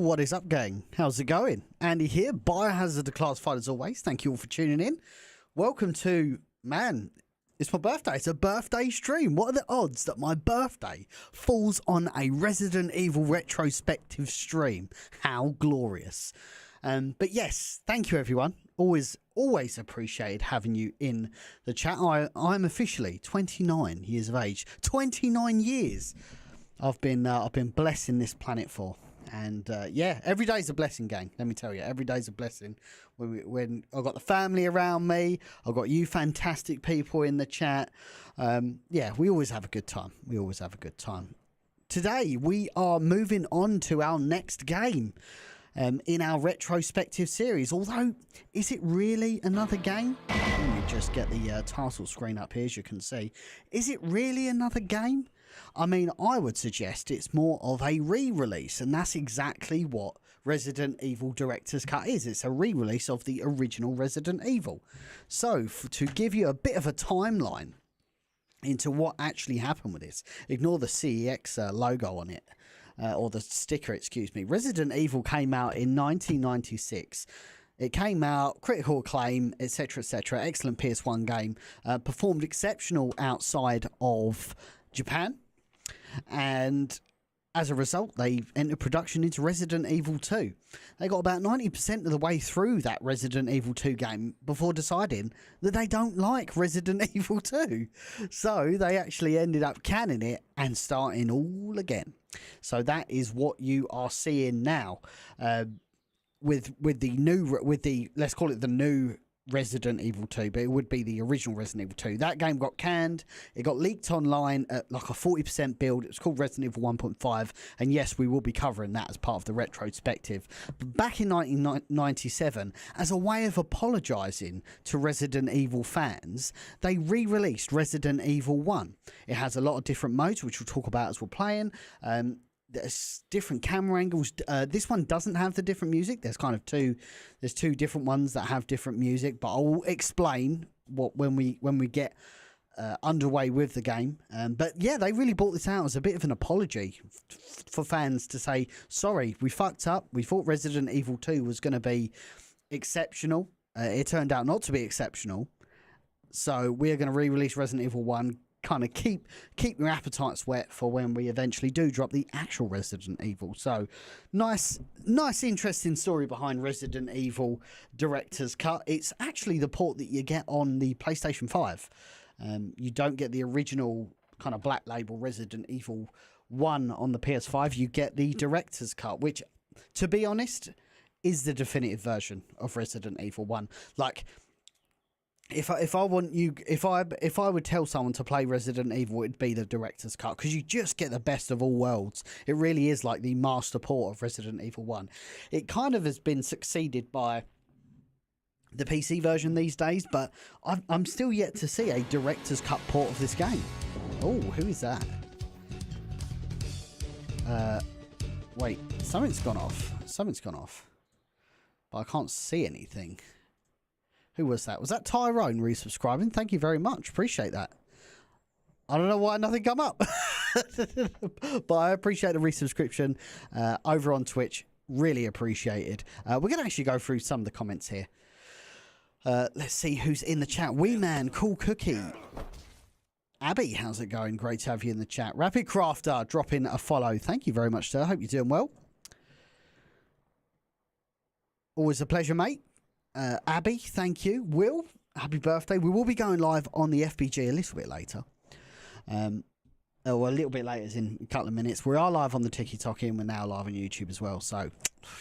What is up, gang? How's it going? Andy here, Biohazard Declassified as always. Thank you all for tuning in. Welcome to, man, it's my birthday. It's a birthday stream. What are the odds that my birthday falls on a Resident Evil retrospective stream? How glorious. But yes, thank you everyone. Always appreciated having you in the chat. I'm officially 29 years of age. 29 years I've been blessing this planet for. And yeah, every day's a blessing, gang. Let me tell you, every day's a blessing. When I've got the family around me, I've got you fantastic people in the chat. Yeah, we always have a good time. We always have a good time. Today, we are moving on to our next game in our retrospective series. Although, is it really another game? Let me just get the title screen up here, as you can see. Is it really another game? I mean, I would suggest it's more of a re-release, and that's exactly what Resident Evil Director's Cut is. It's a re-release of the original Resident Evil. So, to give you a bit of a timeline into what actually happened with this, ignore the CEX logo on it, or the sticker, excuse me. Resident Evil came out in 1996. It came out, critical acclaim, etc., etc. Excellent PS1 game. Performed exceptional outside of Japan. And as a result, they entered production into Resident Evil 2. They got about 90% of the way through that Resident Evil 2 game before deciding that they don't like Resident Evil 2. So they actually ended up canning it and starting all again. So that is what you are seeing now with the let's call it the new Resident Evil 2, but it would be the original Resident Evil 2. That game got canned. It got leaked online at like a 40% build. It was called Resident Evil 1.5, and yes, we will be covering that as part of the retrospective. But back in 1997, as a way of apologising to Resident Evil fans, they re-released Resident Evil 1. It has a lot of different modes, which we'll talk about as we're playing. There's different camera angles. This one doesn't have the different music. There's two different ones that have different music, but I'll explain when we get underway with the game. But yeah, they really brought this out as a bit of an apology for fans to say, sorry, we fucked up. We thought Resident Evil 2 was going to be exceptional. It turned out not to be exceptional. So we're going to re-release Resident Evil 1, kind of keep your appetites wet for when we eventually do drop the actual Resident Evil. So nice interesting story behind Resident Evil Director's Cut. It's actually the port that you get on the PlayStation 5. You don't get the original kind of black label Resident Evil 1 on the PS5. You get the Director's Cut, which, to be honest, is the definitive version of Resident Evil 1. Like, If I would tell someone to play Resident Evil, it'd be the Director's Cut, because you just get the best of all worlds. It really is like the master port of Resident Evil 1. It kind of has been succeeded by the PC version these days, but I'm still yet to see a Director's Cut port of this game. Oh, who is that? Wait, something's gone off. Something's gone off. But I can't see anything. Who was that? Was that Tyrone resubscribing? Thank you very much. Appreciate that. I don't know why nothing come up. But I appreciate the resubscription over on Twitch. Really appreciated. We're going to actually go through some of the comments here. Let's see who's in the chat. Wee Man, Cool Cookie. Abby, how's it going? Great to have you in the chat. Rapid Crafter, dropping a follow. Thank you very much, sir. Hope you're doing well. Always a pleasure, mate. Abby, thank you. Will, happy birthday. We will be going live on the FBG a little bit later. Or a little bit later, as in a couple of minutes. We are live on the TikTok, and we're now live on YouTube as well. So,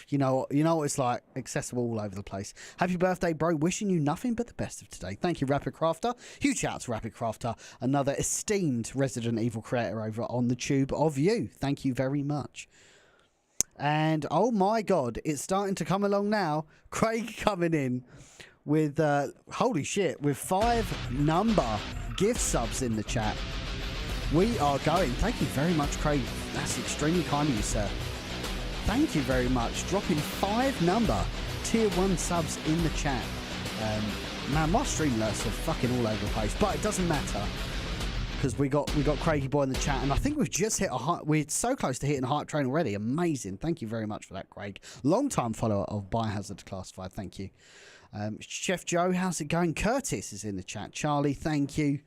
you know what it's like. Accessible all over the place. Happy birthday, bro. Wishing you nothing but the best of today. Thank you, Rapid Crafter. Huge shout out to Rapid Crafter, another esteemed Resident Evil creator over on the tube of you. Thank you very much. And oh my god, it's starting to come along now. Craig coming in with holy shit, with 5 number gift subs in the chat. We are going. Thank you very much, Craig. That's extremely kind of you, sir. Thank you very much. Dropping 5 number tier 1 subs in the chat. Man, my stream alerts are fucking all over the place, but it doesn't matter, because we got Craigie Boy in the chat, and I think we've just hit we're so close to hitting a hype train already. Amazing. Thank you very much for that, Craig. Long time follower of Biohazard Declassified. Thank you. Chef Joe, how's it going? Curtis is in the chat. Charlie, thank you.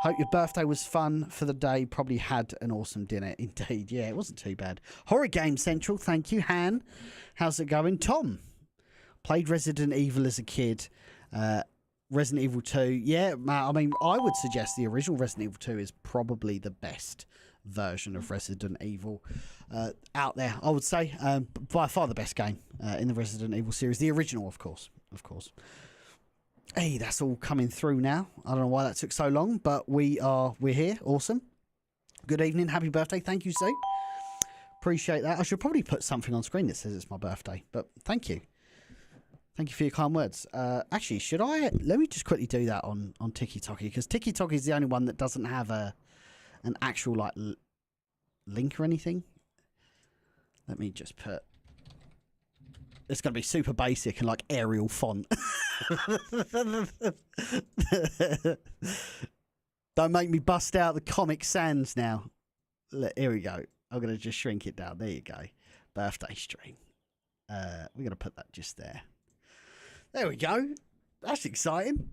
Hope your birthday was fun for the day. Probably had an awesome dinner. Indeed. Yeah, it wasn't too bad. Horror Game Central, thank you. Han, how's it going? Tom, played Resident Evil as a kid. Resident Evil 2. Yeah, I mean, I would suggest the original Resident Evil 2 is probably the best version of Resident Evil out there, I would say. By far the best game in the Resident Evil series. The original, of course. Of course. Hey, that's all coming through now. I don't know why that took so long, but we're here. Awesome. Good evening. Happy birthday. Thank you, Sue. Appreciate that. I should probably put something on screen that says it's my birthday, but thank you. Thank you for your kind words. Actually, should I? Let me just quickly do that on TikTok, because TikTok is the only one that doesn't have an actual like link or anything. Let me just put. It's going to be super basic and like Arial font. Don't make me bust out the Comic Sans now. Here we go. I'm going to just shrink it down. There you go. Birthday stream. We're going to put that just there. There we go. That's exciting.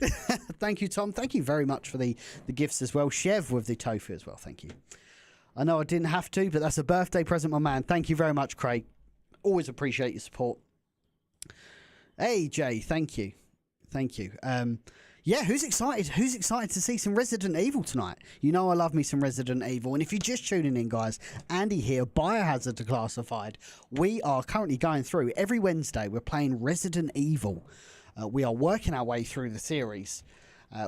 Thank you, Tom. Thank you very much for the gifts as well. Chev with the tofu as well. Thank you. I know I didn't have to, but that's a birthday present, my man. Thank you very much, Craig. Always appreciate your support. Hey, Jay. Thank you. Thank you. Yeah, who's excited? Who's excited to see some Resident Evil tonight? You know I love me some Resident Evil. And if you're just tuning in, guys, Andy here, Biohazard Declassified. We are currently going through, every Wednesday, we're playing Resident Evil. We are working our way through the series.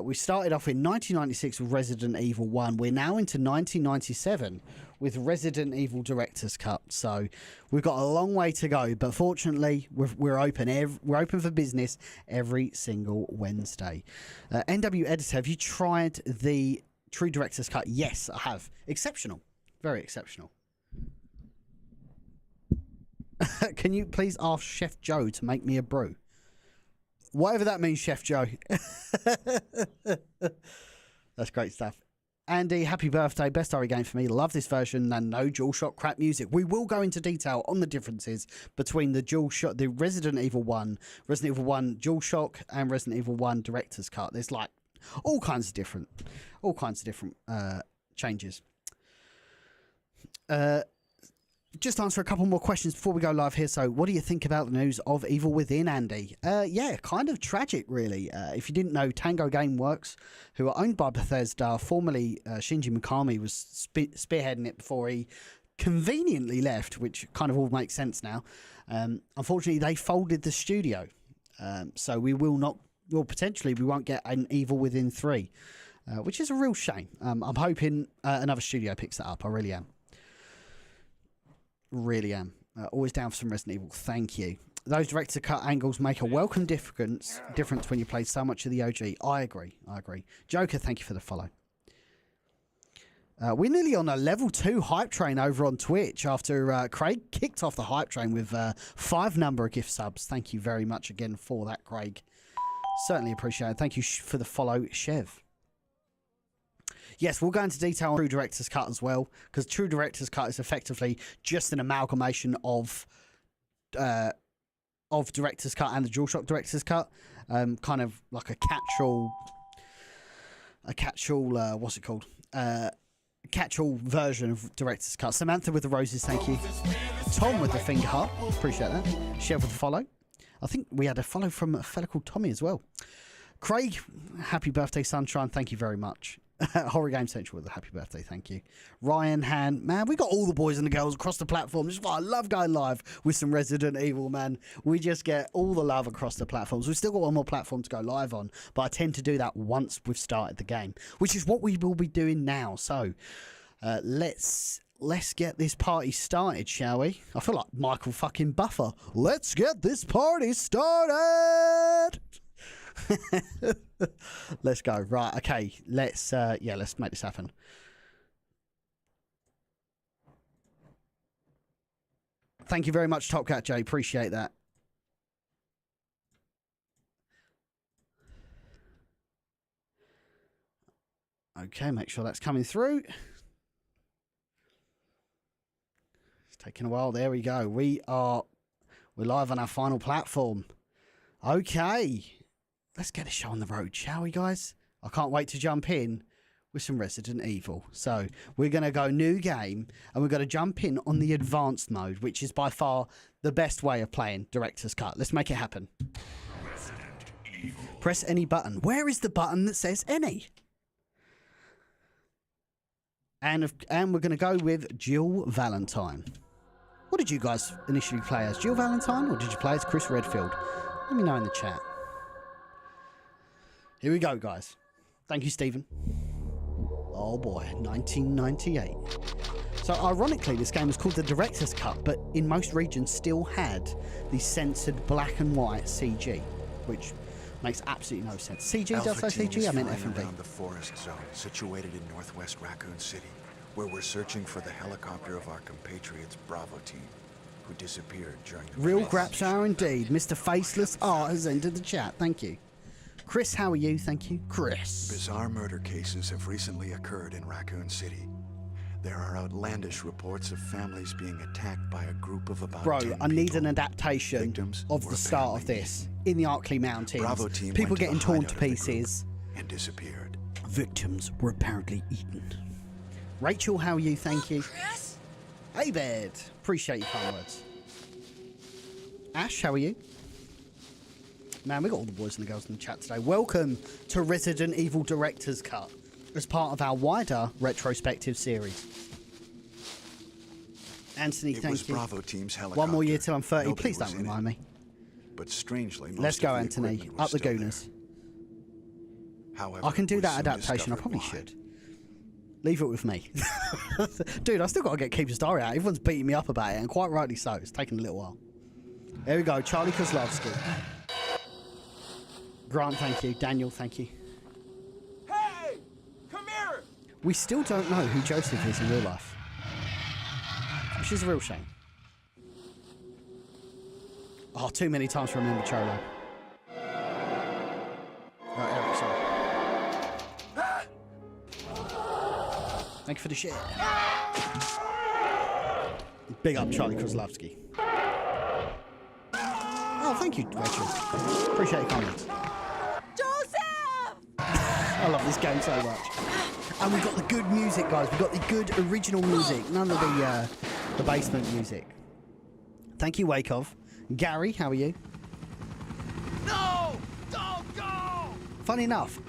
We started off in 1996 with Resident Evil 1. We're now into 1997 with Resident Evil Director's Cut. So we've got a long way to go, but fortunately we're open. We're open for business every single Wednesday. NW Editor, have you tried the True Director's Cut? Yes, I have. Exceptional. Very exceptional. Can you please ask Chef Joe to make me a brew? Whatever that means, Chef Joe. That's great stuff. Andy, happy birthday. Best RE game for me. Love this version and no DualShock crap music. We will go into detail on the differences between the DualShock, the Resident Evil 1 DualShock and Resident Evil 1 Director's Cut. There's like all kinds of different changes. Just answer a couple more questions before we go live here. So what do you think about the news of Evil Within, Andy? Yeah, kind of tragic, really. If you didn't know, Tango Gameworks, who are owned by Bethesda, formerly Shinji Mikami was spearheading it before he conveniently left, which kind of all makes sense now. Unfortunately, they folded the studio. So we will not, well, potentially we won't get an Evil Within 3, which is a real shame. I'm hoping another studio picks that up. I really am. Really am. Always down for some Resident Evil. Thank you. Those director cut angles make a welcome difference when you play so much of the OG. I agree. Joker, thank you for the follow. We're nearly on a level 2 hype train over on Twitch after Craig kicked off the hype train with 5 number of gift subs. Thank you very much again for that, Craig. Certainly appreciate it. Thank you for the follow, Chev. Yes, we'll go into detail on True Director's Cut as well, because True Director's Cut is effectively just an amalgamation of Director's Cut and the DualShock Director's Cut, kind of like a catch-all, what's it called? Catch-all version of Director's Cut. Samantha with the roses, thank you. Tom with the finger heart, appreciate that. Chev with the follow. I think we had a follow from a fella called Tommy as well. Craig, happy birthday, sunshine. Thank you very much. Horror Game Central with a happy birthday, thank you. Ryan, Han, man, we got all the boys and the girls across the platform. This is why I love going live with some Resident Evil, man. We just get all the love across the platforms. We've still got one more platform to go live on, but I tend to do that once we've started the game, which is what we will be doing now. So let's get this party started, shall we? I feel like Michael fucking Buffer. Let's get this party started. Let's go. Right, okay, let's make this happen. Thank you very much, Top Cat Jay, appreciate that. Okay, make sure that's coming through. It's taking a while. There we go. We're live on our final platform. Okay. Let's get a show on the road, shall we, guys? I can't wait to jump in with some Resident Evil. So we're going to go new game, and we're going to jump in on the advanced mode, which is by far the best way of playing Director's Cut. Let's make it happen. Press any button. Where is the button that says any? And we're going to go with Jill Valentine. What did you guys initially play as? Jill Valentine, or did you play as Chris Redfield? Let me know in the chat. Here we go, guys. Thank you, Stephen. Oh boy, 1998. So ironically, this game was called the Director's Cut, but in most regions still had the censored black and white CG, which makes absolutely no sense. CG, does I say CG? I meant F&B. Around the forest zone situated in northwest Raccoon City, where we're searching for the helicopter of our compatriots Bravo team, who disappeared during the Real Grapshour indeed. Mr. Faceless Art has entered the chat. Thank you. Chris, how are you? Thank you. Chris. Bizarre murder cases have recently occurred in Raccoon City. There are outlandish reports of families being attacked by a group of about 10 I need people. an adaptation Victims of the start of this in the Arkley Mountains. Bravo team People went to getting the torn hideout to of the group pieces. and disappeared. Victims were apparently eaten. Rachel, how are you? Thank you. Chris? Hey, Bed. Appreciate your kind words. Ash, how are you? Man, we got all the boys and the girls in the chat today. Welcome to Resident Evil Director's Cut as part of our wider retrospective series. Anthony, thank you. Bravo team's helicopter. One more year till I'm 30. Nobody Please was don't in remind it. me. But strangely, Let's go, most of the Anthony. equipment was Up the still Gooners. there. However, I can do we that soon adaptation. I discovered probably why. should. Leave it with me. Dude, I still got to get Keeper's Diary out. Everyone's beating me up about it, and quite rightly so. It's taken a little while. There we go. Charlie Kozlovsky. Grant, thank you. Daniel, thank you. Hey! Come here! We still don't know who Joseph is in real life, which is a real shame. Oh, too many times to remember Cholo. Right, Eric, sorry. Thank you for the shit. Big up Charlie Kozlovsky. Oh, thank you, Rachel. Appreciate your comments. Joseph! I love this game so much. And we've got the good music, guys. We've got the good original music. None of the basement music. Thank you, Wakeoff. Gary, how are you? No! Don't go! Funny enough,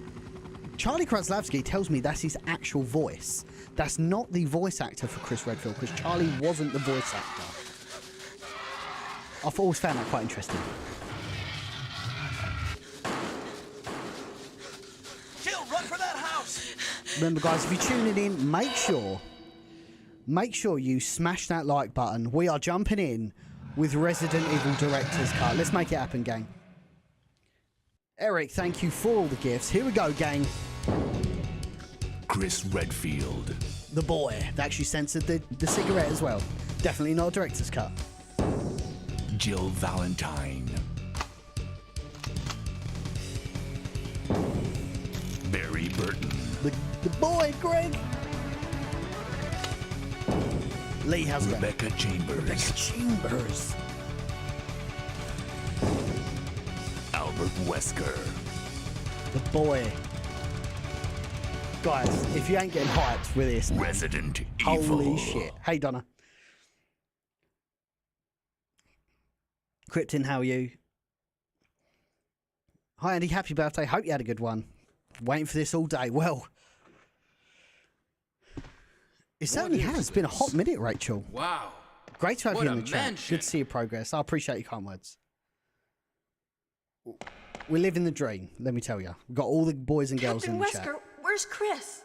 Charlie Kozlovsky tells me that's his actual voice. That's not the voice actor for Chris Redfield, because Charlie wasn't the voice actor. I've always found that quite interesting. Jill, run for that house! Remember, guys, if you're tuning in, make sure you smash that like button. We are jumping in with Resident Evil Director's Cut. Let's make it happen, gang. Eric, thank you for all the gifts. Here we go, gang. Chris Redfield. The boy. They actually censored the cigarette as well. Definitely not a Director's Cut. Jill Valentine. Barry Burton. The boy, Greg. Lee, how's it going? Rebecca Chambers. Chambers. Albert Wesker. The boy. Guys, if you ain't getting hyped with this, man, Resident Evil. holy shit. Hey, Donna. Krypton, how are you? Hi, Andy. Happy birthday. Hope you had a good one. Waiting for this all day. Well, it certainly has been a hot minute, Rachel. Wow. Great to have What you in a the chat. mansion. Good to see your progress. I appreciate your kind words. We're living the dream, let me tell you. We've got all the boys and girls Captain in the chat. Wesker, where's Chris?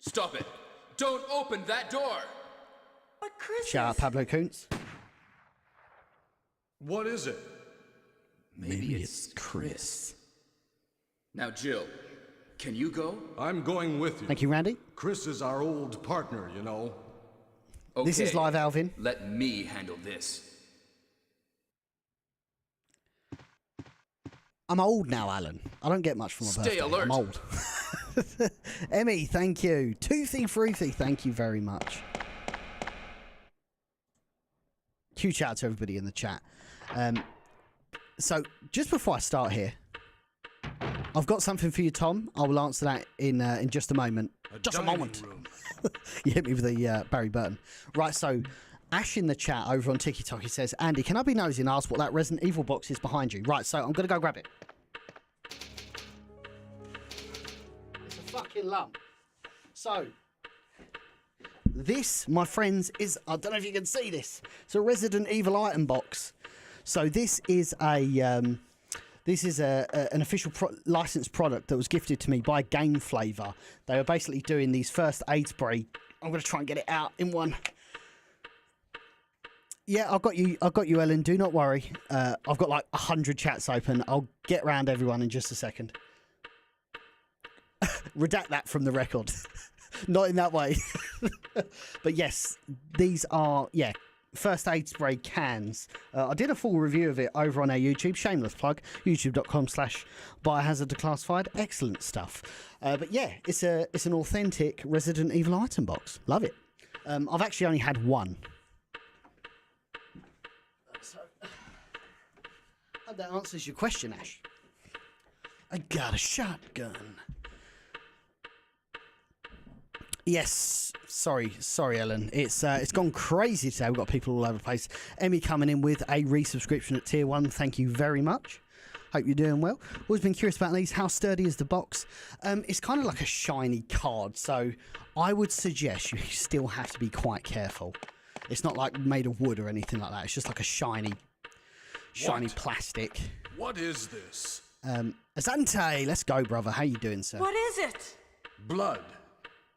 Stop it. Don't open that door. But Chris Shout out is... Pablo Kuntz. What is it? Maybe it's Chris. Now, Jill, can you go? I'm going with you. Thank you, Randy. Chris is our old partner, you know. Okay. This is live, Alvin. Let me handle this. I'm old now, Alan. I don't get much from my birthday. alert. I'm old. Emmy, thank you. Toothy Fruity, thank you very much. Huge shout out to everybody in the chat. So, just before I start here, I've got something for you, Tom. I will answer that in just a moment. Just a moment. You hit me with the Barry Burton. Right, so Ash in the chat over on TikTok, he says, Andy, can I be nosy and ask what that Resident Evil box is behind you? Right, so I'm going to go grab it. It's a fucking lump. So, this, my friends, is, I don't know if you can see this, it's a Resident Evil item box. So this is an official licensed product that was gifted to me by Game Flavour. They were basically doing these first aid spray. I'm going to try and get it out in one. Yeah, I've got you, Ellen. Do not worry. I've got like 100 chats open. I'll get round everyone in just a second. Redact that from the record. Not in that way. But yes, these are, first aid spray cans. I did a full review of it over on our YouTube. Shameless plug. youtube.com/Biohazard Declassified. Excellent stuff. But yeah, it's an authentic Resident Evil item box. Love it. I've actually only had one. So, I hope that answers your question, Ash. I got a shotgun. Yes, sorry, Ellen. It's gone crazy today. We've got people all over the place. Emmy coming in with a resubscription at tier 1. Thank you very much. Hope you're doing well. Always been curious about these. How sturdy is the box? It's kind of like a shiny card, so I would suggest you still have to be quite careful. It's not like made of wood or anything like that. It's just like a shiny plastic. What is this? Asante, let's go, brother. How you doing, sir? What is it? Blood.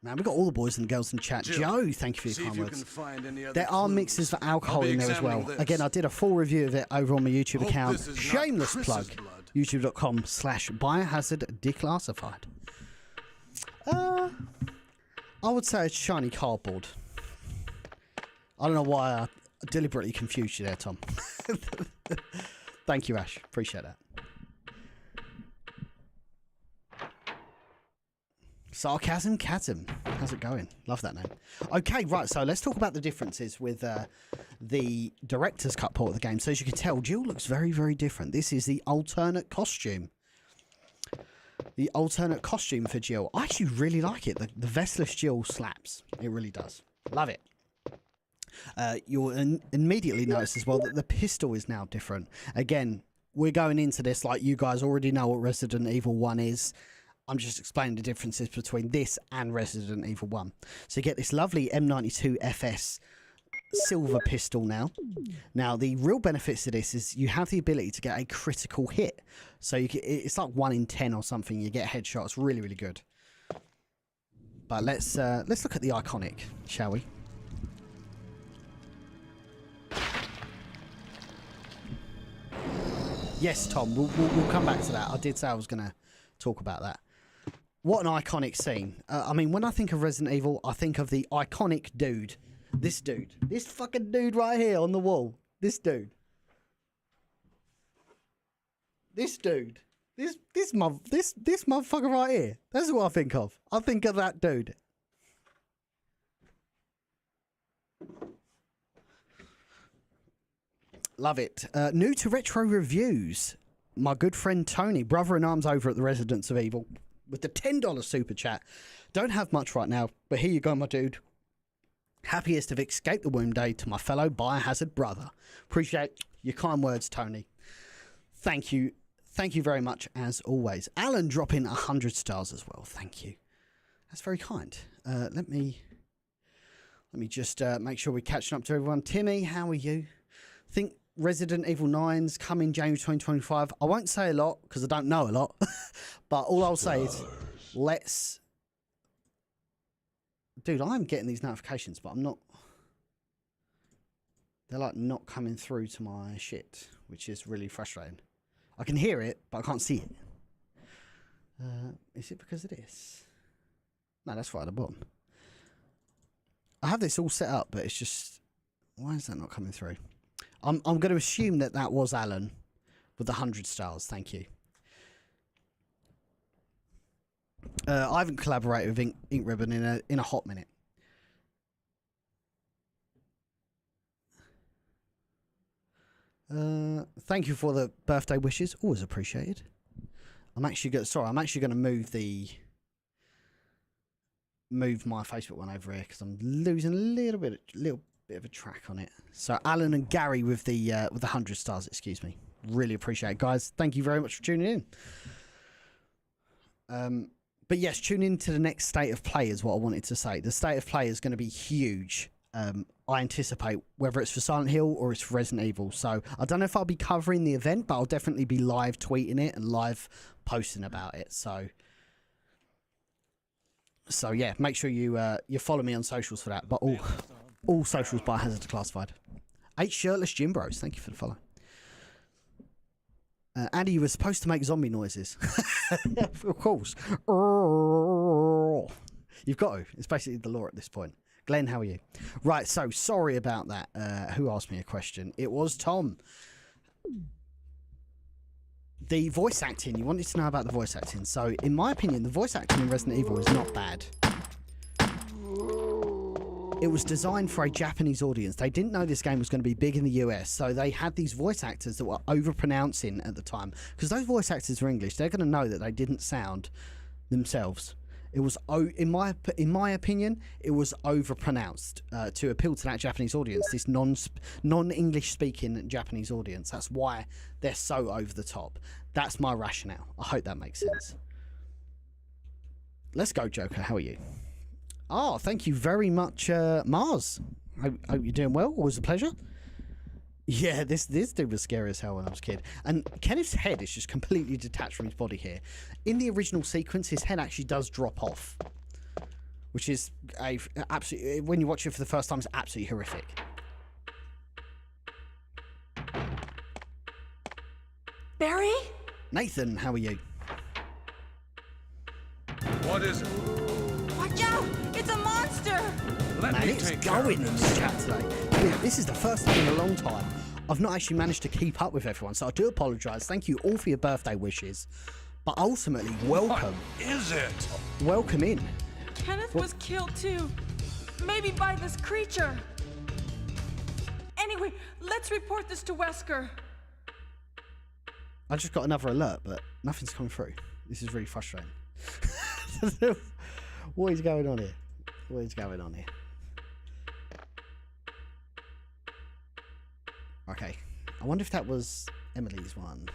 Man, we've got all the boys and girls in chat. Jill, Joe, thank you for your see kind if you words. can find any other There are clues. mixes for alcohol I'll be in there as well. examining this. Again, I did a full review of it over on my YouTube Hope account. this is not Shameless Chris's plug. blood. youtube.com/Biohazard Declassified. I would say it's shiny cardboard. I don't know why I deliberately confused you there, Tom. Thank you, Ash. Appreciate that. Sarcasm Chasm. How's it going? Love that name. Okay, right, so let's talk about the differences with the director's cut port of the game. So as you can tell, Jill looks very, very different. This is the alternate costume. The alternate costume for Jill. I actually really like it. The Vestless Jill slaps. It really does. Love it. You'll immediately notice as well that the pistol is now different. Again, we're going into this like you guys already know what Resident Evil 1 is. I'm just explaining the differences between this and Resident Evil 1. So you get this lovely M92 FS silver pistol now. Now, the real benefits of this is you have the ability to get a critical hit. So you it's like 1 in 10 or something. You get a headshot. It's really, really good. But let's look at the iconic, shall we? Yes, Tom, we'll come back to that. I did say I was going to talk about that. What an iconic scene. I mean, when I think of Resident Evil, I think of the iconic dude. This dude. This fucking dude right here on the wall. This dude. This dude. This motherfucker right here. That's what I think of. I think of that dude. Love it. New to retro reviews. My good friend Tony, brother in arms over at the Residents of Evil, with the $10 super chat. Don't have much right now, but here you go, my dude. Happiest of Escape the Womb Day to my fellow Biohazard brother. Appreciate your kind words, Tony. Thank you. Thank you very much, as always. Alan dropping 100 stars as well. Thank you. That's very kind. Let me just make sure we're catching up to everyone. Timmy, how are you? I think Resident Evil 9's coming January 2025. I won't say a lot because I don't know a lot, but all I'll say is let's... Dude, I'm getting these notifications, but I'm not... They're like not coming through to my shit, which is really frustrating. I can hear it, but I can't see it. Is it because of this? No, that's right at the bottom. I have this all set up, but it's just... Why is that not coming through? I'm going to assume that was Alan with the 100 stars. Thank you. I haven't collaborated with Ink Ribbon in a hot minute. Thank you for the birthday wishes. Always appreciated. I'm actually going to move my Facebook one over here because I'm losing a little bit of a track on it. So Alan and Gary with the 100 stars. Excuse me. Really appreciate it, guys. Thank you very much for tuning in. But yes, tune in to the next state of play is what I wanted to say. The state of play is going to be huge. I anticipate, whether it's for Silent Hill or it's for Resident Evil. So I don't know if I'll be covering the event, but I'll definitely be live tweeting it and live posting about it. So yeah, make sure you follow me on socials for that. But all socials Biohazard Declassified. 8 shirtless Gym Bros. Thank you for the follow. Andy, you were supposed to make zombie noises. Yeah, of course. You've got to. It's basically the law at this point. Glenn, how are you? Right, so sorry about that. Who asked me a question? It was Tom. The voice acting. You wanted to know about the voice acting. So, in my opinion, the voice acting in Resident Evil is not bad. It was designed for a Japanese audience. They didn't know this game was going to be big in the US, so they had these voice actors that were overpronouncing at the time. Because those voice actors were English, they're going to know that they didn't sound themselves. It was, in my opinion, it was overpronounced to appeal to that Japanese audience, this non-English speaking Japanese audience. That's why they're so over the top. That's my rationale. I hope that makes sense. Let's go, Joker. How are you? Oh, thank you very much, Mars. Hope you're doing well. Always a pleasure. Yeah, this dude was scary as hell when I was a kid. And Kenneth's head is just completely detached from his body here. In the original sequence, his head actually does drop off, which is absolutely, when you watch it for the first time, it's absolutely horrific. Barry? Nathan, how are you? What is it? Watch out! It's a monster! Let Man, me it's take care going of in this. the chat today. Yeah, this is the first time in a long time I've not actually managed to keep up with everyone, so I do apologise. Thank you all for your birthday wishes, but ultimately, welcome. What is it? Welcome in. Kenneth was killed too. Maybe by this creature. Anyway, let's report this to Wesker. I just got another alert, but nothing's come through. This is really frustrating. What is going on here? What is going on here? Okay, I wonder if that was Emily's one.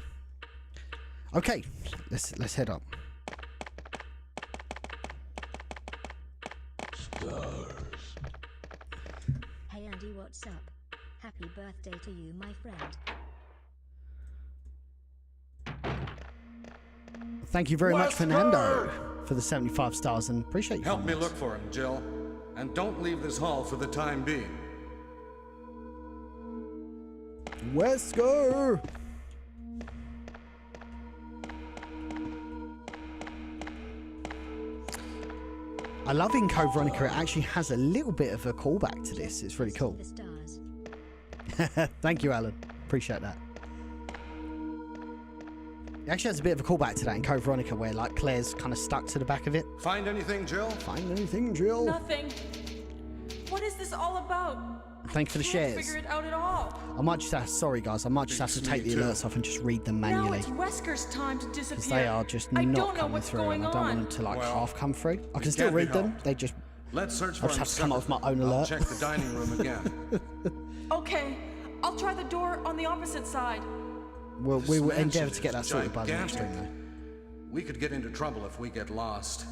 Okay, let's head up. Hey Andy, what's up? Happy birthday to you, my friend. Thank you very much, Fernando, for the 75 stars, and appreciate you. Help me look for him, Jill. And don't leave this hall for the time being. Wesker! I love in Code Veronica, it actually has a little bit of a callback to this. It's really cool. The stars. Thank you, Alan. Appreciate that. It actually has a bit of a callback to that in Code Veronica where like Claire's kind of stuck to the back of it. Find anything, Jill? Find anything, Jill? Nothing. What is this all about? Thank you for the Can't shares. figure it out at all. I might just have, sorry guys, I might just have to take the alerts off and just read them Now manually. it's Wesker's time to disappear. Because they are just I not don't know coming what's through, going and I don't on. want them to like Well, half come through. I can it still can't be read them. helped. They just, Let's search for I'll just him have to come up with my own I'll alert. check the dining room again. Okay, I'll try the door on the opposite side. we This will mansion endeavour to get that is sorted by the next stream gigantic. though. We could get into trouble if we get lost.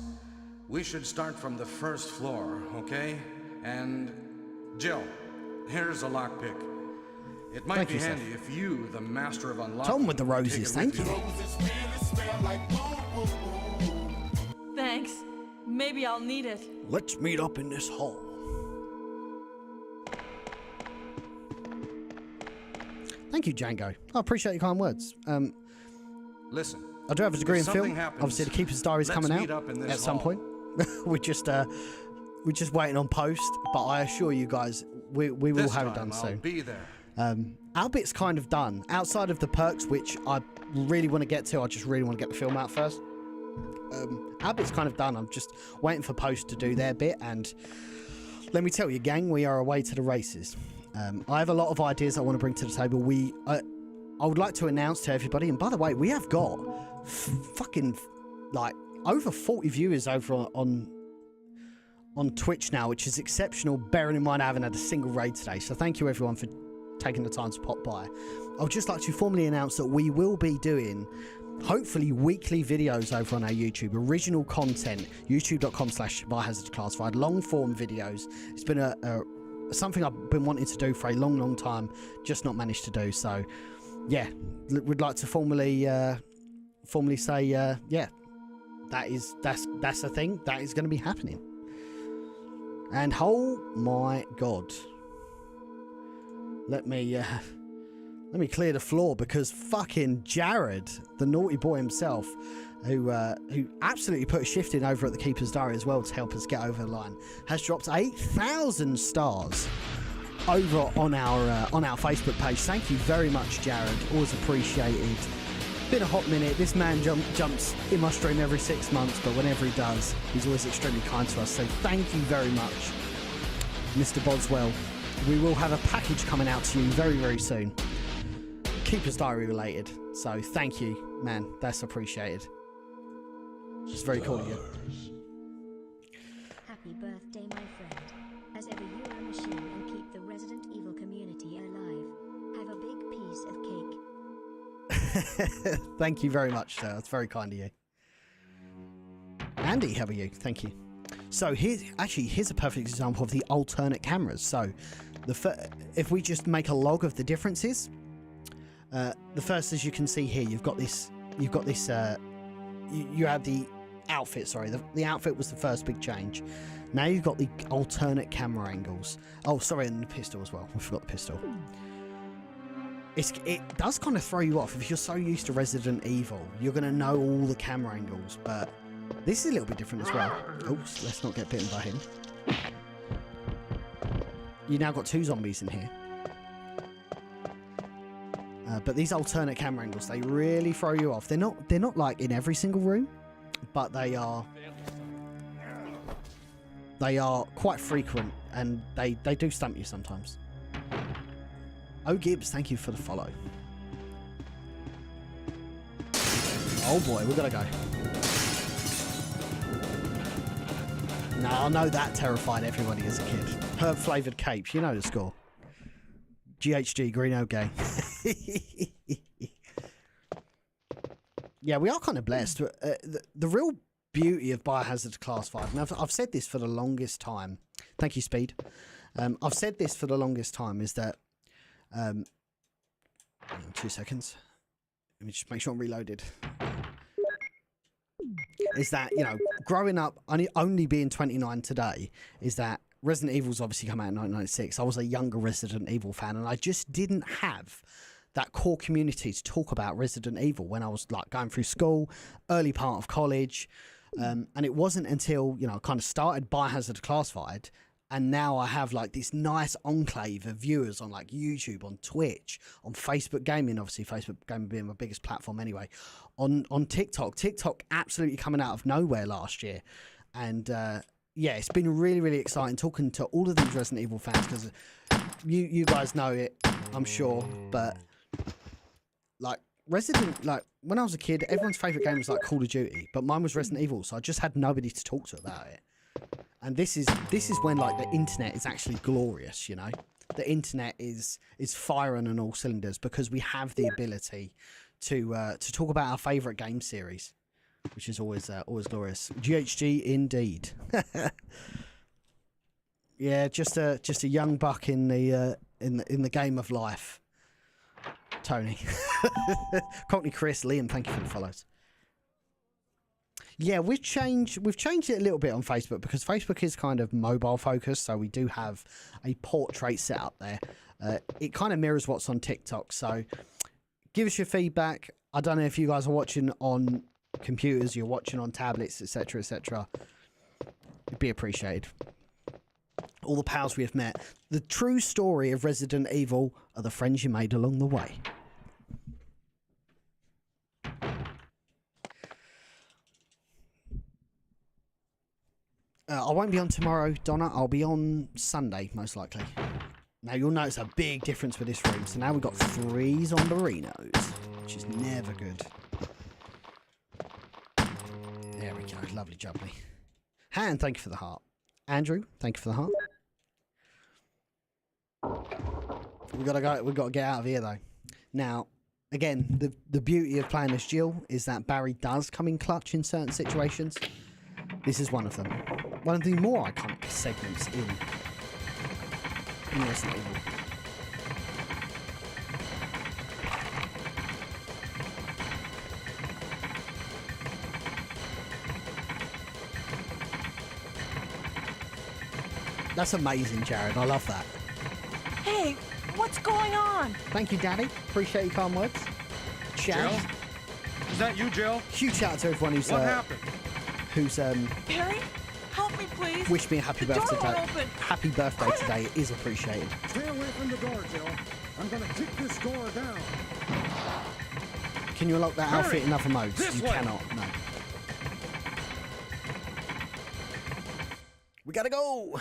We should start from the first floor, okay? And Jill, here's a lockpick. It might Thank be you, sir. handy if you, the master of unlocking, Tom with the take it roses, with thank you. Thanks. Maybe I'll need it. Let's meet up in this hall. Thank you, Django. I appreciate your kind words. Listen. I do have a degree in if film. something happens, Obviously, the Keeper's Diary is let's coming meet out up in this at some hall. point. we're just waiting on post, but I assure you guys, we will This have it time done I'll soon. be there. Our bit's kind of done. Outside of the perks, which I really want to get to, I just really want to get the film out first. our bit's kind of done. I'm just waiting for Post to do their bit, and let me tell you, gang, we are away to the races. I have a lot of ideas I want to bring to the table. I would like to announce to everybody, and by the way, we have got fucking like over 40 viewers over on Twitch now, which is exceptional, bearing in mind I haven't had a single raid today. So thank you everyone for taking the time to pop by. I would just like to formally announce that we will be doing hopefully weekly videos over on our YouTube, original content, youtube.com/Biohazard Declassified, long form videos. It's been something I've been wanting to do for a long time, just not managed to do. So yeah, would like to formally say yeah, that's a thing that is going to be happening. And oh my god, let me clear the floor, because fucking Jared, the naughty boy himself, who absolutely put a shift in over at the Keeper's Diary as well to help us get over the line, has dropped 8,000 stars over on our Facebook page. Thank you very much, Jared. Always appreciated. Been a hot minute. This man jumps in my stream every 6 months, but whenever he does, he's always extremely kind to us. So thank you very much, Mr. Boswell. We will have a package coming out to you very soon, Keeper's Diary related. So thank you, man. That's appreciated. It's very cool of you. Happy birthday, my friend. As ever, you are a machine and keep the Resident Evil community alive. Have a big piece of cake. Thank you very much, sir. That's very kind of you. Andy, how are you? Thank you. So here's a perfect example of the alternate cameras. So if we just make a log of the differences, the first, as you can see here, you have the outfit. Sorry, the outfit was the first big change. Now you've got the alternate camera angles. Oh, sorry, and the pistol as well. I forgot the pistol. It does kind of throw you off. If you're so used to Resident Evil, you're going to know all the camera angles, but this is a little bit different as well. Oops, let's not get bitten by him. You now got 2 zombies in here. But these alternate camera angles, they really throw you off. They're not like in every single room, but they are quite frequent, and they do stump you sometimes. Oh, Gibbs, thank you for the follow. Oh boy, we gotta go. No, I know that terrified everybody as a kid. Herb flavoured capes, you know the score. GHG, Green Okay. Yeah, we are kind of blessed. The real beauty of Biohazard Declassified, and I've said this for the longest time. Thank you, Speed. I've said this for the longest time, is that 2 seconds. Let me just make sure I'm reloaded. Is that, you know, growing up, only being 29 today, is that Resident Evil's obviously come out in 1996. I was a younger Resident Evil fan, and I just didn't have that core community to talk about Resident Evil when I was like going through school, early part of college. And it wasn't until, you know, I kind of started Biohazard Declassified, and now I have like this nice enclave of viewers on like YouTube, on Twitch, on Facebook Gaming, obviously Facebook Gaming being my biggest platform anyway, on TikTok absolutely coming out of nowhere last year. And yeah, it's been really exciting talking to all of these Resident Evil fans, because you guys know it, I'm sure, but like when I was a kid, everyone's favourite game was like Call of Duty, but mine was Resident Evil, so I just had nobody to talk to about it. And this is when like the internet is actually glorious, you know. The internet is firing on all cylinders because we have the ability to talk about our favourite game series, which is always glorious. GHG indeed. Yeah, just a young buck in the game of life. Tony. Cockney Chris, Liam, thank you for the follows. Yeah, we've changed it a little bit on Facebook, because Facebook is kind of mobile focused, so we do have a portrait set up there. It kind of mirrors what's on TikTok, so give us your feedback. I don't know if you guys are watching on computers, you're watching on tablets, etc, etc. It'd be appreciated. All the pals we have met. The true story of Resident Evil are the friends you made along the way. I won't be on tomorrow, Donna. I'll be on Sunday, most likely. Now, you'll notice a big difference with this room. So now we've got 3 Zombarinos, which is never good. There we go. Lovely jubbly. Han, thank you for the heart. Andrew, thank you for the heart. We've got to get out of here, though. Now, again, the beauty of playing as Jill is that Barry does come in clutch in certain situations. This is one of them. One of the more iconic segments in Resident Evil. That's amazing, Jared. I love that. Hey, what's going on? Thank you, Daddy. Appreciate your kind words. Shout. Jill? Is that you, Jill? Huge shout out to everyone who's What happened? Barry, help me, please. wished me a happy The door birthday. won't open. Happy birthday today. It is appreciated. Stay away from the door, Jill. I'm gonna kick this door down. Can you unlock that outfit in other modes? This You way. cannot. No. We gotta go.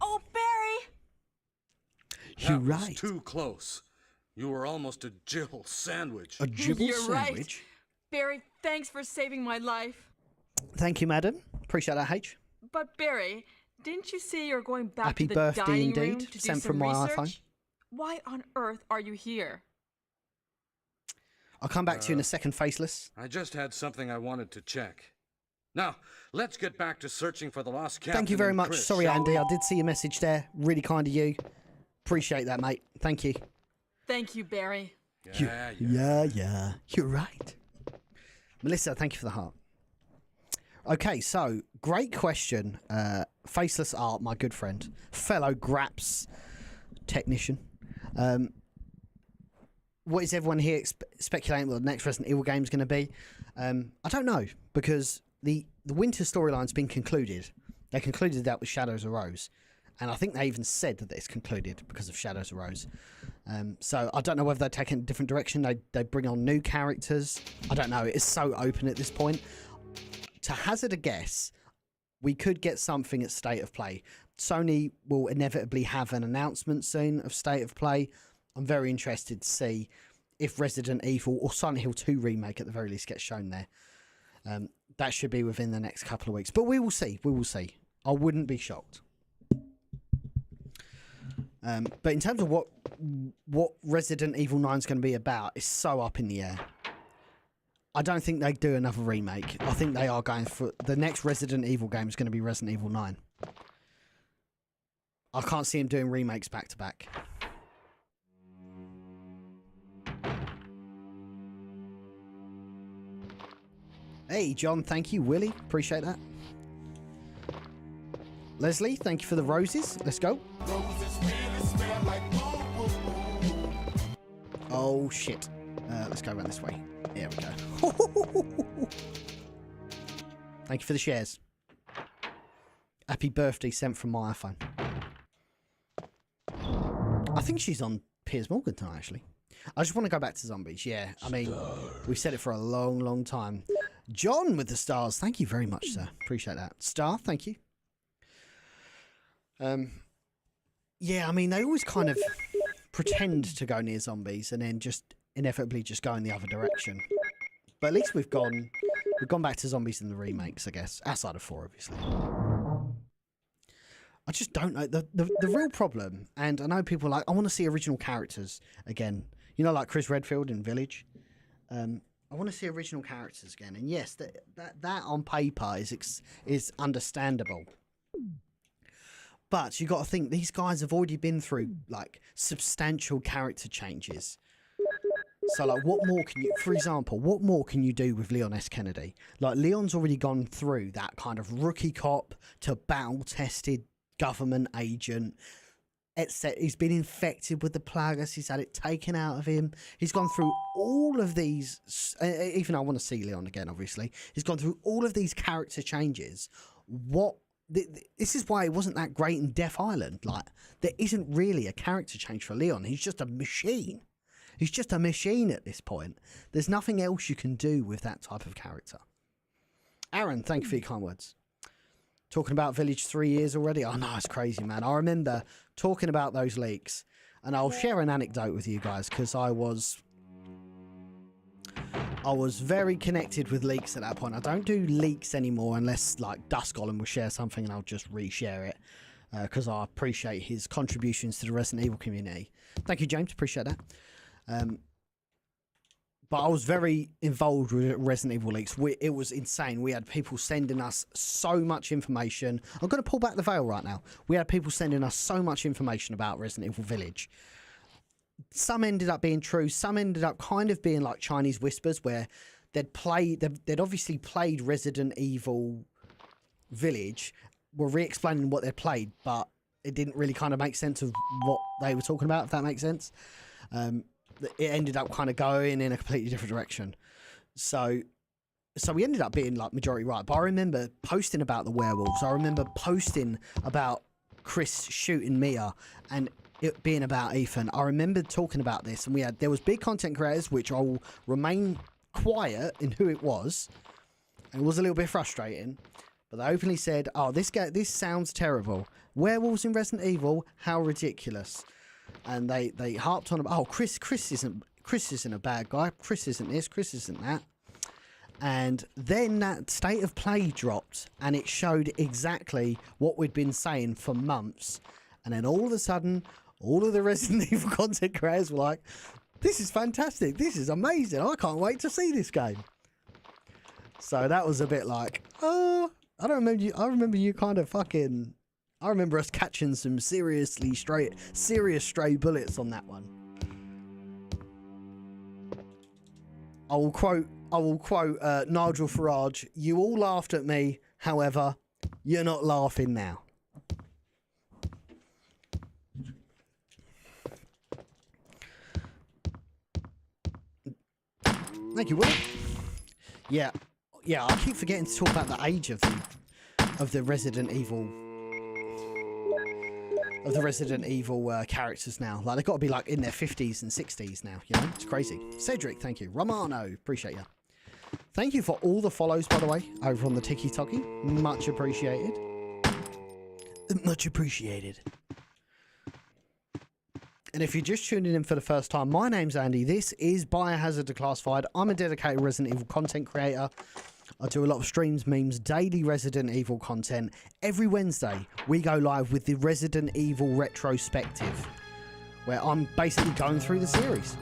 Oh, Barry. You're That was right. too close. You were almost a Jill sandwich. A gibble You're right. sandwich. Barry, thanks for saving my life. Thank you, madam. Appreciate that, H. But Barry, didn't you say you're going back Happy to the birthday dining room indeed. to do Sent some from my research? iPhone. Why on earth are you here? I'll come back to you in a second, Faceless. I just had something I wanted to check. Now, let's get back to searching for the lost captain. Thank you very and much. Chris, Sorry, shall Andy. we? I did see your message there. Really kind of you. Appreciate that, mate. Thank you. Thank you, Barry. Yeah. You're right. Melissa, thank you for the heart. Okay, so great question. Faceless Art, my good friend, fellow Graps technician. What is everyone here speculating what the next Resident Evil game is going to be? I don't know, because the winter storyline's been concluded. They concluded that with Shadows Arose. And I think they even said that it's concluded because of Shadows Arose. So I don't know whether they take it in a different direction. They bring on new characters. I don't know. It's so open at this point. To hazard a guess, we could get something at State of Play. Sony will inevitably have an announcement soon of State of Play. I'm very interested to see if Resident Evil or Silent Hill 2 Remake at the very least gets shown there. That should be within the next couple of weeks. But we will see. We will see. I wouldn't be shocked. But in terms of what Resident Evil 9 is going to be about, it's so up in the air. I don't think they do another remake. I think they are going for the next Resident Evil game is going to be Resident Evil 9. I can't see them doing remakes back to back. Hey, John, thank you. Willie, appreciate that. Leslie, thank you for the roses. Let's go. Oh, shit. Let's go around this way. There we go. Thank you for the shares. Happy birthday sent from my iPhone. I think she's on Piers Morgan tonight, actually. I just want to go back to zombies. Yeah, I mean, we've said it for a long, long time. John with the stars. Thank you very much, sir. Appreciate that. Star, thank you. Yeah, I mean, they always kind of pretend to go near zombies and then just inevitably just go in the other direction. But at least we've gone back to zombies in the remakes, I guess. Outside of 4, obviously. I just don't know. The real problem, and I know people are like, I want to see original characters again. You know, like Chris Redfield in Village. I want to see original characters again. And yes, that on paper is understandable. But you got to think these guys have already been through like substantial character changes. So like, what more can you, for example, what more can you do with Leon S. Kennedy? Like, Leon's already gone through that kind of rookie cop to battle-tested government agent. He's been infected with the plagueis. He's had it taken out of him. He's gone through all of these, even though I want to see Leon again, obviously. He's gone through all of these character changes. This is why it wasn't that great in Death Island. Like, there isn't really a character change for Leon. He's just a machine. He's just a machine at this point. There's nothing else you can do with that type of character. Aaron, thank you for your kind words. Talking about Village 3 years already. Oh no, it's crazy, man. I remember talking about those leaks, and I'll share an anecdote with you guys because I was very connected with leaks at that point. I don't do leaks anymore unless like Dusk Golem will share something and I'll just reshare it because I appreciate his contributions to the Resident Evil community. Thank you, James. Appreciate that. But I was very involved with Resident Evil leaks. It was insane. We had people sending us so much information. I'm going to pull back the veil right now. We had people sending us so much information about Resident Evil Village. Some ended up being true. Some ended up kind of being like Chinese whispers where they'd obviously played Resident Evil Village, were re-explaining what they'd played, but it didn't really kind of make sense of what they were talking about, if that makes sense. It ended up kind of going in a completely different direction. So we ended up being like majority right. But I remember posting about the werewolves. I remember posting about Chris shooting Mia and it being about Ethan. I remember talking about this, and there was big content creators, which I'll remain quiet in who it was. And it was a little bit frustrating, but they openly said, "Oh, this sounds terrible. Werewolves in Resident Evil, how ridiculous." And they harped on about, "Oh, Chris isn't a bad guy. Chris isn't this. Chris isn't that." And then that state of play dropped, and it showed exactly what we'd been saying for months. And then all of a sudden, all of the Resident Evil content creators were like, "This is fantastic. This is amazing. I can't wait to see this game." So that was a bit like, oh, I remember you kind of fucking. I remember us catching some serious stray bullets on that one. I will quote Nigel Farage. "You all laughed at me, however, you're not laughing now." Thank you, Will. Yeah. I keep forgetting to talk about the age of the Resident Evil. Of the Resident Evil characters now. Like, they've got to be like in their 50s and 60s now, you know? It's crazy. Cedric, thank you. Romano, appreciate you. Thank you for all the follows, by the way, over on the Tiki Toki. Much appreciated. Much appreciated. And if you're just tuning in for the first time, my name's Andy. This is Biohazard Declassified. I'm a dedicated Resident Evil content creator. I do a lot of streams, memes, daily Resident Evil content. Every Wednesday, we go live with the Resident Evil Retrospective, where I'm basically going through the series,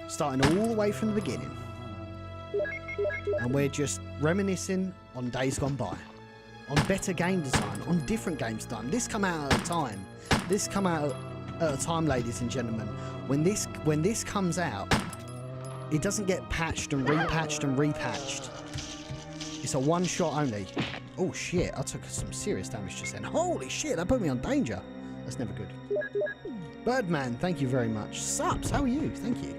starting all the way from the beginning. And we're just reminiscing on days gone by, on better game design, on different game design. This come out at a time. This come out at a time, ladies and gentlemen, when this comes out, it doesn't get patched and repatched and repatched. It's a one shot only. Oh shit, I took some serious damage just then. Holy shit, that put me on danger. That's never good. Birdman, thank you very much. Sups, how are you? Thank you.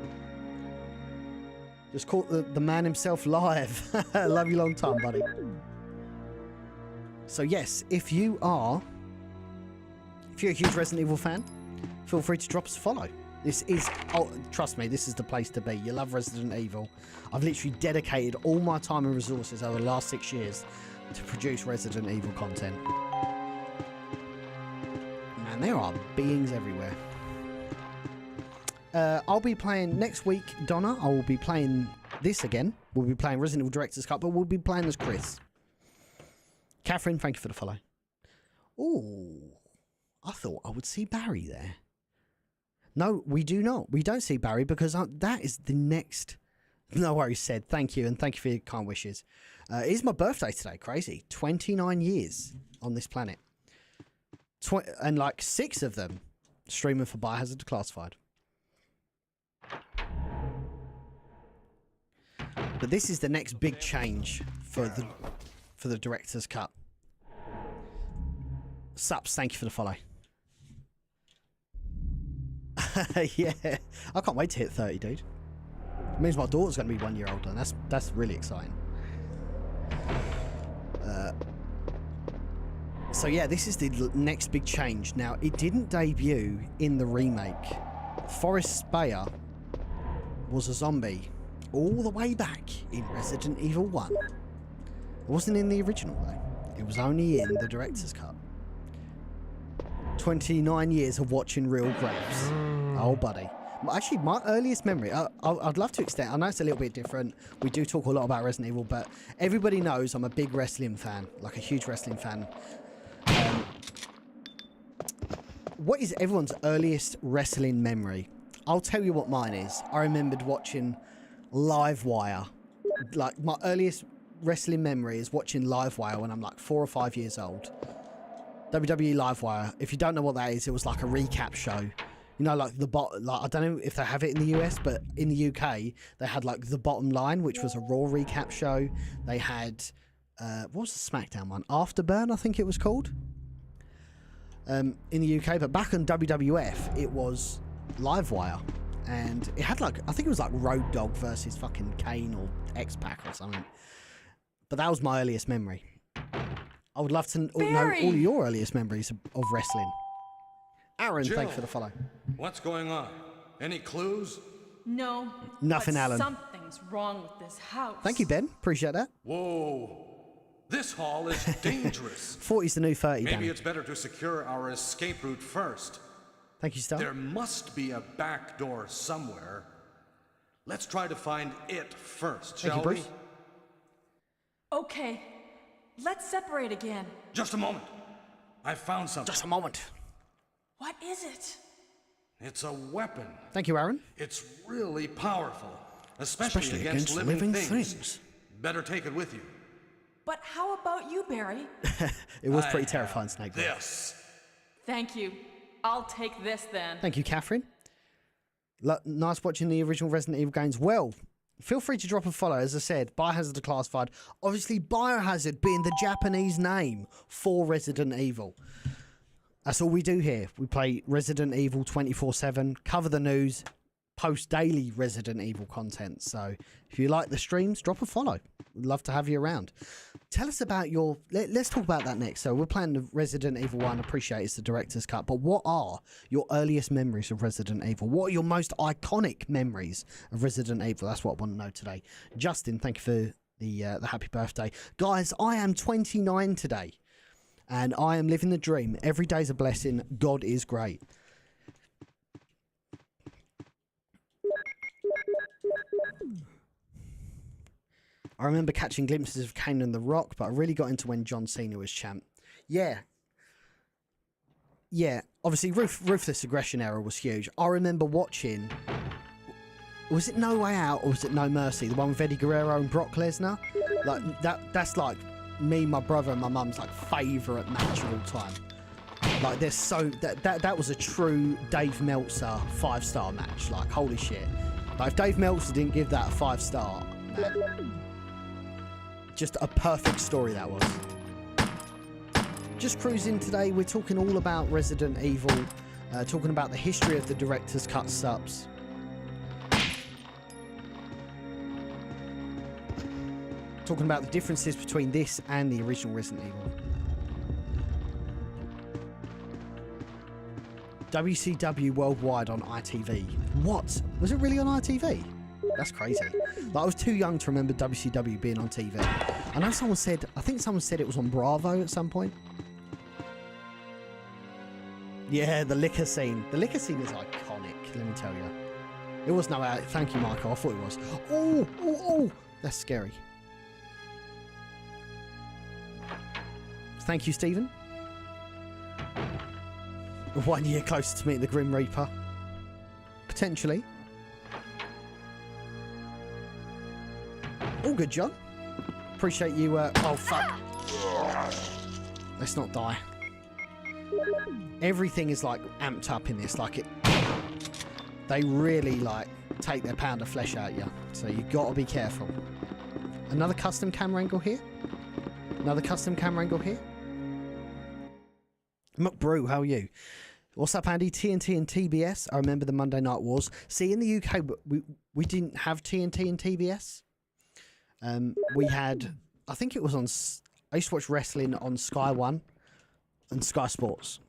Just caught the man himself live. Love you long time, buddy. So yes, if you're a huge Resident Evil fan, feel free to drop us a follow. This is, oh, trust me, this is the place to be. You love Resident Evil. I've literally dedicated all my time and resources over the last 6 years to produce Resident Evil content. Man, there are beings everywhere. I'll be playing next week, Donna. I will be playing this again. We'll be playing Resident Evil Director's Cut, but we'll be playing as Chris. Catherine, thank you for the follow. Ooh, I thought I would see Barry there. No, we do not. We don't see Barry because that is the next. No worries, said. Thank you, and thank you for your kind wishes. It is my birthday today. Crazy. 29 years on this planet. And like 6 of them streaming for Biohazard Declassified. But this is the next big change for the Director's Cut. Sups, thank you for the follow. Yeah, I can't wait to hit 30, dude. It means my daughter's going to be 1 year older, and that's really exciting. So yeah, this is the next big change. Now, it didn't debut in the remake. Forrest Speyer was a zombie all the way back in Resident Evil 1. It wasn't in the original though. It was only in the director's cut. 29 years of watching real graves. Oh, buddy. Actually, my earliest memory, I'd love to extend. I know it's a little bit different. We do talk a lot about Resident Evil, but everybody knows I'm a big wrestling fan, like a huge wrestling fan. What is everyone's earliest wrestling memory? I'll tell you what mine is. I remembered watching Livewire. Like, my earliest wrestling memory is watching Livewire when I'm like 4 or 5 years old. WWE Livewire. If you don't know what that is, it was like a recap show. You know, like the like I don't know if they have it in the US, but in the UK they had like The Bottom Line, which was a Raw recap show. They had what was the SmackDown one? Afterburn, I think it was called. In the UK, but back on WWF, it was Livewire, and it had like I think it was like Road Dogg versus fucking Kane or X-Pac or something. But that was my earliest memory. I would love to know all your earliest memories of wrestling. Aaron, Jill, thanks for the follow. What's going on? Any clues? No. Nothing, but Alan. Something's wrong with this house. Thank you, Ben. Appreciate that. Whoa. This hall is dangerous. 40's the new 30, Maybe Danny. it's better to secure our escape route first. Thank you, Star. There must be a back door somewhere. Let's try to find it first, Thank shall you, Bruce. we? Okay. Let's separate again. Just a moment. I found something. Just a moment. What is it? It's a weapon. Thank you, Aaron. It's really powerful, especially against living things. things. Better take it with you. But how about you, Barry? It was pretty terrifying, Snake. This. Thank you. I'll take this then. Thank you, Catherine. Nice watching the original Resident Evil games. Well, feel free to drop a follow. As I said, Biohazard Declassified. Obviously, Biohazard being the Japanese name for Resident Evil. That's all we do here. We play Resident Evil 24/7, cover the news, post daily Resident Evil content. So if you like the streams, drop a follow. We'd love to have you around. Tell us about your... Let's talk about that next. So we're playing the Resident Evil 1. Appreciate it's the director's cut. But what are your earliest memories of Resident Evil? What are your most iconic memories of Resident Evil? That's what I want to know today. Justin, thank you for the happy birthday. Guys, I am 29 today. And I am living the dream. Every day's a blessing. God is great. I remember catching glimpses of Kane and The Rock, but I really got into when John Cena was champ. Yeah. Yeah. Obviously, Ruthless Aggression era was huge. I remember watching... Was it No Way Out or was it No Mercy? The one with Eddie Guerrero and Brock Lesnar? Like, that's like... me, my brother, and my mum's like favourite match of all time. Like, there's so that was a true Dave Meltzer 5-star match. Like, holy shit! Like, if Dave Meltzer didn't give that a 5-star, just a perfect story that was. Just cruising today. We're talking all about Resident Evil, talking about the history of the director's cut subs. Talking about the differences between this and the original Resident Evil. WCW Worldwide on ITV. What? Was it really on ITV? That's crazy. Like, I was too young to remember WCW being on TV. I know someone said, I think someone said it was on Bravo at some point. Yeah, the liquor scene. The liquor scene is iconic, let me tell you. It was no out. Thank you, Michael. I thought it was. Oh, that's scary. Thank you, Stephen. 1 year closer to meeting the Grim Reaper. Potentially. All good, John. Appreciate you. Oh, fuck. Let's not die. Everything is like amped up in this. Like, they really like take their pound of flesh out of you. So you've got to be careful. Another custom camera angle here. Another custom camera angle here. McBrew, how are you? What's up, Andy? TNT and TBS. I remember the Monday Night Wars. See, in the UK, we didn't have TNT and TBS. We had, I think it was on, I used to watch wrestling on Sky 1 and Sky Sports.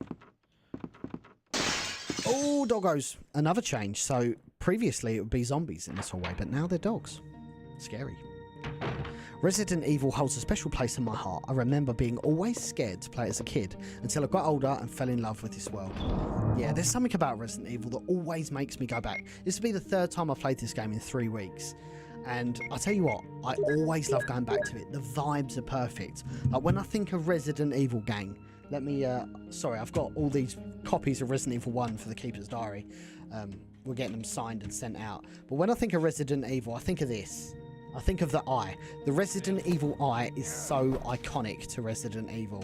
Oh, doggos. Another change. So previously it would be zombies in this hallway, but now they're dogs. Scary. Resident Evil holds a special place in my heart. I remember being always scared to play it as a kid until I got older and fell in love with this world. Yeah, there's something about Resident Evil that always makes me go back. This will be the third time I've played this game in 3 weeks. And I tell you what, I always love going back to it. The vibes are perfect. Like when I think of Resident Evil game, let me, sorry, I've got all these copies of Resident Evil 1 for the Keeper's Diary. We're getting them signed and sent out. But when I think of Resident Evil, I think of this. I think of the eye. The Resident Evil eye is so iconic to Resident Evil.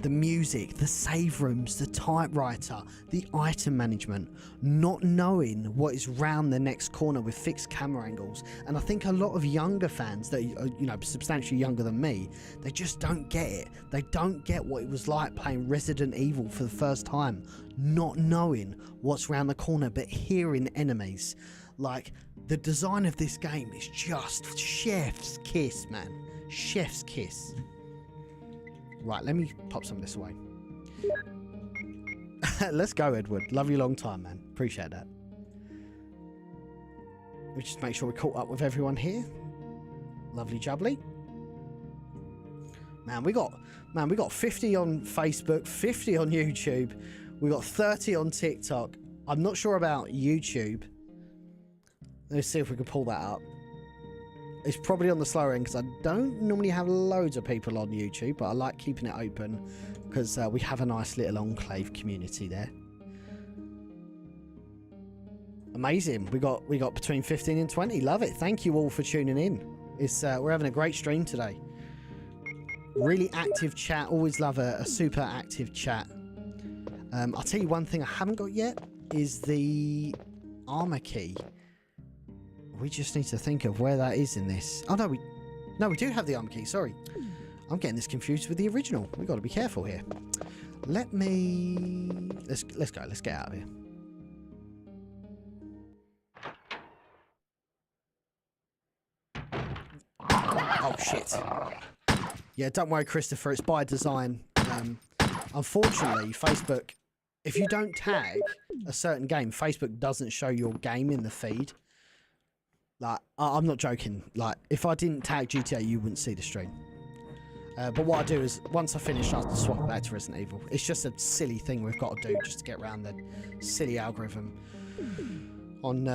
The music, the save rooms, the typewriter, the item management, not knowing what is round the next corner with fixed camera angles. And I think a lot of younger fans that are, you know, substantially younger than me, they just don't get it. They don't get what it was like playing Resident Evil for the first time, not knowing what's round the corner, but hearing enemies. Like, the design of this game is just chef's kiss, man. Chef's kiss. Right, let me pop some of this away. Let's go, Edward. Love you long time, man. Appreciate that. We just make sure we caught up with everyone here. Lovely jubbly. Man, we got 50 on Facebook, 50 on YouTube. We got 30 on TikTok. I'm not sure about YouTube. Let's see if we can pull that up. It's probably on the slower end because I don't normally have loads of people on YouTube, but I like keeping it open because we have a nice little enclave community there. Amazing. We got between 15 and 20. Love it. Thank you all for tuning in. It's we're having a great stream today. Really active chat. Always love a super active chat. I'll tell you one thing I haven't got yet is the armor key. We just need to think of where that is in this. Oh, no, we do have the armor key. Sorry. I'm getting this confused with the original. We've got to be careful here. Let's go. Let's get out of here. Oh, shit. Yeah, don't worry, Christopher. It's by design. Unfortunately, Facebook, if you don't tag a certain game, Facebook doesn't show your game in the feed. Like, I'm not joking. Like, if I didn't tag GTA, you wouldn't see the stream. But what I do is, once I finish, I'll swap it back to Resident Evil. It's just a silly thing we've got to do just to get around the silly algorithm on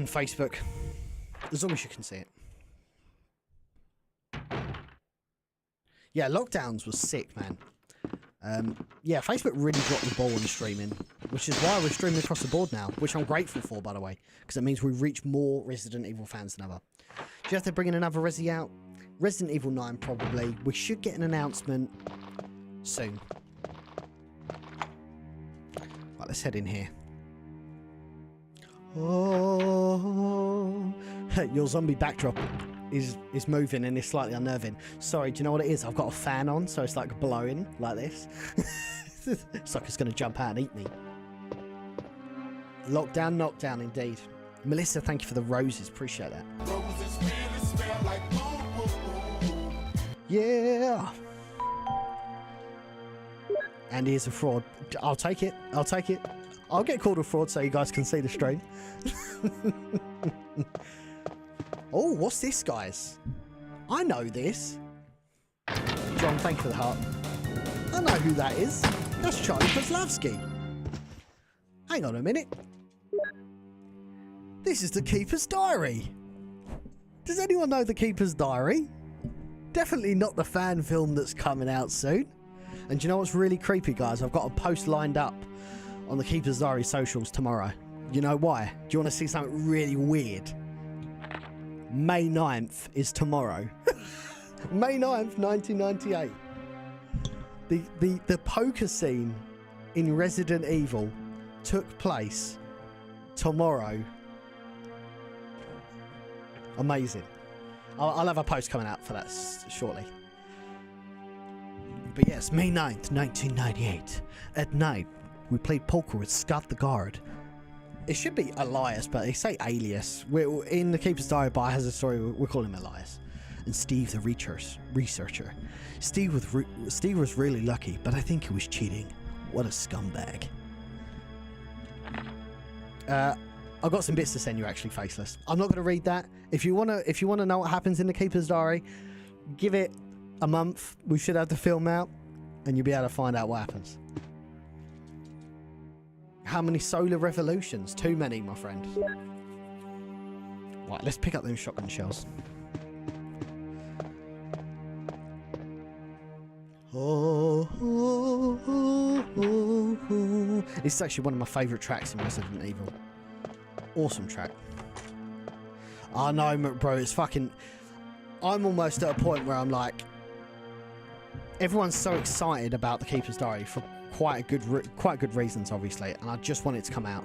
Facebook. As long as you can see it. Yeah, lockdowns was sick, man. Yeah, Facebook really dropped the ball on streaming, which is why we're streaming across the board now, which I'm grateful for, by the way, because it means we reach more Resident Evil fans than ever. Do you have to bring in another Resi out? Resident Evil 9, probably. We should get an announcement soon. Right, let's head in here. Oh, your zombie backdrop is moving and it's slightly unnerving. Sorry, do you know what it is? I've got a fan on, so it's like blowing like this. It's like it's going to jump out and eat me. Lockdown, knockdown, indeed. Melissa, thank you for the roses. Appreciate that. Yeah. Andy is a fraud. I'll take it. I'll take it. I'll get called a fraud so you guys can see the stream. Oh, what's this, guys? I know this. John, thank you for the heart. I know who that is. That's Charlie Kozlowski. Hang on a minute. This is the Keeper's Diary. Does anyone know the Keeper's Diary? Definitely not the fan film that's coming out soon. And do you know what's really creepy, guys? I've got a post lined up on the Keeper's Diary socials tomorrow. You know why? Do you want to see something really weird? May 9th is tomorrow. May 9th, 1998. The poker scene in Resident Evil took place tomorrow. Amazing. I'll have a post coming out for that shortly. But yes, May 9th, 1998. At night, we played poker with Scott the Guard. It should be Elias, but they say Alias. We're in the Keeper's Diary Biohazard story, we call him Elias. And Steve the researcher. Steve was really lucky, but I think he was cheating. What a scumbag. I've got some bits to send you actually, Faceless. I'm not going to read that. If you wanna know what happens in the Keeper's Diary, give it a month. We should have the film out, and you'll be able to find out what happens. How many solar revolutions? Too many, my friend. Right, let's pick up them shotgun shells. Oh, oh, oh, oh, oh. This is actually one of my favourite tracks in Resident Evil. Awesome track. Oh no, bro, it's fucking... I'm almost at a point where I'm like... Everyone's so excited about The Keeper's Diary for quite good reasons, obviously, and I just want it to come out.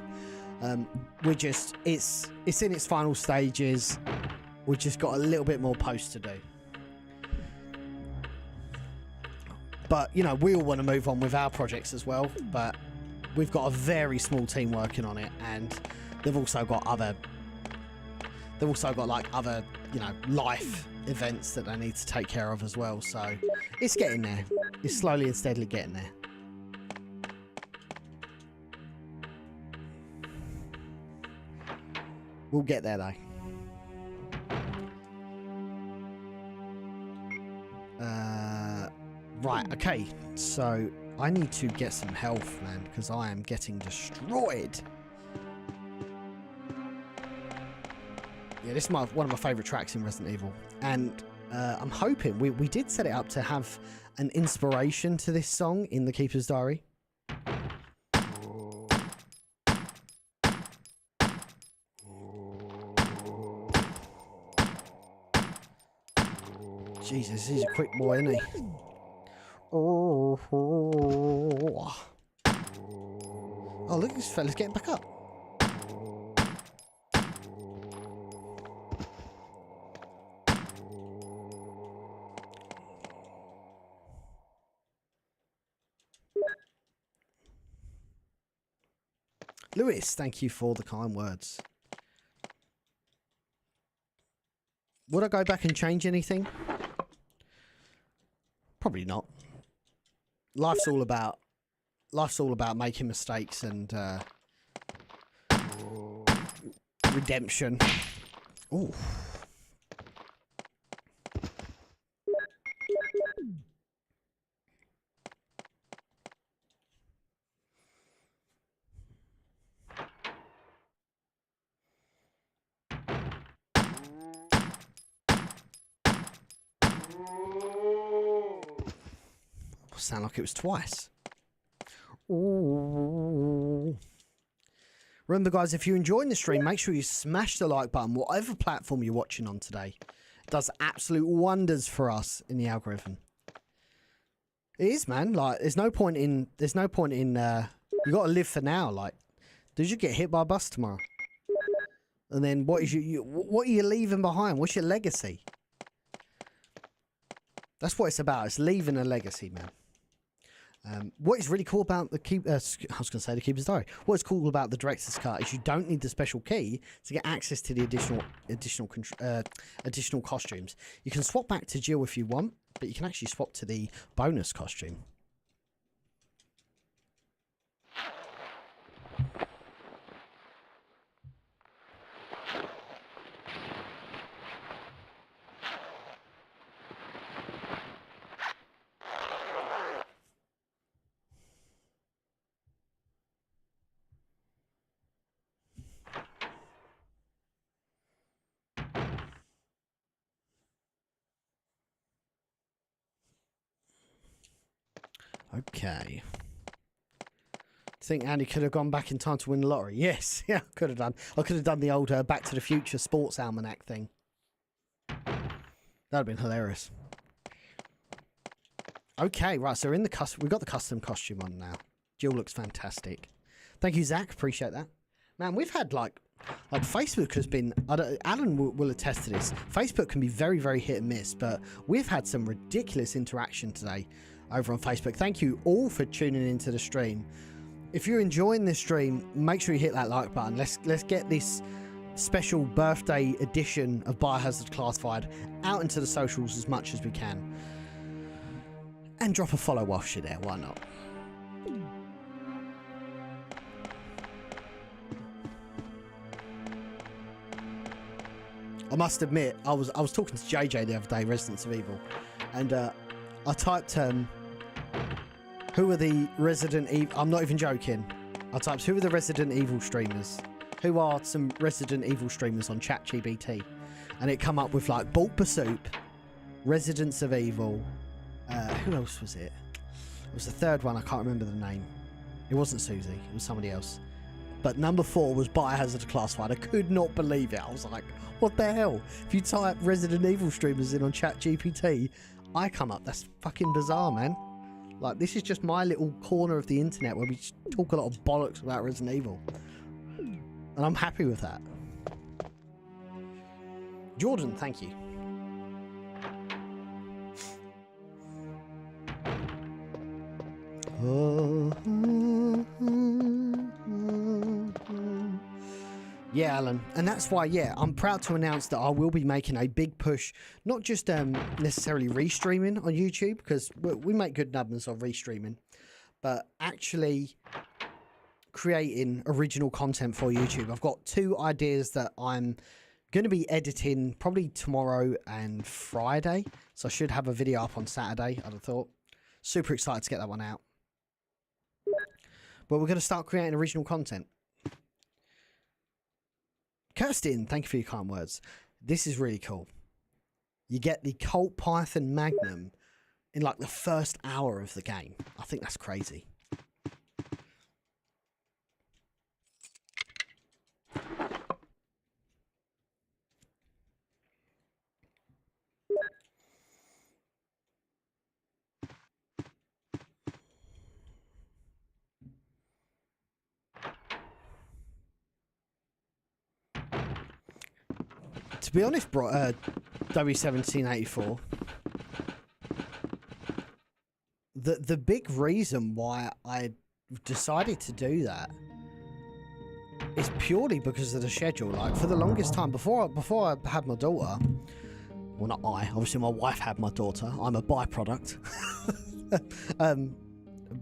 It's in its final stages. We've just got a little bit more post to do. But, you know, we all want to move on with our projects as well, but we've got a very small team working on it, and they've also got like other, you know, life events that they need to take care of as well. So it's getting there. It's slowly and steadily getting there. We'll get there though. Right, okay. So I need to get some health, man, because I am getting destroyed. Yeah, this is one of my favourite tracks in Resident Evil, and I'm hoping we did set it up to have an inspiration to this song in The Keeper's Diary. Jesus, he's a quick boy, isn't he? Oh, look at this fella's getting back up. Lewis, thank you for the kind words. Would I go back and change anything? Probably not. Life's all about making mistakes and redemption. Ooh. Sound like it was twice. Ooh. Remember, guys, if you're enjoying the stream, make sure you smash the like button, whatever platform you're watching on today. It does absolute wonders for us in the algorithm. It is, man. Like, there's no point in you got to live for now. Like, did you get hit by a bus tomorrow? And then what are you leaving behind? What's your legacy? That's what it's about. It's leaving a legacy, man. What is really cool about the Keeper's Diary. What is cool about the director's cut is you don't need the special key to get access to the additional costumes. You can swap back to Jill if you want, but you can actually swap to the bonus costume. Okay. Think Andy could have gone back in time to win the lottery? Yes, yeah, I could have done. I could have done the old Back to the Future sports almanac thing. That'd have been hilarious. Okay, right. So we're in the we've got the custom costume on now. Jill looks fantastic. Thank you, Zach. Appreciate that. Man, we've had like Facebook has been. Alan will attest to this. Facebook can be very, very hit and miss, but we've had some ridiculous interaction today over on Facebook. Thank you all for tuning into the stream. If you're enjoying this stream, make sure you hit that like button. Let's get this special birthday edition of Biohazard Declassified out into the socials as much as we can. And drop a follow whilst you're there, why not? I must admit, I was talking to JJ the other day, Residents of Evil, and I typed who are the Resident Evil? I'm not even joking. I typed who are the Resident Evil streamers? Who are some Resident Evil streamers on ChatGPT? And it come up with like Bulba Soup, Residents of Evil. Who else was it? It was the third one. I can't remember the name. It wasn't Susie. It was somebody else. But number 4 was Biohazard Declassified. I could not believe it. I was like, what the hell? If you type Resident Evil streamers in on ChatGPT, I come up. That's fucking bizarre, man. Like, this is just my little corner of the internet where we talk a lot of bollocks about Resident Evil. And I'm happy with that. Jordan, thank you. Yeah, Alan, and that's why, yeah, I'm proud to announce that I will be making a big push, not just necessarily restreaming on YouTube, because we make good numbers on restreaming, but actually creating original content for YouTube. I've got 2 ideas that I'm going to be editing probably tomorrow and Friday, so I should have a video up on Saturday, I'd have thought. Super excited to get that one out. But we're going to start creating original content. Kirsten, thank you for your kind words. This is really cool. You get the Colt Python Magnum in like the first hour of the game. I think that's crazy. To be honest, bro, W1784, the big reason why I decided to do that is purely because of the schedule. Like, for the longest time, before I had my daughter, well, not I, obviously my wife had my daughter, I'm a byproduct.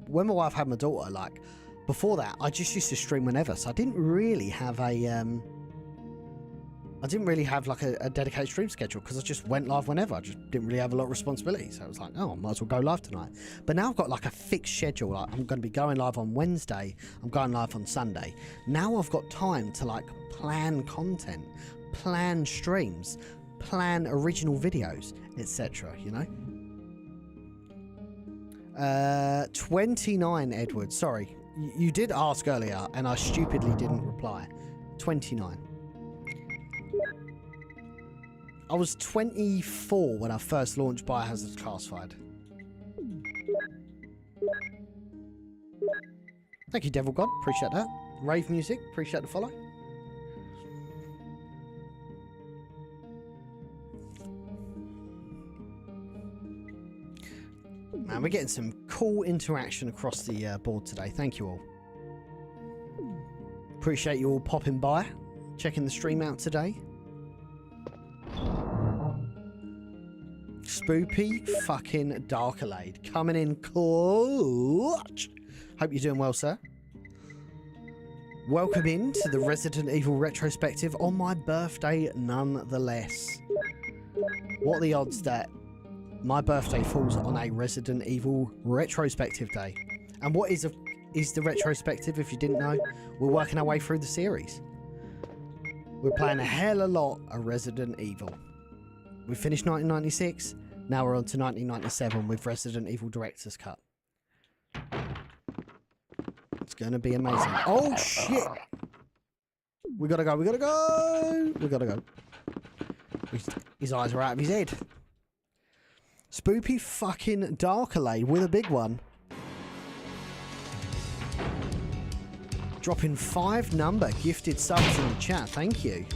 When my wife had my daughter, like, before that, I just used to stream whenever, so I didn't really have a like a dedicated stream schedule, because I just went live whenever. I just didn't really have a lot of responsibility, so I was like, oh, I might as well go live tonight. But now I've got like a fixed schedule. Like, I'm going to be going live on Wednesday, I'm going live on Sunday. Now I've got time to like plan content, plan streams, plan original videos, etc., you know? 29, Edward, sorry. You did ask earlier and I stupidly didn't reply. 29. I was 24 when I first launched Biohazard Declassified. Thank you, Devil God. Appreciate that. Rave Music. Appreciate the follow. Man, we're getting some cool interaction across the board today. Thank you all. Appreciate you all popping by, checking the stream out today. Spoopy fucking Darkalade coming in clutch. Hope you're doing well, sir. Welcome in to the Resident Evil retrospective on my birthday nonetheless. What are the odds that my birthday falls on a Resident Evil retrospective day? And what is the retrospective, if you didn't know? We're working our way through the series. We're playing a hell of a lot of Resident Evil. We finished 1996, now we're on to 1997 with Resident Evil Director's Cut. It's going to be amazing. Oh, shit! We gotta go, we gotta go! We gotta go. His eyes are out of his head. Spoopy fucking Darkalade with a big one. Dropping 5 number gifted subs in the chat. Thank you.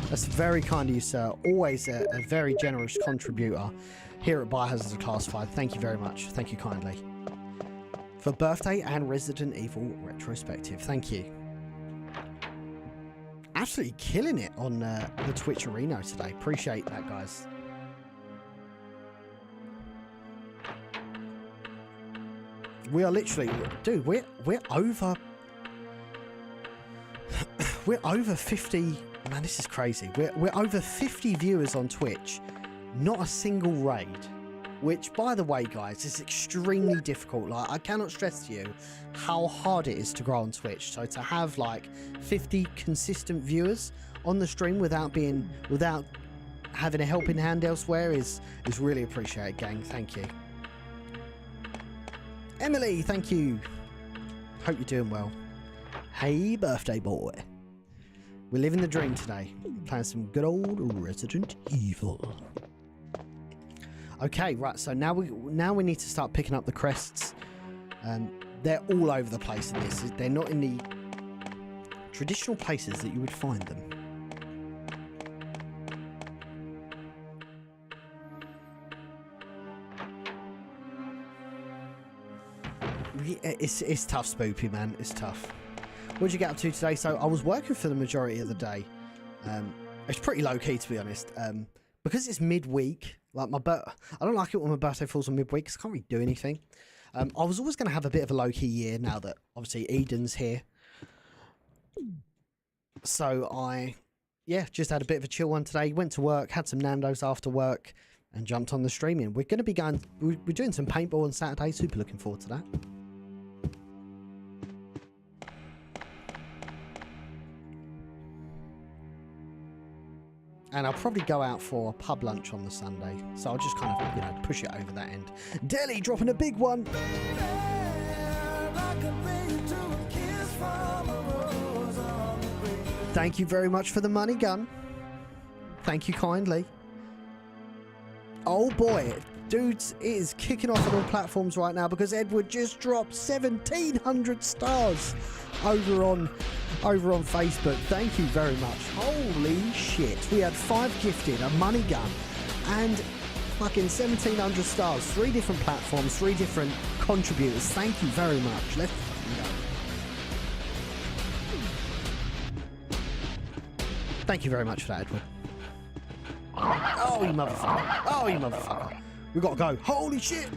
That's very kind of you, sir. Always a very generous contributor here at Biohazard Declassified. Thank you very much. Thank you kindly. For birthday and Resident Evil retrospective. Thank you. Absolutely killing it on the Twitch Arena today. Appreciate that, guys. We are literally, dude, we're over... We're over 50 Man, this is crazy. We're over 50 viewers on Twitch. Not a single raid. Which, by the way, guys, is extremely difficult. Like, I cannot stress to you how hard it is to grow on Twitch. So to have like 50 consistent viewers on the stream without having a helping hand elsewhere is really appreciated, gang. Thank you. Emily, thank you. Hope you're doing well. Hey, birthday boy. We're living the dream today. Playing some good old Resident Evil. Okay, right, so now we need to start picking up the crests. They're all over the place in this. They're not in the traditional places that you would find them. Yeah, it's tough, Spoopy, man. It's tough. What did you get up to today? So I was working for the majority of the day. It's pretty low key, to be honest. Because it's midweek. Like I don't like it when my birthday falls on midweek because I can't really do anything. I was always going to have a bit of a low key year now that obviously Eden's here. So I, just had a bit of a chill one today. Went to work, had some Nando's after work, and jumped on the streaming. We're going to be we're doing some paintball on Saturday. Super looking forward to that. And I'll probably go out for a pub lunch on the Sunday. So I'll just kind of, push it over that end. Deli dropping a big one. Thank you very much for the money gun. Thank you kindly. Oh boy, dudes, it is kicking off on all platforms right now because Edward just dropped 1,700 stars over on Facebook. Thank you very much. Holy shit. We had 5 gifted, a money gun, and fucking 1,700 stars. 3 different platforms, 3 different contributors. Thank you very much. Let's fucking go. Thank you very much for that, Edward. Oh, you motherfucker. Oh, you motherfucker. We gotta go. Holy shit.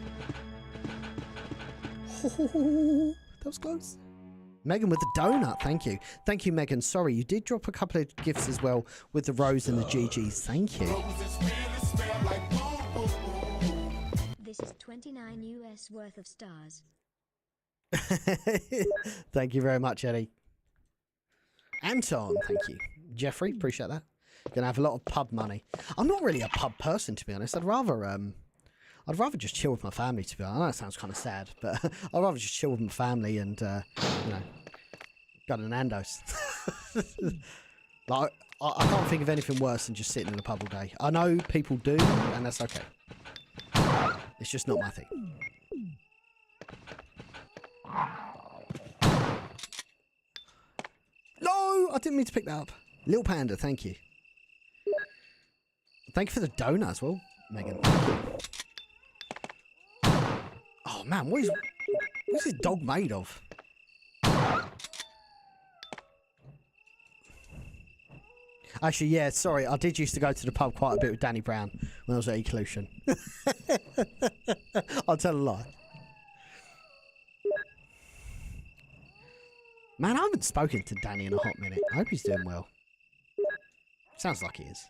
Oh, that was close. Megan with the donut, thank you. Thank you, Megan. Sorry, you did drop a couple of gifts as well with the rose and the GGs. Thank you. This is 29 US worth of stars. Thank you very much, Eddie. Anton, thank you. Jeffrey, appreciate that. Gonna have a lot of pub money. I'm not really a pub person, to be honest. I'd rather just chill with my family, to be honest. I know it sounds kind of sad, but I'd rather just chill with my family and, go to Nando's. Like, I can't think of anything worse than just sitting in a pub all day. I know people do, and that's okay. It's just not my thing. No, I didn't mean to pick that up. Little Panda, thank you. Thank you for the donut as well, Megan. Thank you. Oh man, what's this dog made of? Actually, yeah, sorry, I did used to go to the pub quite a bit with Danny Brown when I was at Ecolution. I'll tell a lie. Man, I haven't spoken to Danny in a hot minute. I hope he's doing well. Sounds like he is.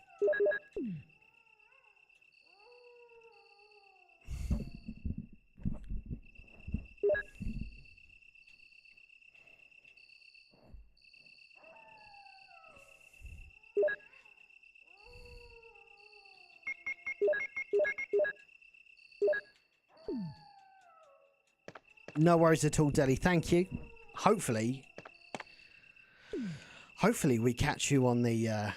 No worries at all, Deli. Thank you. Hopefully we catch you on the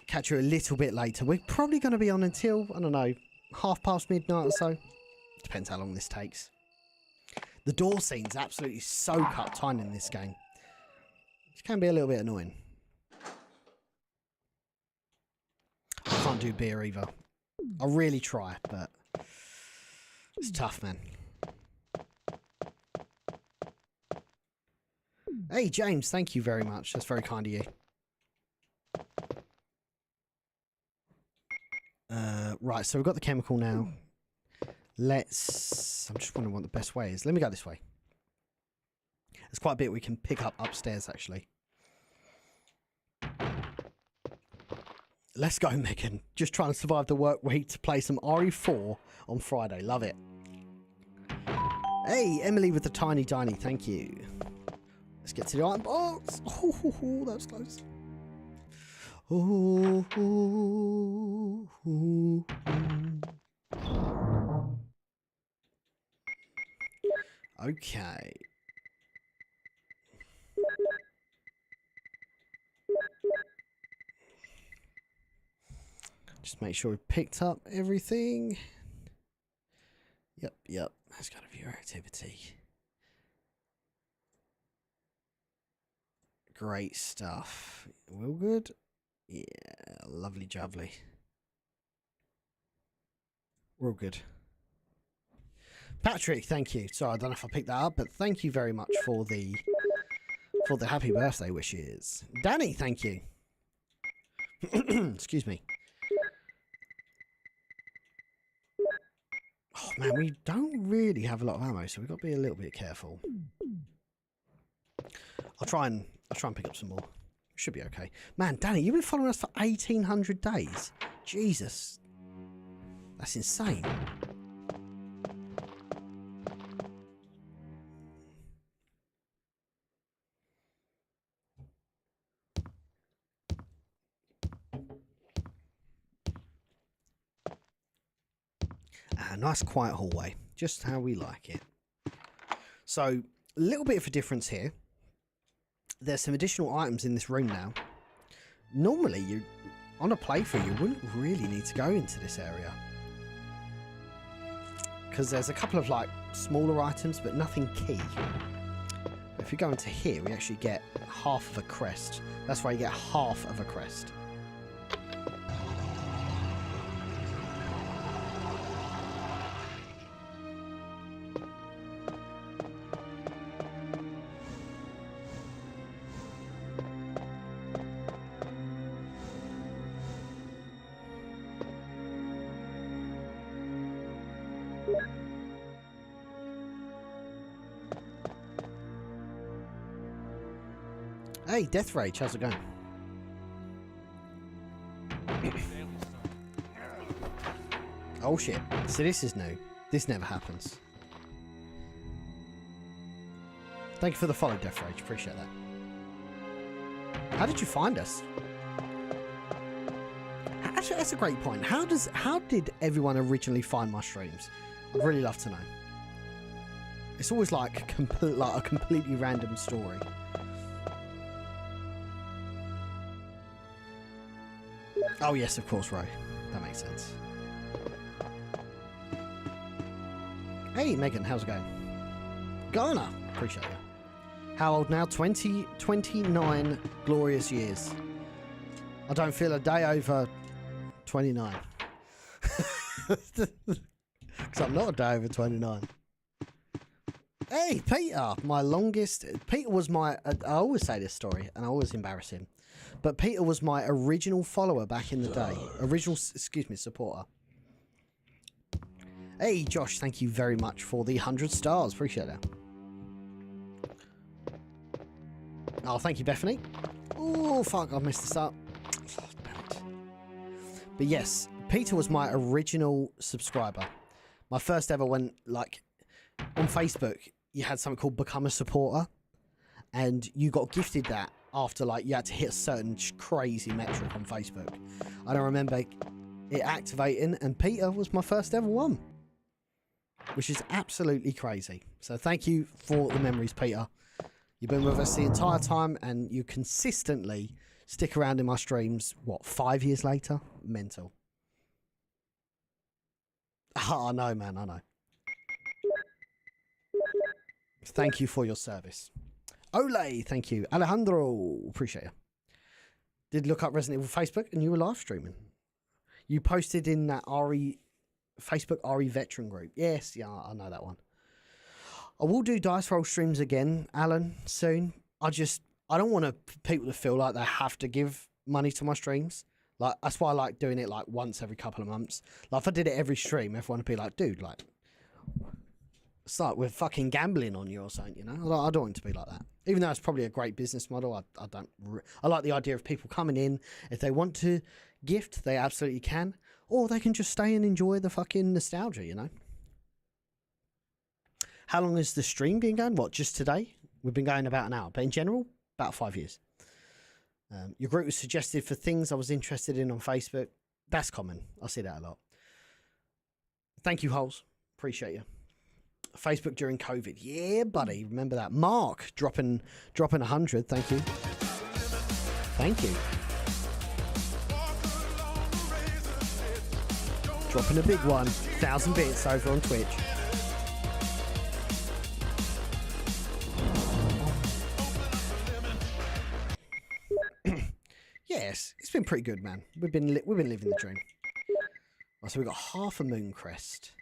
catch you a little bit later. We're probably going to be on until, I don't know, midnight or so. Depends how long this takes. The door scene's absolutely so cut tight in this game. It can be a little bit annoying. I can't do beer either. I really try, but it's tough, man. Hey, James, thank you very much. That's very kind of you. Right, so we've got the chemical now. I'm just wondering what the best way is. Let me go this way. There's quite a bit we can pick up upstairs, actually. Let's go, Megan. Just trying to survive the work week to play some RE4 on Friday. Love it. Hey, Emily with the tiny. Thank you. Let's get to the item box. Oh, that was close. Okay. Just make sure we picked up everything. Yep. Let's go to view activity. Great stuff. All good? Yeah, lovely jubbly. We're all good. Patrick, thank you. Sorry, I don't know if I picked that up, but thank you very much for the happy birthday wishes. Danny, thank you. Excuse me. Oh man, we don't really have a lot of ammo, so we've got to be a little bit careful. I'll try and pick up some more. Should be okay. Man, Danny, you've been following us for 1,800 days. Jesus. That's insane. Nice quiet hallway. Just how we like it. So, a little bit of a difference here. There's some additional items in this room now. Normally, on a playthrough, you wouldn't really need to go into this area. Because there's a couple of, like, smaller items, but nothing key. If you go into here, we actually get half of a crest. That's why you get half of a crest. Hey, Death Rage, how's it going? Oh shit, so this is new. This never happens. Thank you for the follow, Death Rage, appreciate that. How did you find us? Actually, that's a great point. How did everyone originally find my streams? I'd really love to know. It's always like a completely random story. Oh yes, of course, Ro. That makes sense. Hey, Megan, how's it going? Ghana, appreciate you. How old now? 29 glorious years. I don't feel a day over 29. Because I'm not a day over 29. Hey, Peter, my longest... Peter was my... I always say this story, and I always embarrass him. But Peter was my original follower back in the day. Supporter. Hey, Josh, thank you very much for the 100 stars. Appreciate that. Oh, thank you, Bethany. Oh, fuck, I've messed this up. Oh, damn it. But yes, Peter was my original subscriber. My first ever when, like, on Facebook, you had something called Become a Supporter. And you got gifted that after, like, you had to hit a certain crazy metric on Facebook. I don't remember it activating, and Peter was my first ever one. Which is absolutely crazy. So thank you for the memories, Peter. You've been with us the entire time, and you consistently stick around in my streams, what, 5 years later? Mental. I know, man, I know. Thank you for your service. Ole, thank you. Alejandro, appreciate you. Did look up Resident Evil Facebook, and you were live streaming. You posted in that Facebook RE veteran group. Yes, yeah, I know that one. I will do dice roll streams again, Alan, soon. I don't want people to feel like they have to give money to my streams. Like, that's why I like doing it like once every couple of months. Like, if I did it every stream, everyone would be like, dude, like, It's like we're fucking gambling on you or something, you know? I don't want it to be like that. Even though it's probably a great business model, I don't. I like the idea of people coming in. If they want to gift, they absolutely can. Or they can just stay and enjoy the fucking nostalgia, you know? How long has the stream been going? What, just today? We've been going about an hour. But in general, about 5 years. Your group was suggested for things I was interested in on Facebook. That's common. I see that a lot. Thank you, Holes. Appreciate you. Facebook during COVID. Yeah, buddy. Remember that. Mark dropping 100. Thank you. Thank you. Dropping a big one. 1,000 bits over on Twitch. Yes, it's been pretty good, man. We've been living the dream. Right, so we've got half a moon crest.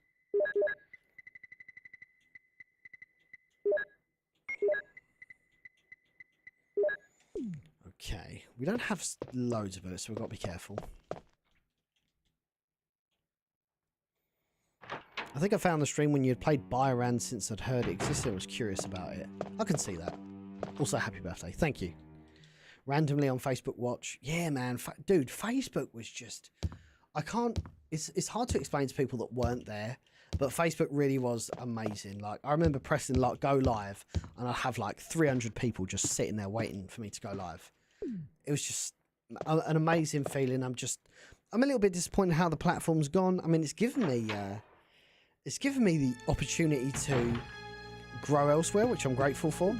Okay, we don't have loads of it, so we've got to be careful. I think I found the stream when you had played Biohazard since I'd heard it existed and was curious about it. I can see that. Also, happy birthday. Thank you. Randomly on Facebook Watch. Yeah, man. Dude, Facebook was just... I can't... It's hard to explain to people that weren't there, but Facebook really was amazing. Like, I remember pressing like go live, and I'd have like 300 people just sitting there waiting for me to go live. It was just an amazing feeling. I'm a little bit disappointed how the platform's gone. I mean, it's given me the opportunity to grow elsewhere, which I'm grateful for.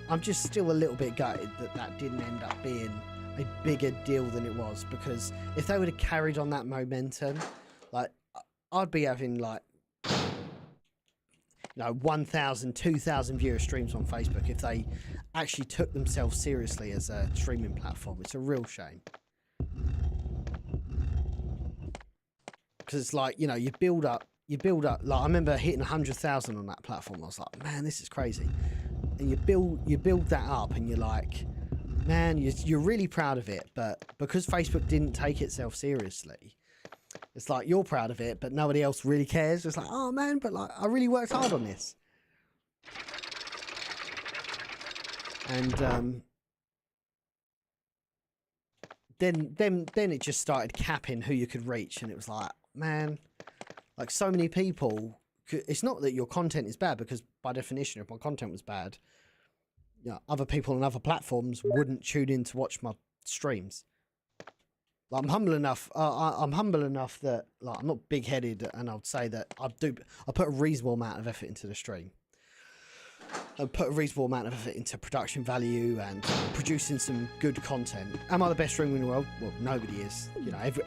I'm just still a little bit gutted that didn't end up being a bigger deal than it was, because if they would have carried on that momentum, like, I'd be having like, 1,000, 2,000 viewer streams on Facebook if they actually took themselves seriously as a streaming platform. It's a real shame. Because it's like, you build up, like, I remember hitting 100,000 on that platform. I was like, man, this is crazy. And you build that up, and you're like, man, you're really proud of it. But because Facebook didn't take itself seriously, it's like you're proud of it, but nobody else really cares. It's like, oh man, but like, I really worked hard on this. And then it just started capping who you could reach, and it was like, man, like, so many people. It's not that your content is bad, because by definition, if my content was bad, other people on other platforms wouldn't tune in to watch my streams. Like, I'm humble enough. I'm humble enough that, like, I'm not big-headed, and I'd say that I put a reasonable amount of effort into the stream. I put a reasonable amount of effort into production value and producing some good content. Am I the best streamer in the world? Well, nobody is.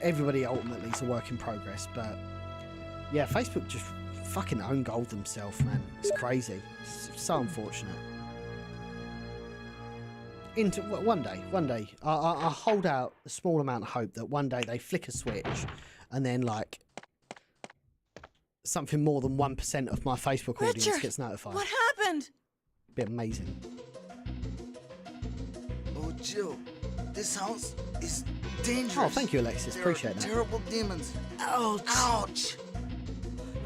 Everybody ultimately is a work in progress. But yeah, Facebook just fucking own gold themselves, man. It's crazy. It's so unfortunate. One day, I hold out a small amount of hope that one day they flick a switch, and then, like, something more than 1% of my Facebook audience gets notified. What happened? Be amazing. Oh, Jill, this house is dangerous. Oh, thank you, Alexis. Appreciate that. Terrible demons. Ouch! Ouch!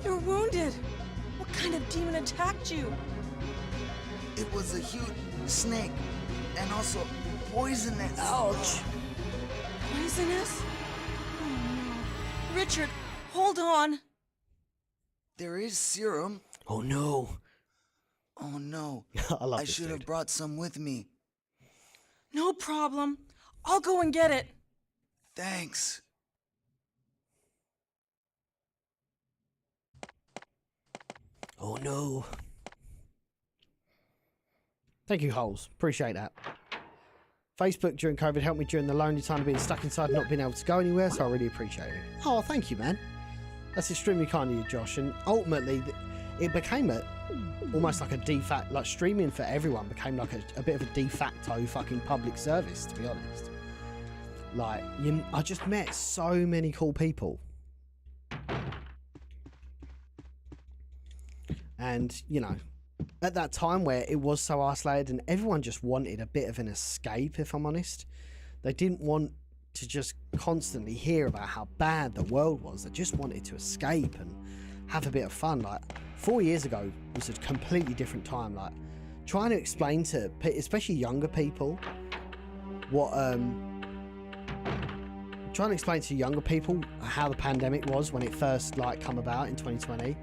You're wounded. What kind of demon attacked you? It was a huge snake, and also poisonous. Ouch! Poisonous? Oh no. Richard, hold on. There is serum. Oh no. Oh no. I love I this should have dude. brought some with me. No problem. I'll go and get it. Thanks. Oh no. Thank you, Holes. Appreciate that. Facebook during COVID helped me during the lonely time of being stuck inside and not being able to go anywhere, so I really appreciate it. Oh, thank you, man. That's extremely kind of you, Josh. And ultimately, it became almost like a de facto, like, streaming for everyone became like a bit of a de facto fucking public service, to be honest. Like, I just met so many cool people. And, at that time where it was so isolated and everyone just wanted a bit of an escape, if I'm honest. They didn't want to just constantly hear about how bad the world was. They just wanted to escape and have a bit of fun. Like 4 years ago was a completely different time. Like trying to explain to especially younger people what trying to explain to younger people how the pandemic was when it first like come about in 2020,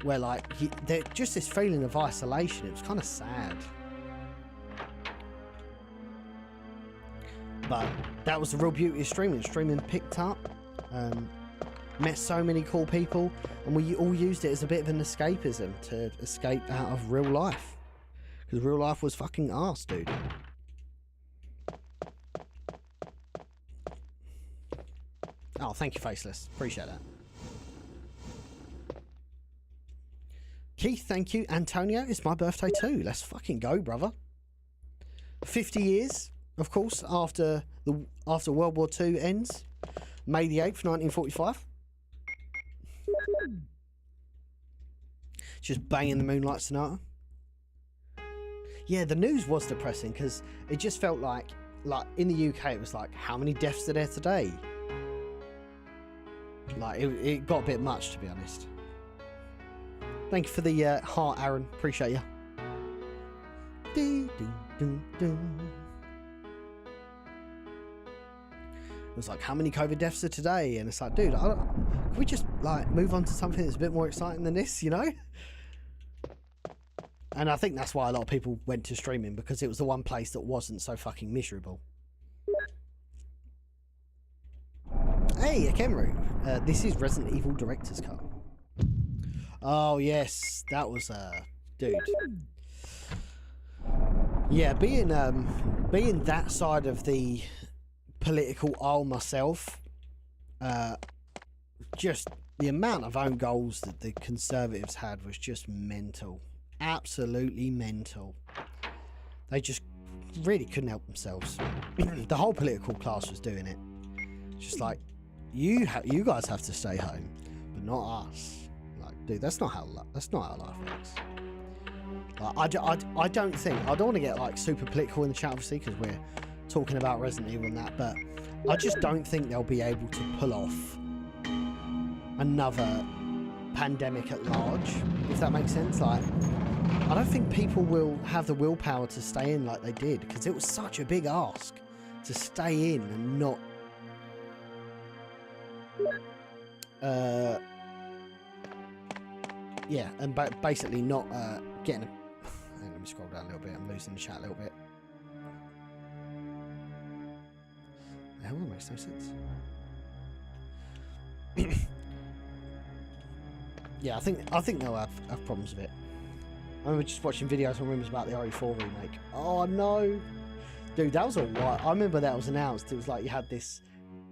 where like they're just this feeling of isolation. It was kind of sad, but that was the real beauty of streaming. Streaming picked up, met so many cool people, and we all used it as a bit of an escapism to escape out of real life, because real life was fucking arse, dude. Oh, thank you, Faceless. Appreciate that. Keith, thank you. Antonio, it's my birthday too. Let's fucking go, brother. 50 years, of course, after World War II ends. May the 8th, 1945. Just banging the Moonlight Sonata. Yeah, the news was depressing because it just felt like in the UK it was like, how many deaths are there today? Like it got a bit much, to be honest. Thank you for the heart, Aaron. Appreciate you. It was like, how many COVID deaths are today? And it's like, dude, can we just like move on to something that's a bit more exciting than this, you know? And I think that's why a lot of people went to streaming, because it was the one place that wasn't so fucking miserable. Hey, Akenru. This is Resident Evil Director's Cut. Oh, yes. That was, dude. Yeah, being that side of the political aisle myself, just the amount of own goals that the Conservatives had was just mental. Absolutely mental. They just really couldn't help themselves. The whole political class was doing it. Just like, you guys have to stay home, but not us. Like, dude, that's not how life works. Like, I don't want to get like super political in the chat, obviously, because we're talking about Resident Evil and that, but I just don't think they'll be able to pull off another pandemic at large, if that makes sense. Like, I don't think people will have the willpower to stay in like they did, because it was such a big ask to stay in and not yeah, and basically not getting a let me scroll down a little bit. I'm losing the chat a little bit. The hell, that makes no sense. Yeah, I think they'll have problems with it. I remember just watching videos and rumors about the RE4 remake. Oh no, dude, that was a while. I remember that was announced. It was like you had this,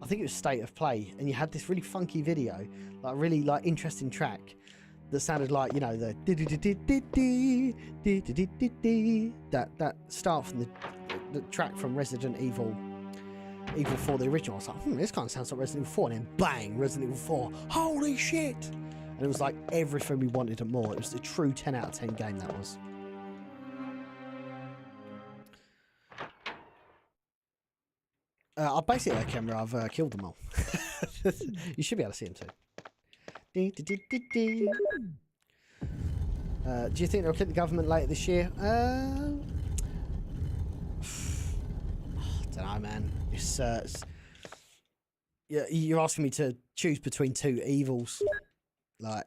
I think it was State of Play, and you had this really funky video, like really like interesting track that sounded like, you know, the that start from the track from Resident Evil 4, the original. I was like, this kind of sounds like Resident Evil 4, and then bang, Resident Evil 4. Holy shit! And it was like everything we wanted and more. It was a true 10 out of 10 game, that was. I basically, camera, I've killed them all. You should be able to see them too. Do you think they'll kick the government later this year? I don't know, man. It's you're asking me to choose between two evils. Like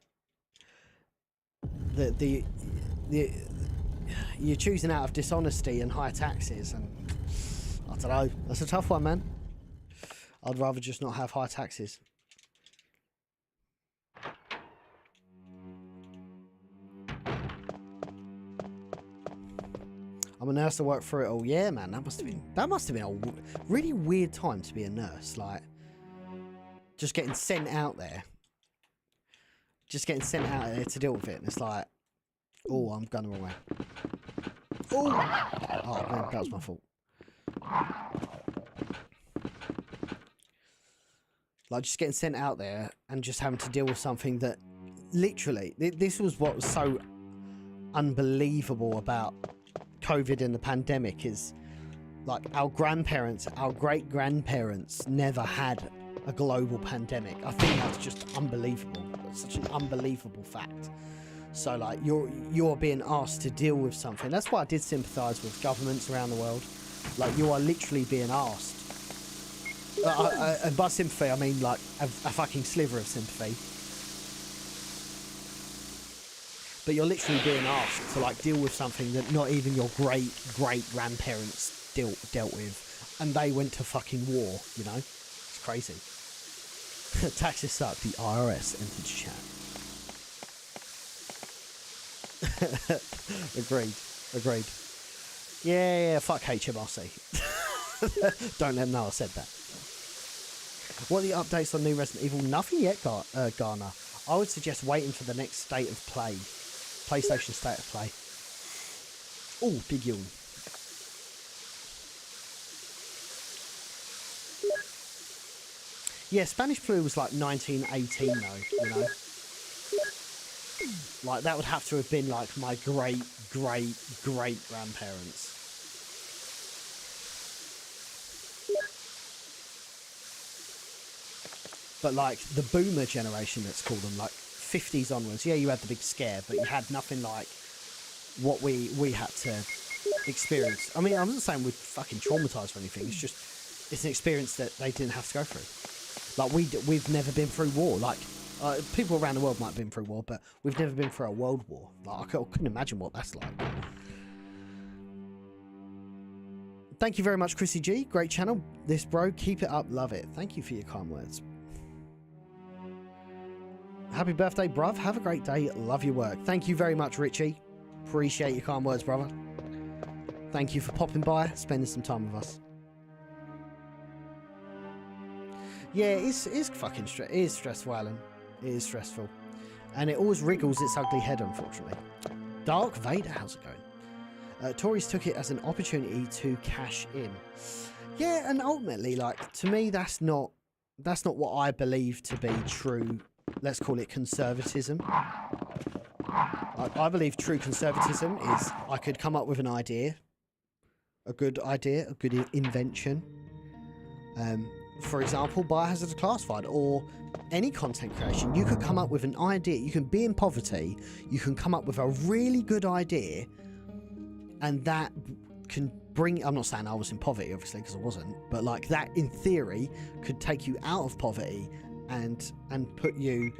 the you're choosing out of dishonesty and high taxes, and I don't know. That's a tough one, man. I'd rather just not have high taxes. I'm a nurse to work through it all. Yeah, man, that must have been a really weird time to be a nurse. Like, just getting sent out there. Just getting sent out there to deal with it. And it's like, oh, I'm going the wrong way. Oh, man, that was my fault. Like, just getting sent out there and just having to deal with something that literally, this was what was so unbelievable about COVID and the pandemic, is like our grandparents, our great grandparents never had a global pandemic. I think that's just unbelievable. such an unbelievable fact. So like you're being asked to deal with something. That's why I did sympathise with governments around the world. Like you are literally being asked. And by sympathy, I mean like a fucking sliver of sympathy. But you're literally being asked to like deal with something that not even your great grandparents dealt with, and they went to fucking war. You know, it's crazy. Taxes suck. The IRS entered chat. Agreed. Yeah, fuck HMRC. Don't let them know I said that. What are the updates on new Resident Evil? Nothing yet, Garner. I would suggest waiting for the next state of play. PlayStation state of play. Oh, big yawn. Yeah, Spanish flu was like 1918 though, you know. Like that would have to have been like my great grandparents. But like the boomer generation, let's call them, like 50s onwards, yeah, you had the big scare, but you had nothing like what we had to experience. I mean, I'm not saying we're fucking traumatized or anything. It's just, it's an experience that they didn't have to go through. Like we've never been through war. Like people around the world might have been through war, but we've never been through a world war. Like I couldn't imagine what that's like. Thank you very much, Chrissy G. Great channel. This bro, keep it up, love it. Thank you for your kind words. Happy birthday, bruv. Have a great day. Love your work. Thank you very much, Richie. Appreciate your kind words, brother. Thank you for popping by, spending some time with us. Yeah, it's fucking it is stressful, Alan. It is stressful. And it always wriggles its ugly head, unfortunately. Dark Vader, how's it going? Tories took it as an opportunity to cash in. Yeah, and ultimately, like, to me, that's not what I believe to be true, let's call it conservatism. I believe true conservatism is I could come up with an idea, a good invention. For example, Biohazard Declassified or any content creation. You could come up with an idea. You can be in poverty. You can come up with a really good idea, and that can bring. I'm not saying I was in poverty, obviously, because I wasn't. But like that, in theory, could take you out of poverty and put you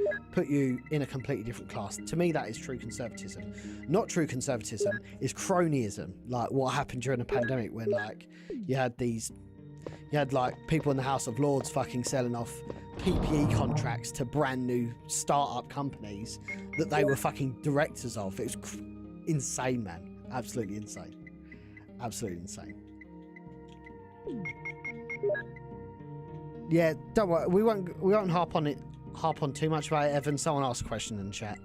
in a completely different class. To me, that is true conservatism. Not true conservatism is cronyism, like what happened during the pandemic when like you had like people in the House of Lords fucking selling off PPE contracts to brand new startup companies that they were fucking directors of. It was insane, man. Absolutely insane. Absolutely insane. Yeah, don't worry. We won't harp on too much about it, Evan. Someone asked a question in the chat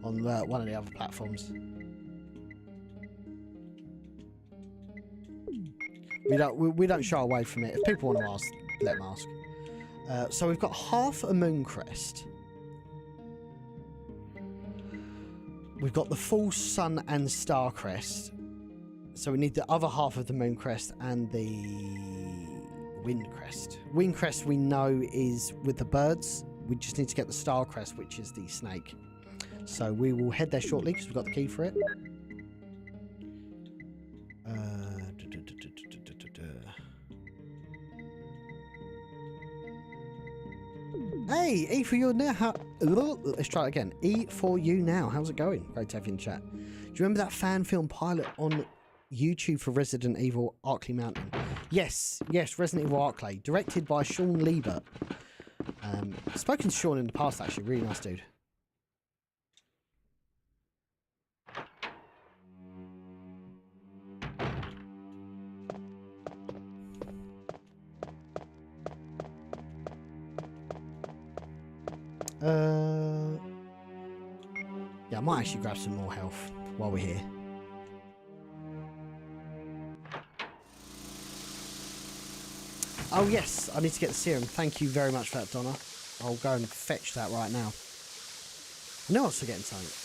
on one of the other platforms. We don't shy away from it. If people want to ask, let them ask. So we've got half a moon crest. We've got the full sun and star crest. So we need the other half of the moon crest and the wind crest. Wind crest we know is with the birds. We just need to get the star crest, which is the snake. So we will head there shortly because we've got the key for it. Hey, E for you now. Let's try it again. E for you now. How's it going? Great to have you in chat. Do you remember that fan film pilot on YouTube for Resident Evil Arklay Mountain? Yes, Resident Evil Arklay, directed by Sean Liebert. I've spoken to Sean in the past, actually. Really nice dude. Yeah, I might actually grab some more health while we're here. Oh yes, I need to get the serum. Thank you very much for that, Donna. I'll go and fetch that right now. I know I was forgetting something.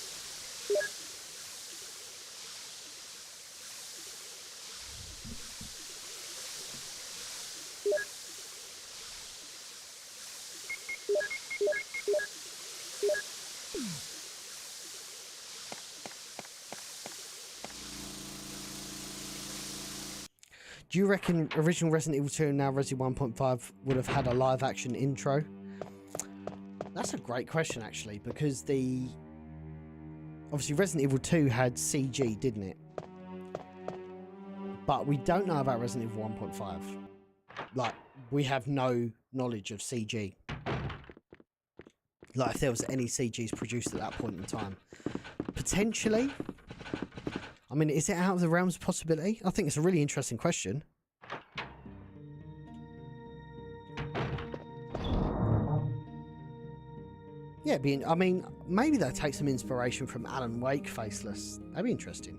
Do you reckon original Resident Evil 2 and now Resident 1.5 would have had a live action intro? That's a great question, actually, because obviously Resident Evil 2 had CG, didn't it? But we don't know about Resident Evil 1.5. Like, we have no knowledge of CG. Like, if there was any CGs produced at that point in time. Potentially. I mean, is it out of the realms of possibility? I think it's a really interesting question. Yeah, I mean, maybe they'll take some inspiration from Alan Wake Faceless. That'd be interesting.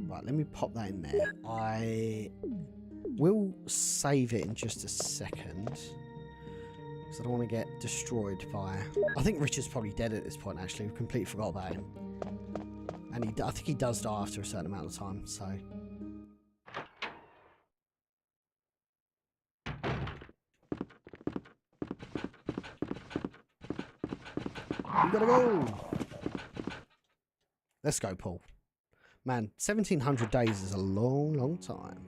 Right, let me pop that in there. I will save it in just a second, because I don't want to get destroyed by... I think Richard's probably dead at this point, actually. We've completely forgot about him. And I think he does die after a certain amount of time, so... We gotta go! Let's go, Paul. Man, 1700 days is a long, long time.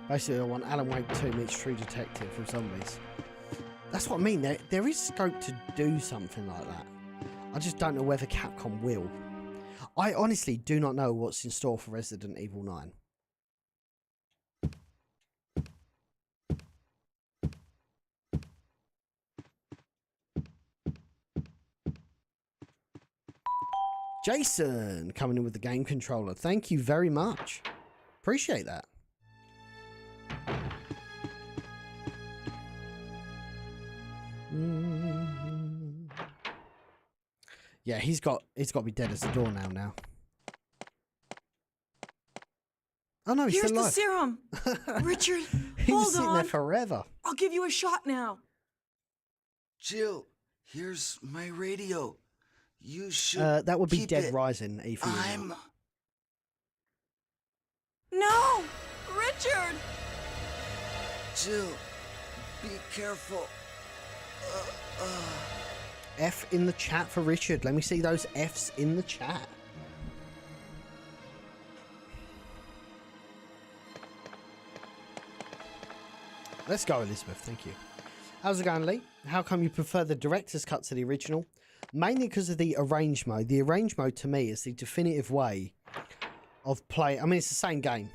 Basically, I want Alan Wake 2 meets True Detective with zombies. That's what I mean. There is scope to do something like that. I just don't know whether Capcom will. I honestly do not know what's in store for Resident Evil 9. Jason coming in with the game controller. Thank you very much. Appreciate that. Yeah, he's got to be dead as a door now. Oh no, he's Here's still alive. the serum. Richard, He was hold sitting on. there forever. I'll give you a shot now. Jill, here's my radio. You should That would be keep Dead it. Rising, Ethan. No! Richard! Jill, be careful. F in the chat for Richard. Let me see those Fs in the chat. Let's go, Elizabeth. Thank you. How's it going, Lee? How come you prefer the director's cut to the original? Mainly because of the arrange mode. The arrange mode to me is the definitive way of play. I mean, it's the same game,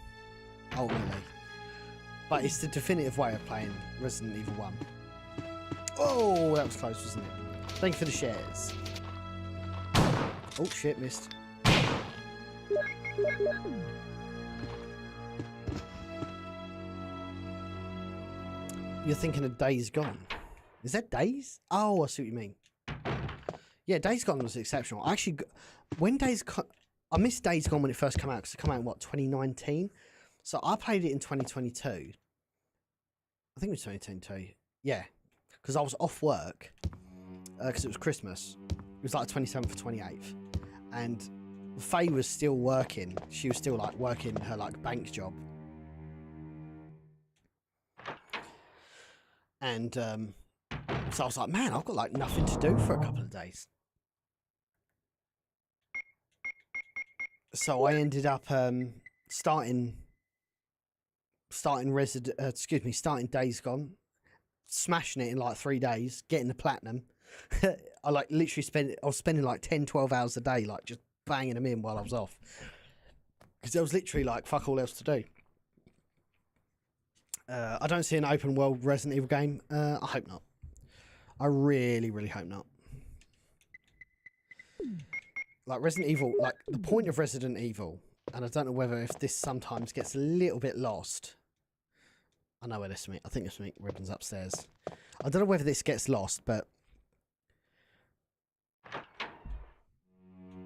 ultimately, but it's the definitive way of playing Resident Evil 1. Oh, that was close, wasn't it? Thank you for the shares. Oh shit, missed. You're thinking of Days Gone. Is that Days? Oh, I see what you mean. Yeah, Days Gone was exceptional. Actually, when I missed Days Gone when it first came out, because it came out in, what, 2019? So I played it in 2022. I think it was 2022. Yeah, because I was off work, because it was Christmas. It was like 27th or 28th. And Faye was still working. She was still, like, working her, like, bank job. And so I was like, man, I've got like nothing to do for a couple of days. So I ended up starting Days Gone, smashing it in like 3 days, getting the platinum. I like literally I was spending like 10-12 hours a day, like just banging them in while I was off, because there was literally like fuck all else to do. I don't see an open world Resident Evil game. I hope not. I really, really hope not. Like Resident Evil, like the point of Resident Evil, and I don't know whether if this sometimes gets a little bit lost, I know where there's something. I think there's something ribbons upstairs. I don't know whether this gets lost, but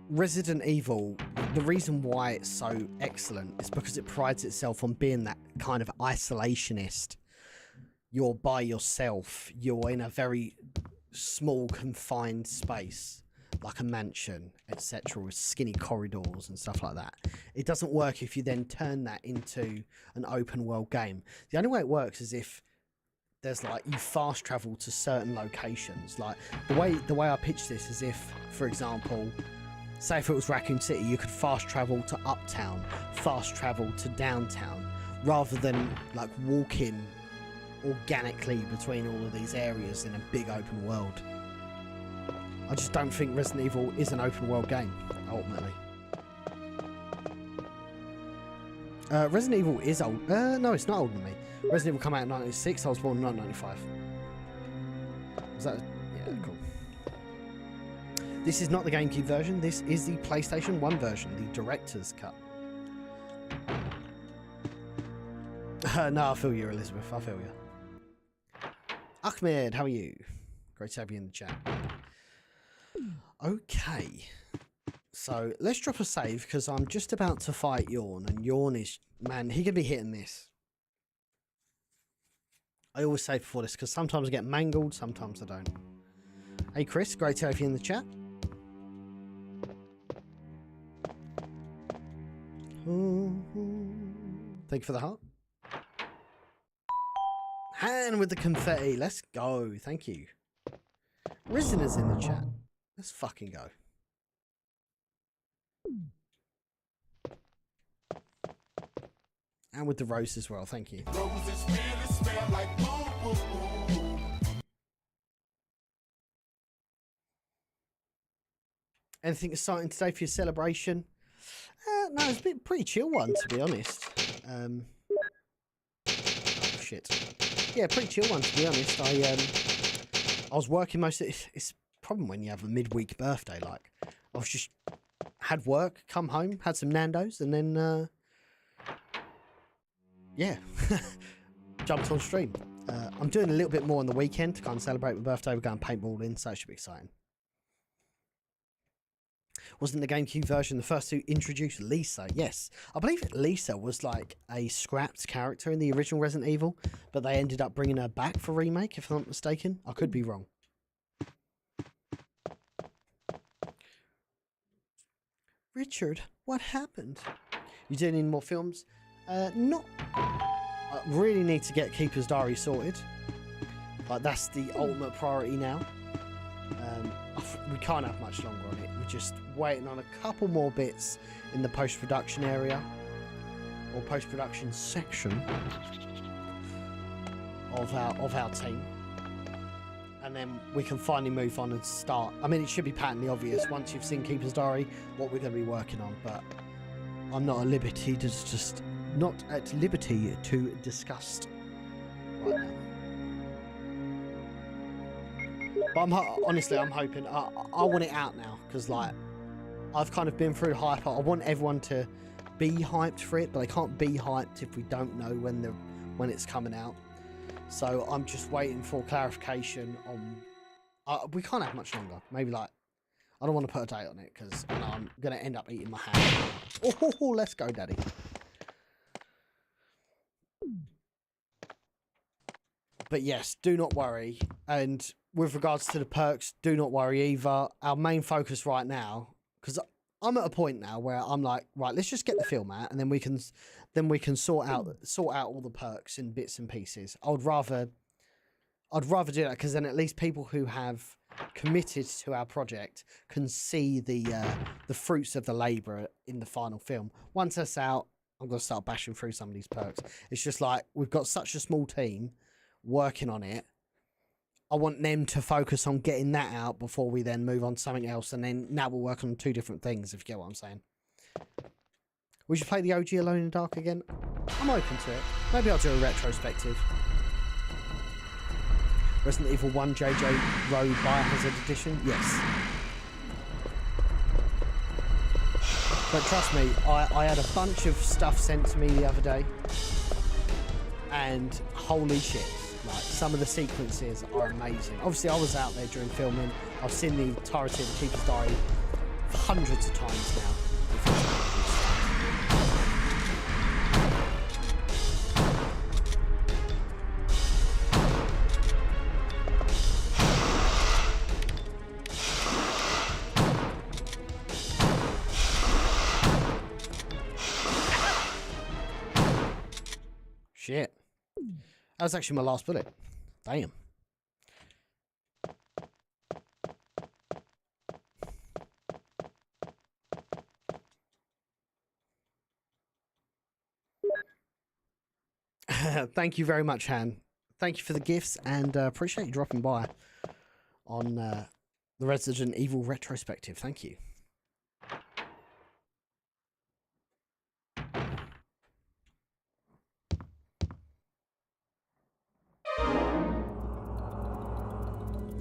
Resident Evil, the reason why it's so excellent is because it prides itself on being that kind of isolationist. You're by yourself. You're in a very small, confined space, like a mansion, etc., with skinny corridors and stuff like that. It doesn't work if you then turn that into an open world game. The only way it works is if there's like you fast travel to certain locations. Like the way I pitch this is if, for example, say if it was Raccoon City, you could fast travel to Uptown, fast travel to downtown, rather than like walking organically between all of these areas in a big open world. I just don't think Resident Evil is an open world game, ultimately. Resident Evil is old. No, it's not older than me. Resident Evil came out in 1996. I was born in 1995. Was that? Yeah, cool. This is not the GameCube version. This is the PlayStation 1 version, the director's cut. No, I feel you, Elizabeth. I feel you. Ahmed, how are you? Great to have you in the chat. Okay. So, let's drop a save, because I'm just about to fight Yawn, and Yawn is... Man, he could be hitting this. I always save before this, because sometimes I get mangled, sometimes I don't. Hey, Chris, great to have you in the chat. Thank you for the heart. Han with the confetti. Let's go. Thank you. Risen is in the chat. Let's fucking go. And with the rose as well. Thank you. Anything exciting today for your celebration? No, it's been a pretty chill one, to be honest. Oh, shit. Yeah, pretty chill one, to be honest. I was working most of it. It's a problem when you have a midweek birthday. Like, I was just had work, come home, had some Nando's, and then yeah, jumped on stream. I'm doing a little bit more on the weekend to kind of celebrate my birthday. We're going paintballing, so it should be exciting. Wasn't the GameCube version the first to introduce Lisa? Yes. I believe Lisa was like a scrapped character in the original Resident Evil, but they ended up bringing her back for remake, if I'm not mistaken. I could be wrong. Richard, what happened? You doing any more films? Not. I really need to get Keeper's Diary sorted. Like, that's the ultimate priority now. We can't have much longer on it. We're just waiting on a couple more bits in the post-production area or post-production section of our team, and then we can finally move on and start. I mean, it should be patently obvious once you've seen Keeper's Diary what we're going to be working on, but I'm not at liberty to discuss right now. But honestly, I'm hoping I want it out now, because like I've kind of been through hype. I want everyone to be hyped for it, but they can't be hyped if we don't know when it's coming out. So I'm just waiting for clarification on. We can't have much longer. Maybe like I don't want to put a date on it, because I'm gonna end up eating my hand. Oh, let's go, Daddy. But yes, do not worry. And with regards to the perks, do not worry either. Our main focus right now, because I'm at a point now where I'm like, right, let's just get the film out, and then we can sort out all the perks in bits and pieces. I'd rather do that, because then at least people who have committed to our project can see the fruits of the labour in the final film. Once that's out, I'm gonna start bashing through some of these perks. It's just like we've got such a small team working on it. I want them to focus on getting that out before we then move on to something else, and then now we'll work on two different things, if you get what I'm saying. We should play the OG Alone in the Dark again. I'm open to it. Maybe I'll do a retrospective. Resident Evil 1 JJ Road Biohazard Edition? Yes. But trust me, I had a bunch of stuff sent to me the other day. and holy shit, like some of the sequences are amazing. Obviously I was out there during filming. I've seen the entirety of the Keeper's Diary hundreds of times now. Shit. That was actually my last bullet. Damn. Thank you very much, Han. Thank you for the gifts, and appreciate you dropping by on the Resident Evil retrospective. Thank you.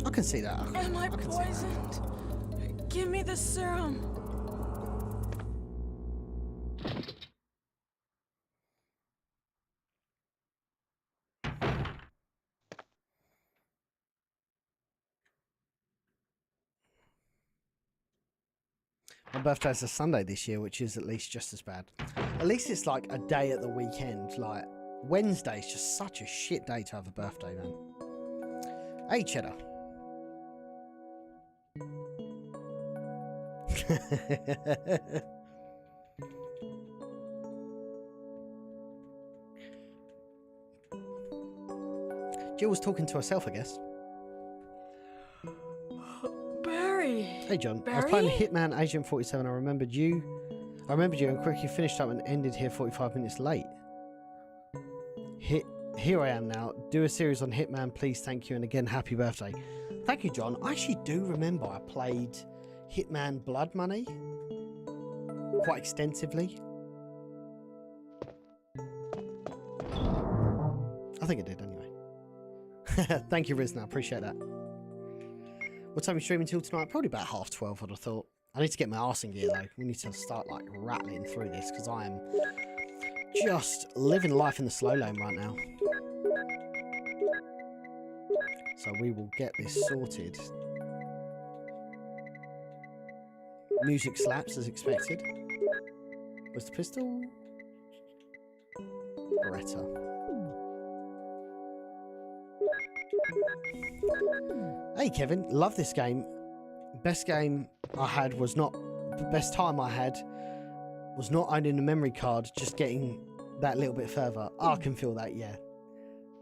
I can see that. Am I poisoned? Give me the serum. My birthday's a Sunday this year, which is at least just as bad. At least it's like a day at the weekend. Like, Wednesday's just such a shit day to have a birthday, man. Hey, Cheddar. Jill was talking to herself, I guess. Barry. Hey, John. Barry? I was playing Hitman Agent 47. I remembered you and quickly finished up and ended here 45 minutes late. Here I am now. Do a series on Hitman, please. Thank you. And again, happy birthday. Thank you, John. I actually do remember I played Hitman Blood Money quite extensively. I think I did anyway. Thank you, Rizna. I appreciate that. What time are you streaming till tonight? Probably about 12:30, I'd have thought. I need to get my arse in gear though. We need to start like rattling through this because I am just living life in the slow lane right now. So we will get this sorted. Music slaps as expected. Where's the pistol? Beretta. Hey Kevin, love this game. Best game I had was not... The best time I had was not owning a memory card, just getting that little bit further. Oh, I can feel that, yeah.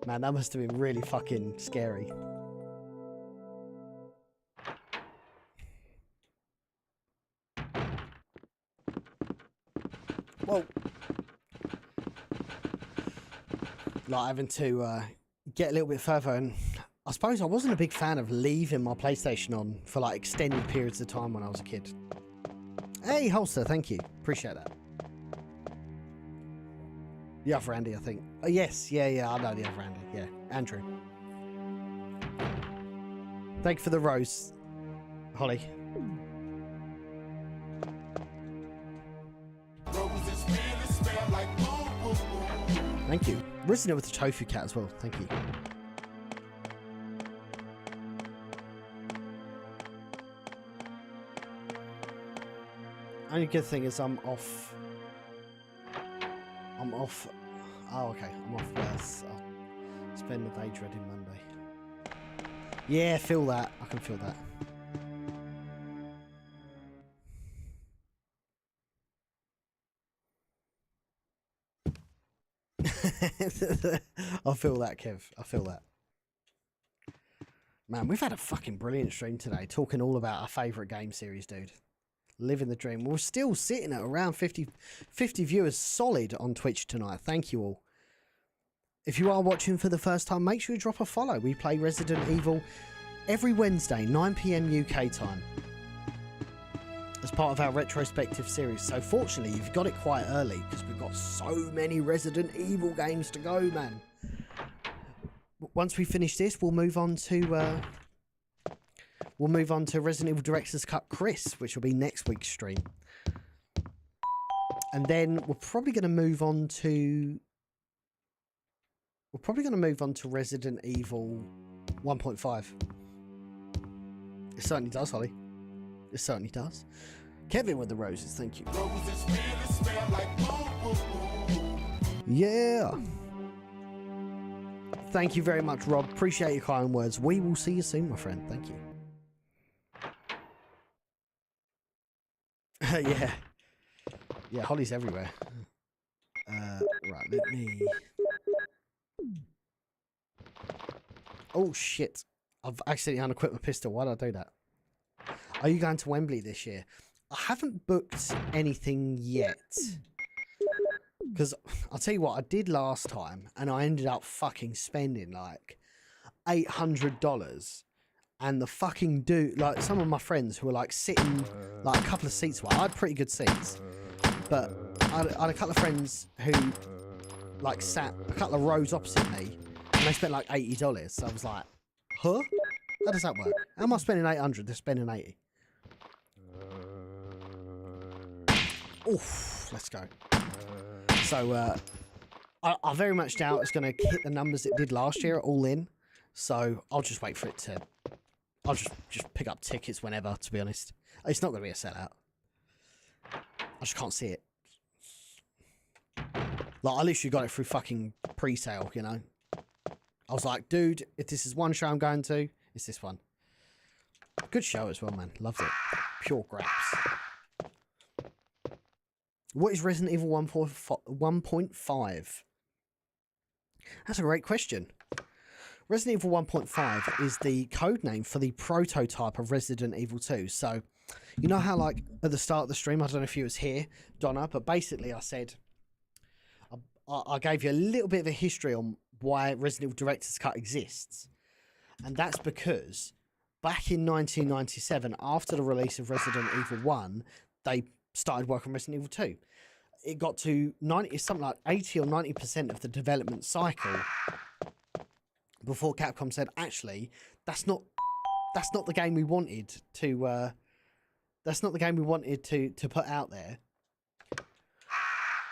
Man, that must have been really fucking scary. Well, like having to get a little bit further, and I suppose I wasn't a big fan of leaving my PlayStation on for like extended periods of time when I was a kid. Hey, Holster, thank you. Appreciate that. The other Andy, I think. Oh, yes, yeah, I know the other Andy. Yeah, Andrew. Thank you for the rose, Holly. Thank you. Resident with the tofu cat as well. Thank you. Only good thing is I'm off. Oh, okay. I'm off. I'll spend the day dreading Monday. Yeah, feel that. I can feel that. I feel that, Kev. I feel that. Man, we've had a fucking brilliant stream today, talking all about our favourite game series, dude. Living the dream. We're still sitting at around 50 viewers solid on Twitch tonight. Thank you all. If you are watching for the first time, make sure you drop a follow. We play Resident Evil every Wednesday, 9 PM UK time, as part of our retrospective series. So fortunately, you've got it quite early because we've got so many Resident Evil games to go, man. Once we finish this, we'll move on to Resident Evil Director's Cut Chris, which will be next week's stream. And then we're probably going to move on to we're probably going to move on to Resident Evil 1.5. It certainly does, Holly. It certainly does. Kevin with the roses, thank you. Yeah. Thank you very much, Rob. Appreciate your kind words. We will see you soon, my friend. Thank you. Yeah. Yeah, Holly's everywhere. Right, let me... Oh, shit. I've accidentally unequipped my pistol. Why did I do that? Are you going to Wembley this year? I haven't booked anything yet. Because I'll tell you what, I did last time, and I ended up fucking spending like $800. And the fucking dude, like some of my friends who were like sitting like a couple of seats away. I had pretty good seats. But I had a couple of friends who like sat a couple of rows opposite me, and they spent like $80. So I was like, huh? How does that work? How am I spending 800? They're spending 80. Oof, let's go. So I very much doubt it's going to hit the numbers it did last year all in. So I'll just wait for it to... I'll just pick up tickets whenever, to be honest. It's not going to be a sellout. I just can't see it. Like, I literally got it through fucking pre-sale, you know? I was like, dude, if this is one show I'm going to, it's this one. Good show as well, man. Loved it. Pure graps. What is Resident Evil 1.5? That's a great question. Resident Evil 1.5 is the code name for the prototype of Resident Evil 2. So, you know how, like, at the start of the stream, I don't know if you was here, Donna, but basically I said, I gave you a little bit of a history on why Resident Evil Director's Cut exists. And that's because back in 1997, after the release of Resident Evil 1, they started working on Resident Evil 2. It got to something like 80 or 90% of the development cycle before Capcom said, actually, that's not the game we wanted to put out there.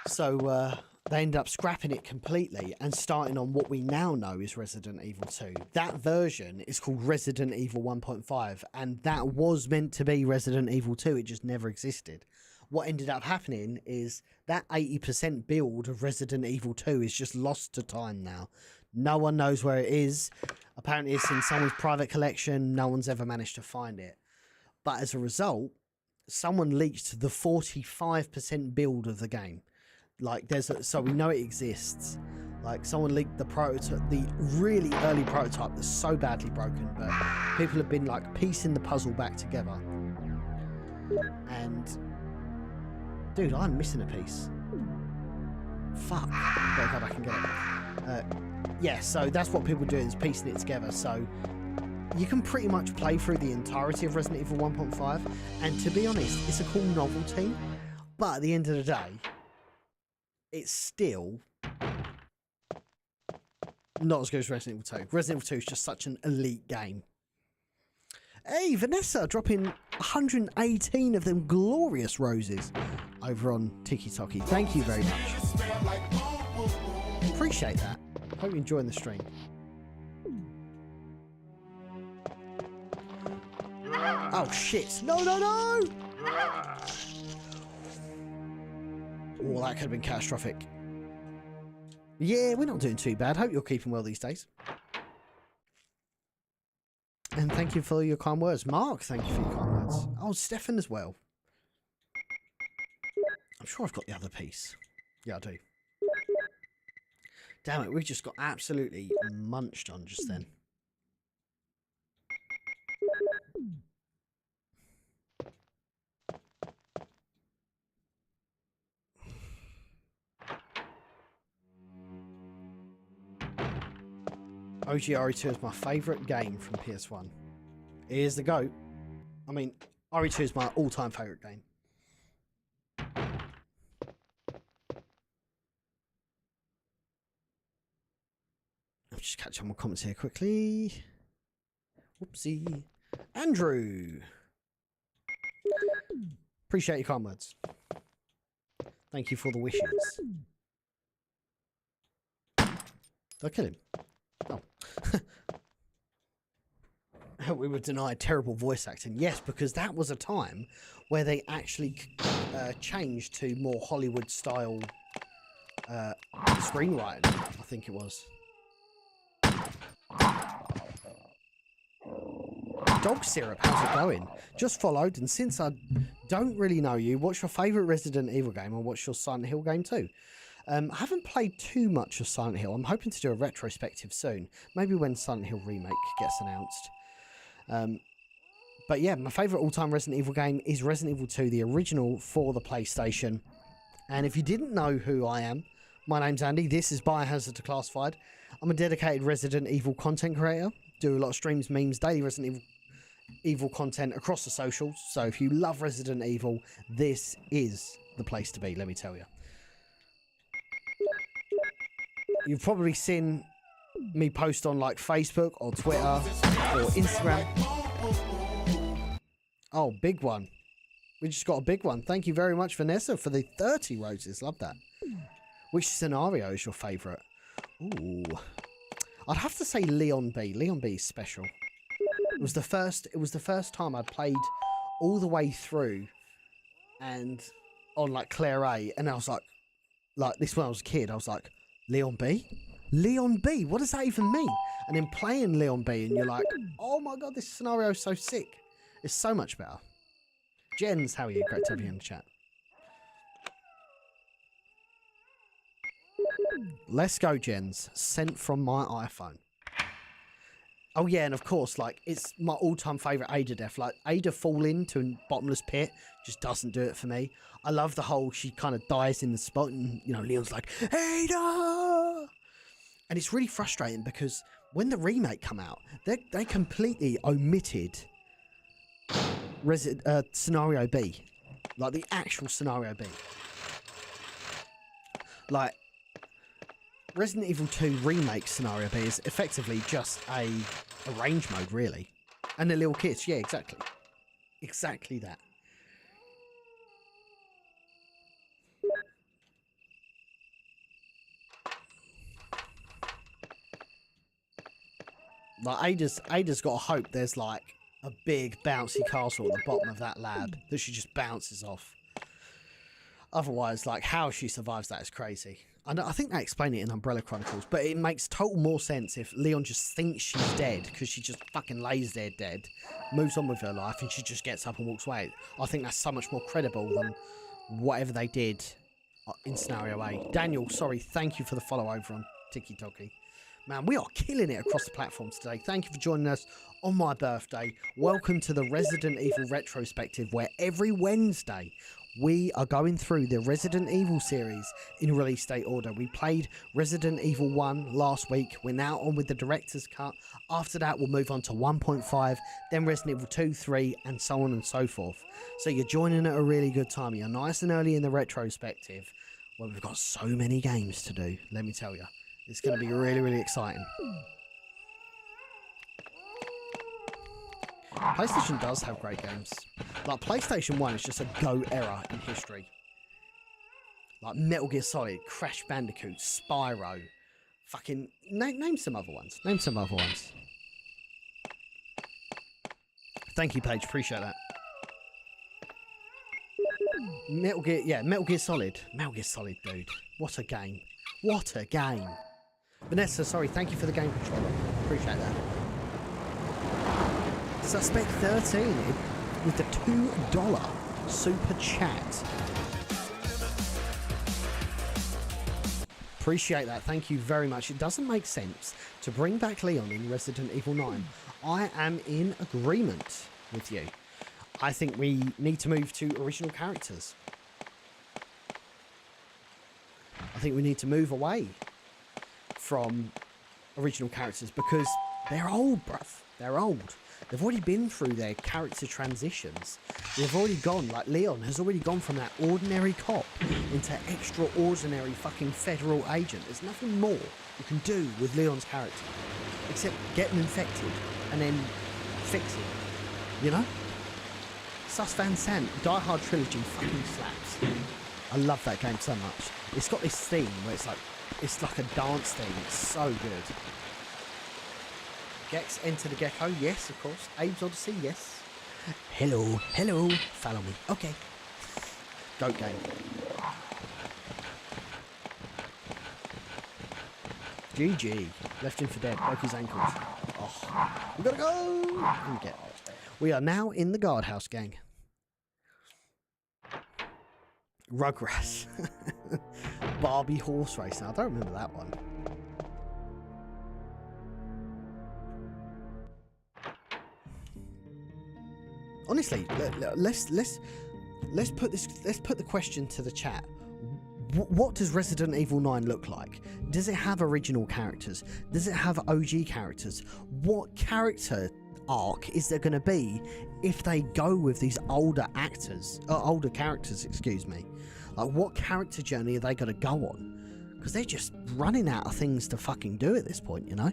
So they ended up scrapping it completely and starting on what we now know is Resident Evil 2. That version is called Resident Evil 1.5, and that was meant to be Resident Evil 2. It just never existed. What ended up happening is that 80% build of Resident Evil 2 is just lost to time now. No one knows where it is. Apparently it's in someone's private collection. No one's ever managed to find it. But as a result, someone leaked the 45% build of the game. Like, so we know it exists. Like, someone leaked the prototype, the really early prototype that's so badly broken, but people have been like piecing the puzzle back together. And dude, I'm missing a piece. Fuck. Gotta go back and get it. Yeah, so that's what people do, is piecing it together. So you can pretty much play through the entirety of Resident Evil 1.5, and to be honest, it's a cool novelty, but at the end of the day, it's still not as good as Resident Evil 2. Resident Evil 2 is just such an elite game. Hey, Vanessa, dropping 118 of them glorious roses over on Tiki-Toki. Thank you very much. Appreciate that. Hope you're enjoying the stream. Oh, shit. No, no, no! Oh, that could have been catastrophic. Yeah, we're not doing too bad. Hope you're keeping well these days. And thank you for your kind words. Mark, thank you for your kind words. Oh, Stefan as well. I'm sure I've got the other piece. Yeah, I do. Damn it, we just got absolutely munched on just then. OG RE2 is my favourite game from PS1. It is the GOAT. I mean, RE2 is my all-time favourite game. I'll just catch up on my comments here quickly. Whoopsie. Andrew! Appreciate your kind words. Thank you for the wishes. Did I kill him? Oh. We were denied terrible voice acting. Yes, because that was a time where they actually changed to more Hollywood style screenwriting, I think it was. Dog Syrup, how's it going? Just followed, and since I don't really know you, what's your favourite Resident Evil game, and what's your Silent Hill game too? I haven't played too much of Silent Hill. I'm hoping to do a retrospective soon, maybe when Silent Hill Remake gets announced. But yeah, my favourite all-time Resident Evil game is Resident Evil 2, the original for the PlayStation. And if you didn't know who I am, my name's Andy. This is Biohazard Declassified. I'm a dedicated Resident Evil content creator. Do a lot of streams, memes, daily Resident Evil content across the socials. So if you love Resident Evil, this is the place to be, let me tell you. You've probably seen me post on like Facebook or Twitter or Instagram. Oh, big one. We just got a big one. Thank you very much, Vanessa, for the 30 roses. Love that. Which scenario is your favourite? Ooh. I'd have to say Leon B. Leon B is special. It was the first time I'd played all the way through and on like Claire A, and I was like this when I was a kid, I was like, Leon B? Leon B, what does that even mean? And then playing Leon B and you're like, oh my god, this scenario is so sick. It's so much better. Jens, how are you? Great to have you in the chat. Let's go, Jens. Sent from my iPhone. Oh yeah, and of course, like, it's my all-time favourite Ada death. Like, Ada falling to a bottomless pit just doesn't do it for me. I love the whole, she kind of dies in the spot and, you know, Leon's like, Ada! And it's really frustrating because when the remake come out, they completely omitted Scenario B. Like, the actual Scenario B. Like, Resident Evil 2 Remake Scenario B is effectively just a range mode, really. And a little kiss, yeah, exactly. Exactly that. Like, Ada's got to hope there's, like, a big bouncy castle at the bottom of that lab that she just bounces off. Otherwise, like, how she survives that is crazy. I think they explain it in Umbrella Chronicles, but it makes total more sense if Leon just thinks she's dead because she just fucking lays there dead, moves on with her life, and she just gets up and walks away. I think that's so much more credible than whatever they did in Scenario A. Daniel, sorry, thank you for the follow over on TikTok. Man, we are killing it across the platforms today. Thank you for joining us on my birthday. Welcome to the Resident Evil Retrospective, where every Wednesday we are going through the Resident Evil series in release date order. We played Resident Evil 1 last week. We're now on with the director's cut. After that, we'll move on to 1.5, then Resident Evil 2, 3, and so on and so forth. So you're joining at a really good time. You're nice and early in the retrospective. Well, we've got so many games to do, let me tell you. It's going to be really, really exciting. PlayStation does have great games. Like, PlayStation 1 is just a go era in history. Like Metal Gear Solid, Crash Bandicoot, Spyro. Fucking... Name some other ones. Name some other ones. Thank you, Paige. Appreciate that. Metal Gear Solid. Metal Gear Solid, dude. What a game. What a game. Vanessa, sorry, thank you for the game controller. Appreciate that. Suspect 13 with the $2 super chat. Appreciate that. Thank you very much. It doesn't make sense to bring back Leon in Resident Evil 9. I am in agreement with you. I think we need to move to original characters. I think we need to move away from original characters because they're old, bruv. They're old. They've already been through their character transitions. They've already gone, like Leon has already gone from that ordinary cop into extraordinary fucking federal agent. There's nothing more you can do with Leon's character except get him infected and then fix it. You know? Sus Van Sant, Die Hard Trilogy fucking slaps. I love that game so much. It's got this theme where it's like It's like a dance thing. It's so good. Gex, enter the gecko. Yes, of course. Abe's Odyssey. Yes. Hello. Hello. Follow me. Okay. Goat game. GG. Left him for dead. Broke his ankles. Oh. We gotta go. We are now in the guardhouse, gang. Rugrats. Barbie horse race. Now, I don't remember that one. Honestly, let's put the question to the chat. What does Resident Evil 9 look like? Does it have original characters? Does it have OG characters? What character arc is there going to be if they go with these older characters, excuse me? Like, what character journey are they going to go on? Because they're just running out of things to fucking do at this point, you know?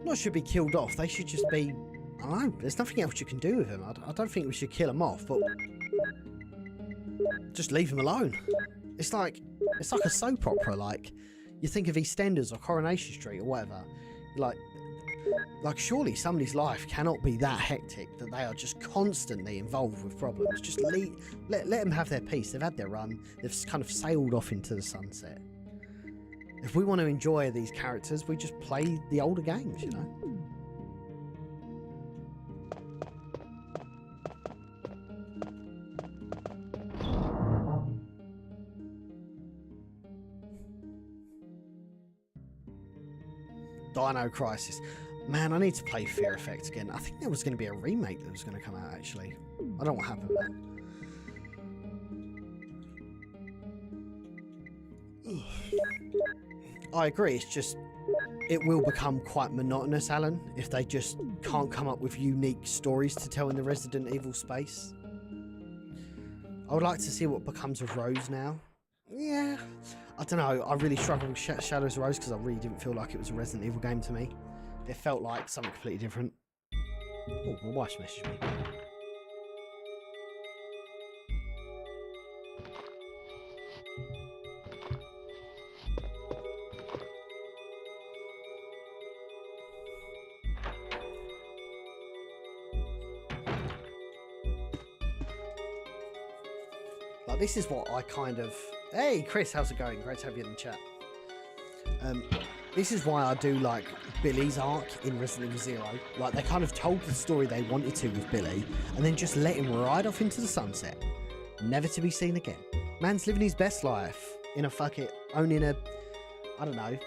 Not should be killed off. They should just be. I don't know. There's nothing else you can do with him. I don't think we should kill him off, but just leave him alone. It's like a soap opera. Like, you think of EastEnders or Coronation Street or whatever. Like surely somebody's life cannot be that hectic that they are just constantly involved with problems. Just let them have their peace. They've had their run. They've kind of sailed off into the sunset. If we want to enjoy these characters, we just play the older games, you know? Dino Crisis. Man, I need to play Fear Effect again. I think there was going to be a remake that was going to come out, actually. I don't know what happened with that. I agree, it's just, it will become quite monotonous, Alan, if they just can't come up with unique stories to tell in the Resident Evil space. I would like to see what becomes of Rose now. Yeah, I don't know, I really struggled with Shadows of Rose because I really didn't feel like it was a Resident Evil game to me. It felt like something completely different. Oh, my wife's messaged me. Like, this is what I kind of... Hey, Chris, how's it going? Great to have you in the chat. This is why I do like Billy's arc in Resident Evil 0. Like, they kind of told the story they wanted to with Billy, and then just let him ride off into the sunset. Never to be seen again. Man's living his best life in a owning a, I don't know,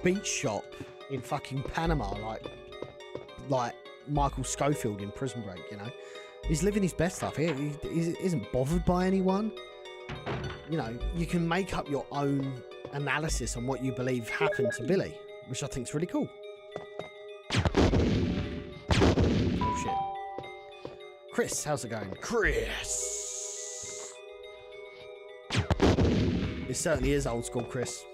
beach shop in fucking Panama, like Michael Scofield in Prison Break, you know? He's living his best life. He isn't bothered by anyone. You know, you can make up your own analysis on what you believe happened to Billy, which I think is really cool. Oh shit. Chris, how's it going? Chris! It certainly is old school, Chris.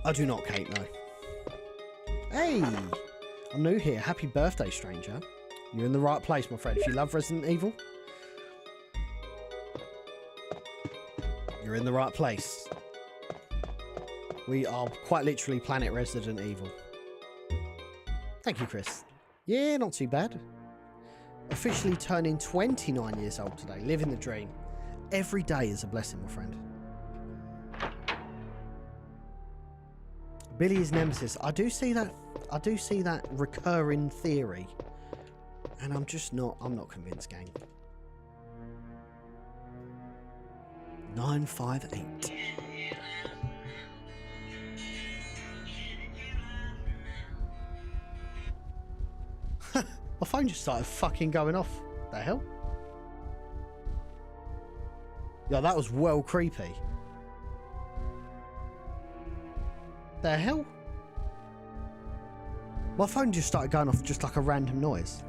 I do not, Kate, no. Hey! I'm new here. Happy birthday, stranger. You're in the right place, my friend. If you love Resident Evil, you're in the right place. We are quite literally Planet Resident Evil. Thank you, Chris. Yeah, not too bad. Officially turning 29 years old today. Living the dream. Every day is a blessing, my friend. Billy is Nemesis. I do see that recurring theory. And I'm not convinced, gang. 958. My phone just started fucking going off. The hell? Yeah, that was well creepy. The hell? My phone just started going off just like a random noise.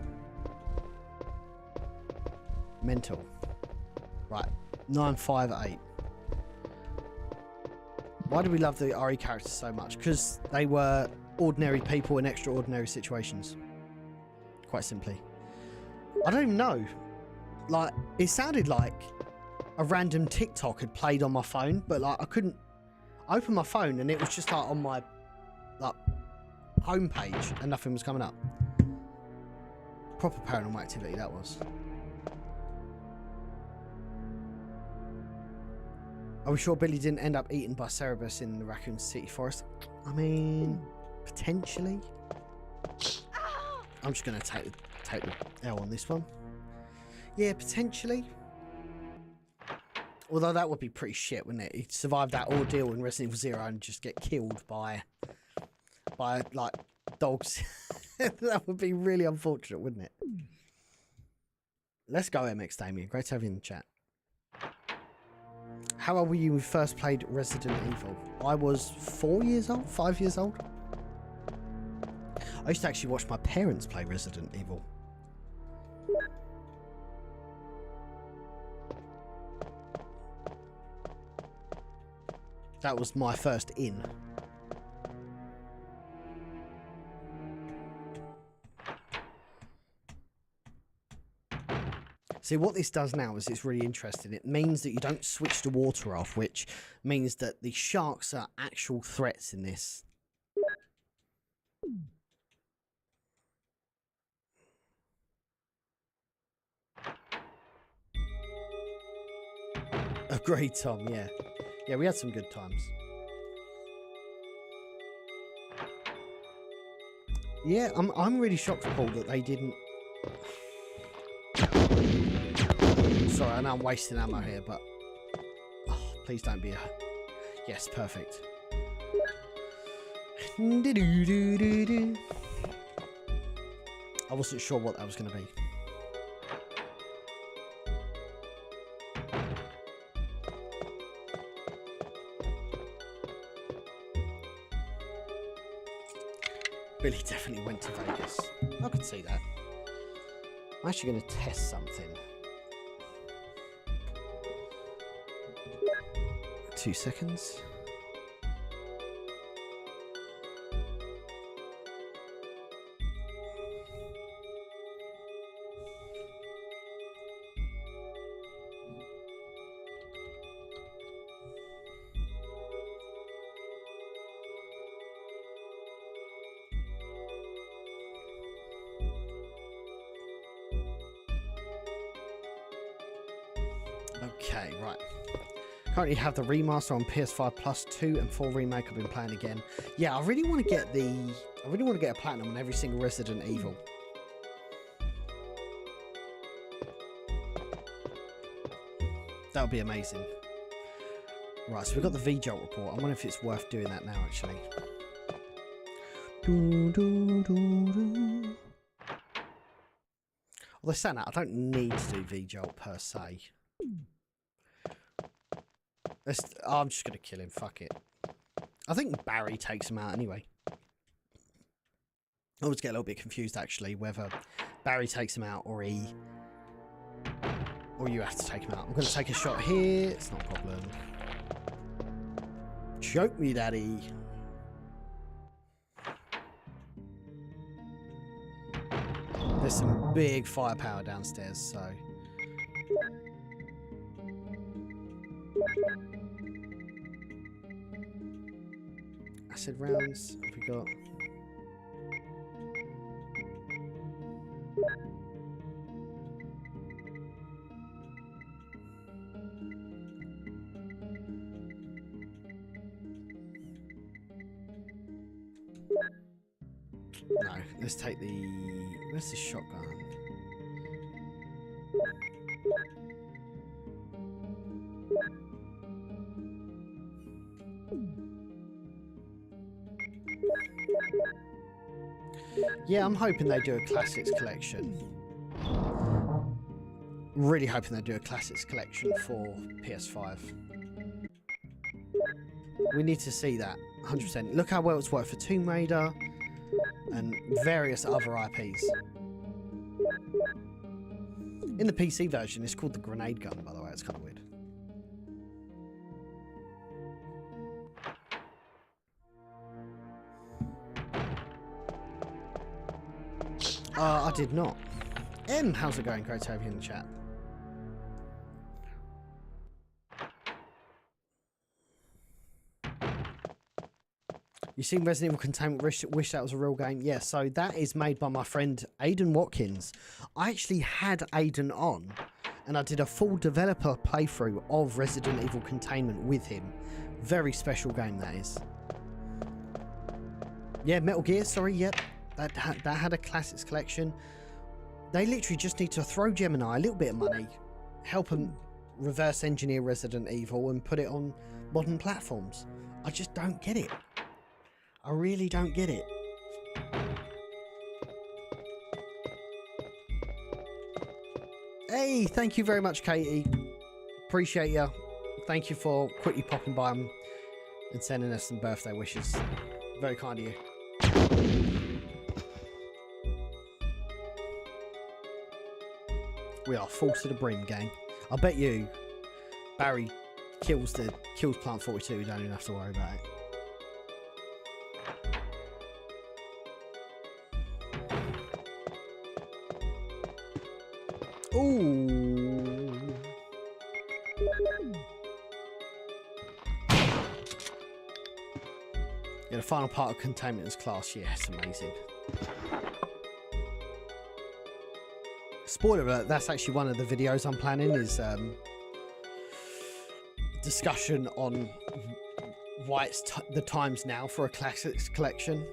Mental. Right. 958. Why do we love the RE characters so much? Because they were ordinary people in extraordinary situations. Quite simply. I don't even know. Like, it sounded like a random TikTok had played on my phone, but like I couldn't open my phone and it was just like on my like homepage and nothing was coming up. Proper paranormal activity that was. Are we sure Billy didn't end up eaten by Cerebus in the Raccoon City Forest? I mean, potentially. I'm just going to take the L on this one. Yeah, potentially. Although that would be pretty shit, wouldn't it? He'd survive that ordeal in Resident Evil 0 and just get killed by like, dogs. That would be really unfortunate, wouldn't it? Let's go, MX Damien. Great to have you in the chat. How old were you when you first played Resident Evil? I was 4 years old, 5 years old. I used to actually watch my parents play Resident Evil. That was my first in. See, what this does now is it's really interesting. It means that you don't switch the water off, which means that the sharks are actual threats in this. Agreed, Tom, yeah. Yeah, we had some good times. Yeah, I'm really shocked, Paul, that they didn't... Sorry, I know I'm wasting ammo here, but... Oh, please don't be a... Yes, perfect. I wasn't sure what that was going to be. Billy definitely went to Vegas. I could see that. I'm actually going to test something. 2 seconds. Okay, right. Currently have the remaster on PS5 Plus 2 and 4 remake. I've been playing again. Yeah, I really want to get a platinum on every single Resident Evil. That would be amazing. Right, so we've got the V-Jolt report. I wonder if it's worth doing that now, actually. Although saying that, I don't need to do V-Jolt per se. I'm just going to kill him, fuck it. I think Barry takes him out anyway. I always get a little bit confused, actually, whether Barry takes him out or you have to take him out. I'm going to take a shot here. It's not a problem. Choke me, daddy. There's some big firepower downstairs, so... Acid rounds, what have we got? No, let's take the... Where's the shotgun? Yeah, I'm hoping they do a Classics collection. Really hoping they do a Classics collection for PS5. We need to see that, 100%. Look how well it's worked for Tomb Raider and various other IPs. In the PC version, it's called the grenade gun, by the way. It's kind of weird. I did not. How's it going? Great to have you in the chat. You seen Resident Evil Containment? Wish that was a real game. Yeah, so that is made by my friend Aidan Watkins. I actually had Aidan on, and I did a full developer playthrough of Resident Evil Containment with him. Very special game, that is. Yeah, Metal Gear, sorry, yep. That had a classics collection. They literally just need to throw Gemini a little bit of money, help them reverse engineer Resident Evil and put it on modern platforms. I just don't get it. I really don't get it. Hey, thank you very much, Katie. Appreciate you. Thank you for quickly popping by and sending us some birthday wishes. Very kind of you. We are full to the brim, gang. I bet you Barry kills Plant 42. You don't even have to worry about it. Ooh. Yeah, the final part of Containment is class. Yeah, it's amazing. Spoiler alert, that's actually one of the videos I'm planning, is discussion on why it's the times now for a classics collection.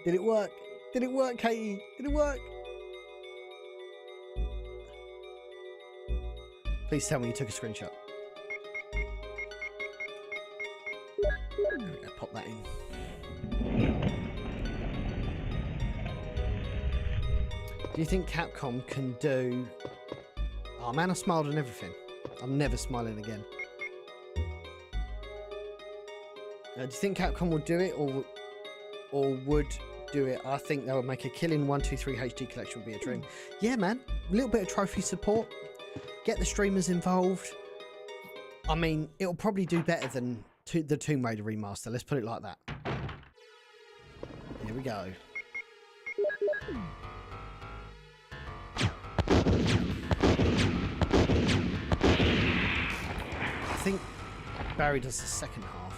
Did it work? Did it work, Katie? Did it work? Please tell me you took a screenshot. There we go, pop that in. Do you think Capcom can do... Oh man, I smiled on everything. I'm never smiling again. Do you think Capcom will do it, or would do it? I think they would make a killing 123 HD collection would be a dream. Yeah, man. A little bit of trophy support. Get the streamers involved. I mean, it'll probably do better than the Tomb Raider remaster. Let's put it like that. Here we go. I think Barry does the second half.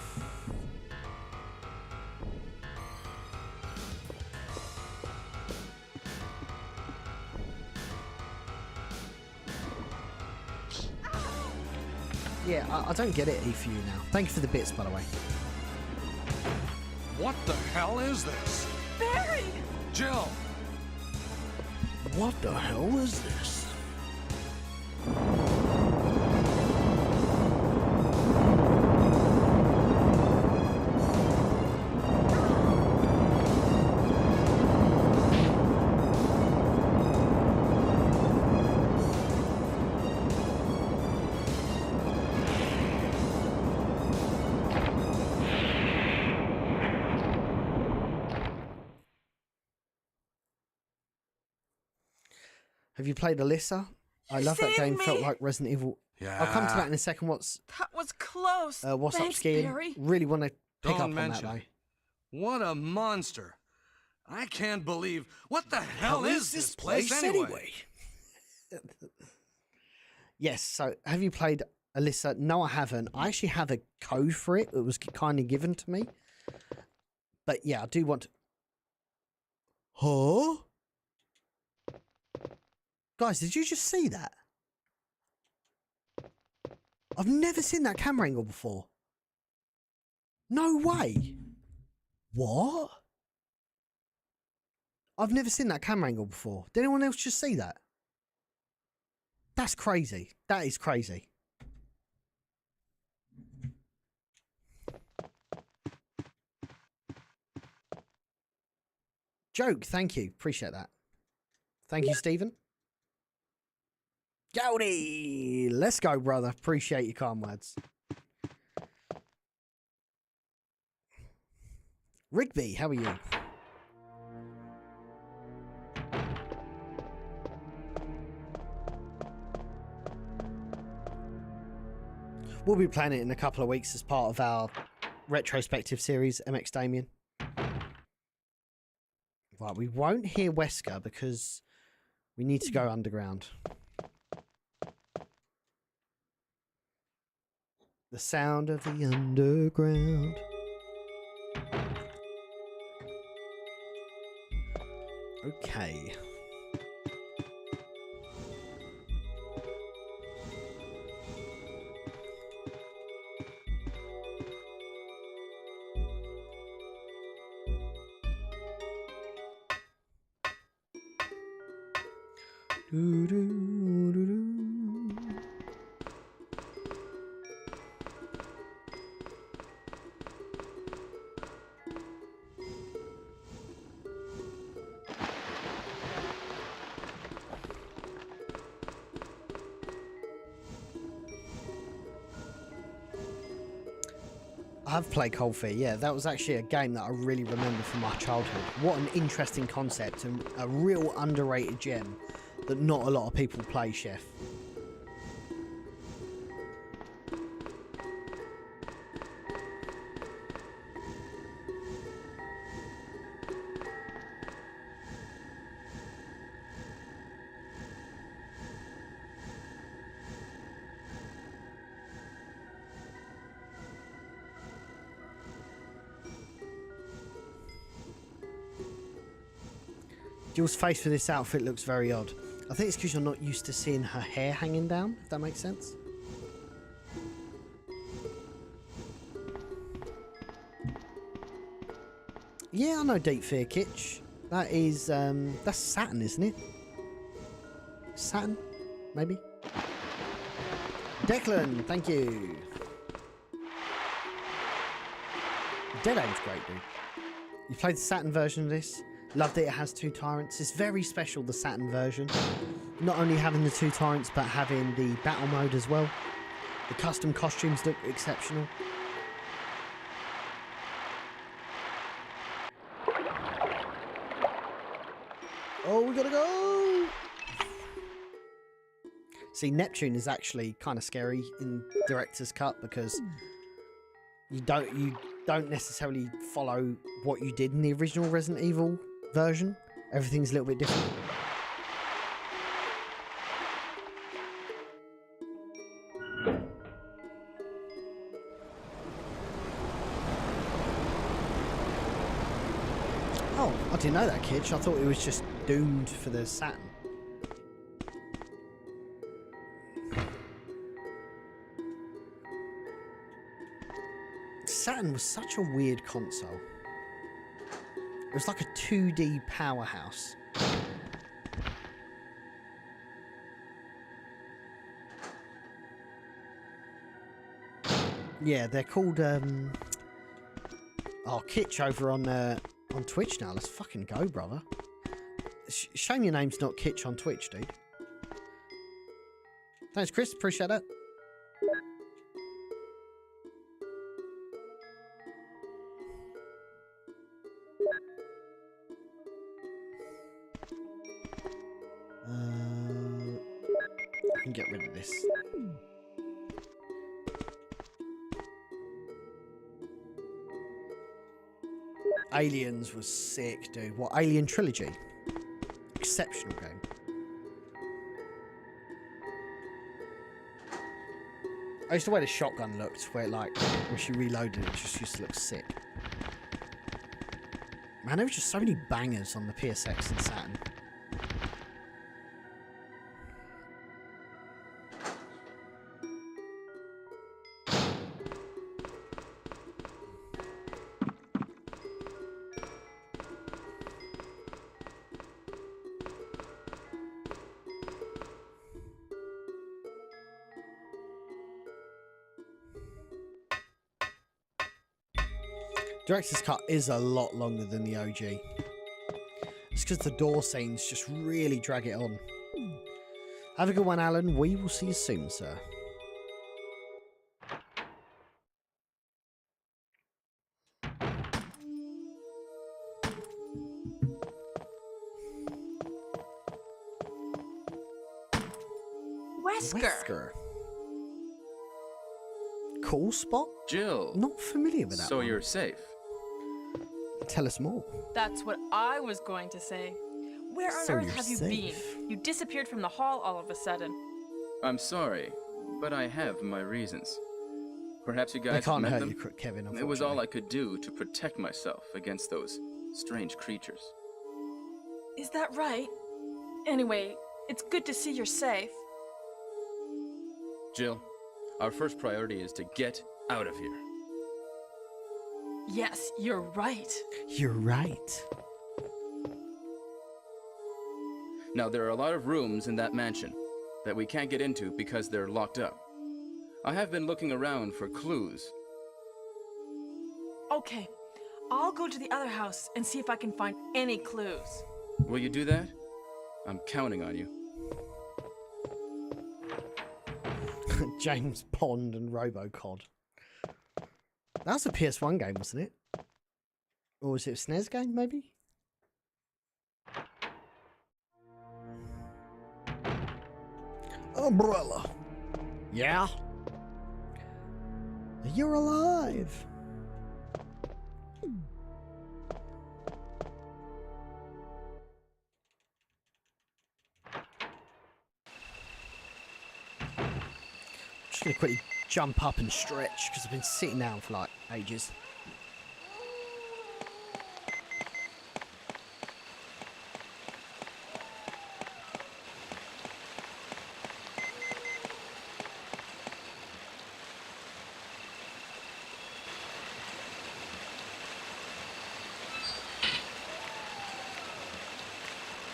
Yeah, I don't get it, E for you now. Thank you for the bits, by the way. What the hell is this? Barry! Jill! What the hell is this? Have you played Alyssa? I love that game. Felt like Resident Evil. Yeah. I'll come to that in a second. That was close. What's Thanks, up, skiing? Barry. Really want to pick up on mention that, though. What a monster. I can't believe... What the hell is this place anyway? Yes, so have you played Alyssa? No, I haven't. I actually have a code for it. It was kindly given to me. But yeah, I do want to... Huh? Guys, did you just see that? I've never seen that camera angle before. No way. What? I've never seen that camera angle before. Did anyone else just see that? That's crazy. That is crazy. Joke, thank you. Appreciate that. Thank you, Stephen. Jody, let's go, brother. Appreciate your kind words. Rigby, how are you? We'll be playing it in a couple of weeks as part of our retrospective series, MX Damien. Right, we won't hear Wesker because we need to go underground. The sound of the underground. Okay. Do, do, do, do. I have played Cold Feet, yeah. That was actually a game that I really remember from my childhood. What an interesting concept and a real underrated gem that not a lot of people play, Chef. Jill's face for this outfit looks very odd. I think it's because you're not used to seeing her hair hanging down, if that makes sense. Yeah, I know Deep Fear Kitsch. That is, that's Saturn, isn't it? Saturn? Maybe? Declan, thank you. Dead Aim's great, dude. You played the Saturn version of this? Love that it has 2 tyrants. It's very special, the Saturn version. Not only having the 2 tyrants, but having the battle mode as well. The custom costumes look exceptional. Oh, we gotta go! See, Neptune is actually kind of scary in Director's Cut because you don't necessarily follow what you did in the original Resident Evil version. Everything's a little bit different. Oh, I didn't know that, Kitsch. I thought it was just doomed for the Saturn. Saturn was such a weird console. It was like a 2D powerhouse. Yeah, they're called Kitsch over on Twitch now. Let's fucking go, brother. Shame your name's not Kitsch on Twitch, dude. Thanks, Chris. Appreciate that. I can get rid of this. Aliens was sick, dude. What, Alien Trilogy? Exceptional game. I used to wear the shotgun looked, where like when she reloaded it just used to look sick. Man, there was just so many bangers on the PSX and Saturn. Director's Cut is a lot longer than the OG. It's because the door scenes just really drag it on. Have a good one, Alan. We will see you soon, sir. Wesker. Wesker. cool spot? Jill. Not familiar with that So one. you're safe. Tell us more. That's what I was going to say. Where on So earth you're have you safe. been? You disappeared from the hall all of a sudden. I'm sorry, but I have my reasons. Perhaps you They guys can't met hurt them? you, Kevin, It was all unfortunately. I could do to protect myself against those strange creatures. Is that right? Anyway, it's good to see you're safe. Jill, our first priority is to get out of here. Yes, you're right. You're right. Now, there are a lot of rooms in that mansion that we can't get into because they're locked up. I have been looking around for clues. Okay, I'll go to the other house and see if I can find any clues. Will you do that? I'm counting on you. James Pond and Robocod. That was a PS1 game, wasn't it? Or was it a SNES game, maybe? Umbrella. Yeah? You're alive. Just gonna quickly jump up and stretch because I've been sitting down for like ages.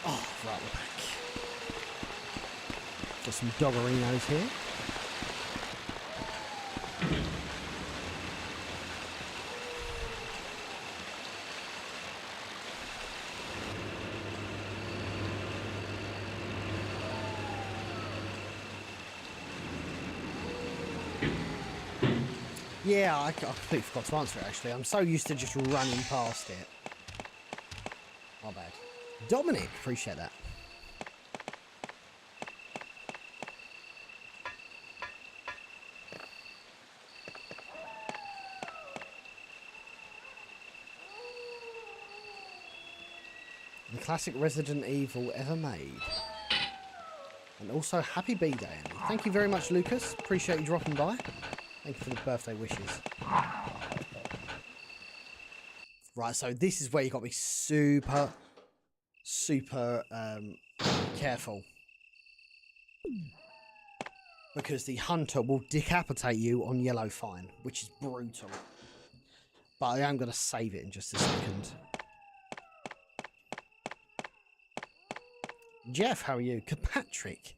Oh, right, we're back. Got some doggerinos here. Yeah, I completely forgot to answer it actually. I'm so used to just running past it. My bad. Dominic, appreciate that. The classic Resident Evil ever made. And also, happy B-Day, Andy. Thank you very much, Lucas. Appreciate you dropping by. Thank you for the birthday wishes. Right, so this is where you got to be super careful. Because the hunter will decapitate you on yellow fine, which is brutal. But I am going to save it in just a second. Jeff, how are you? Patrick,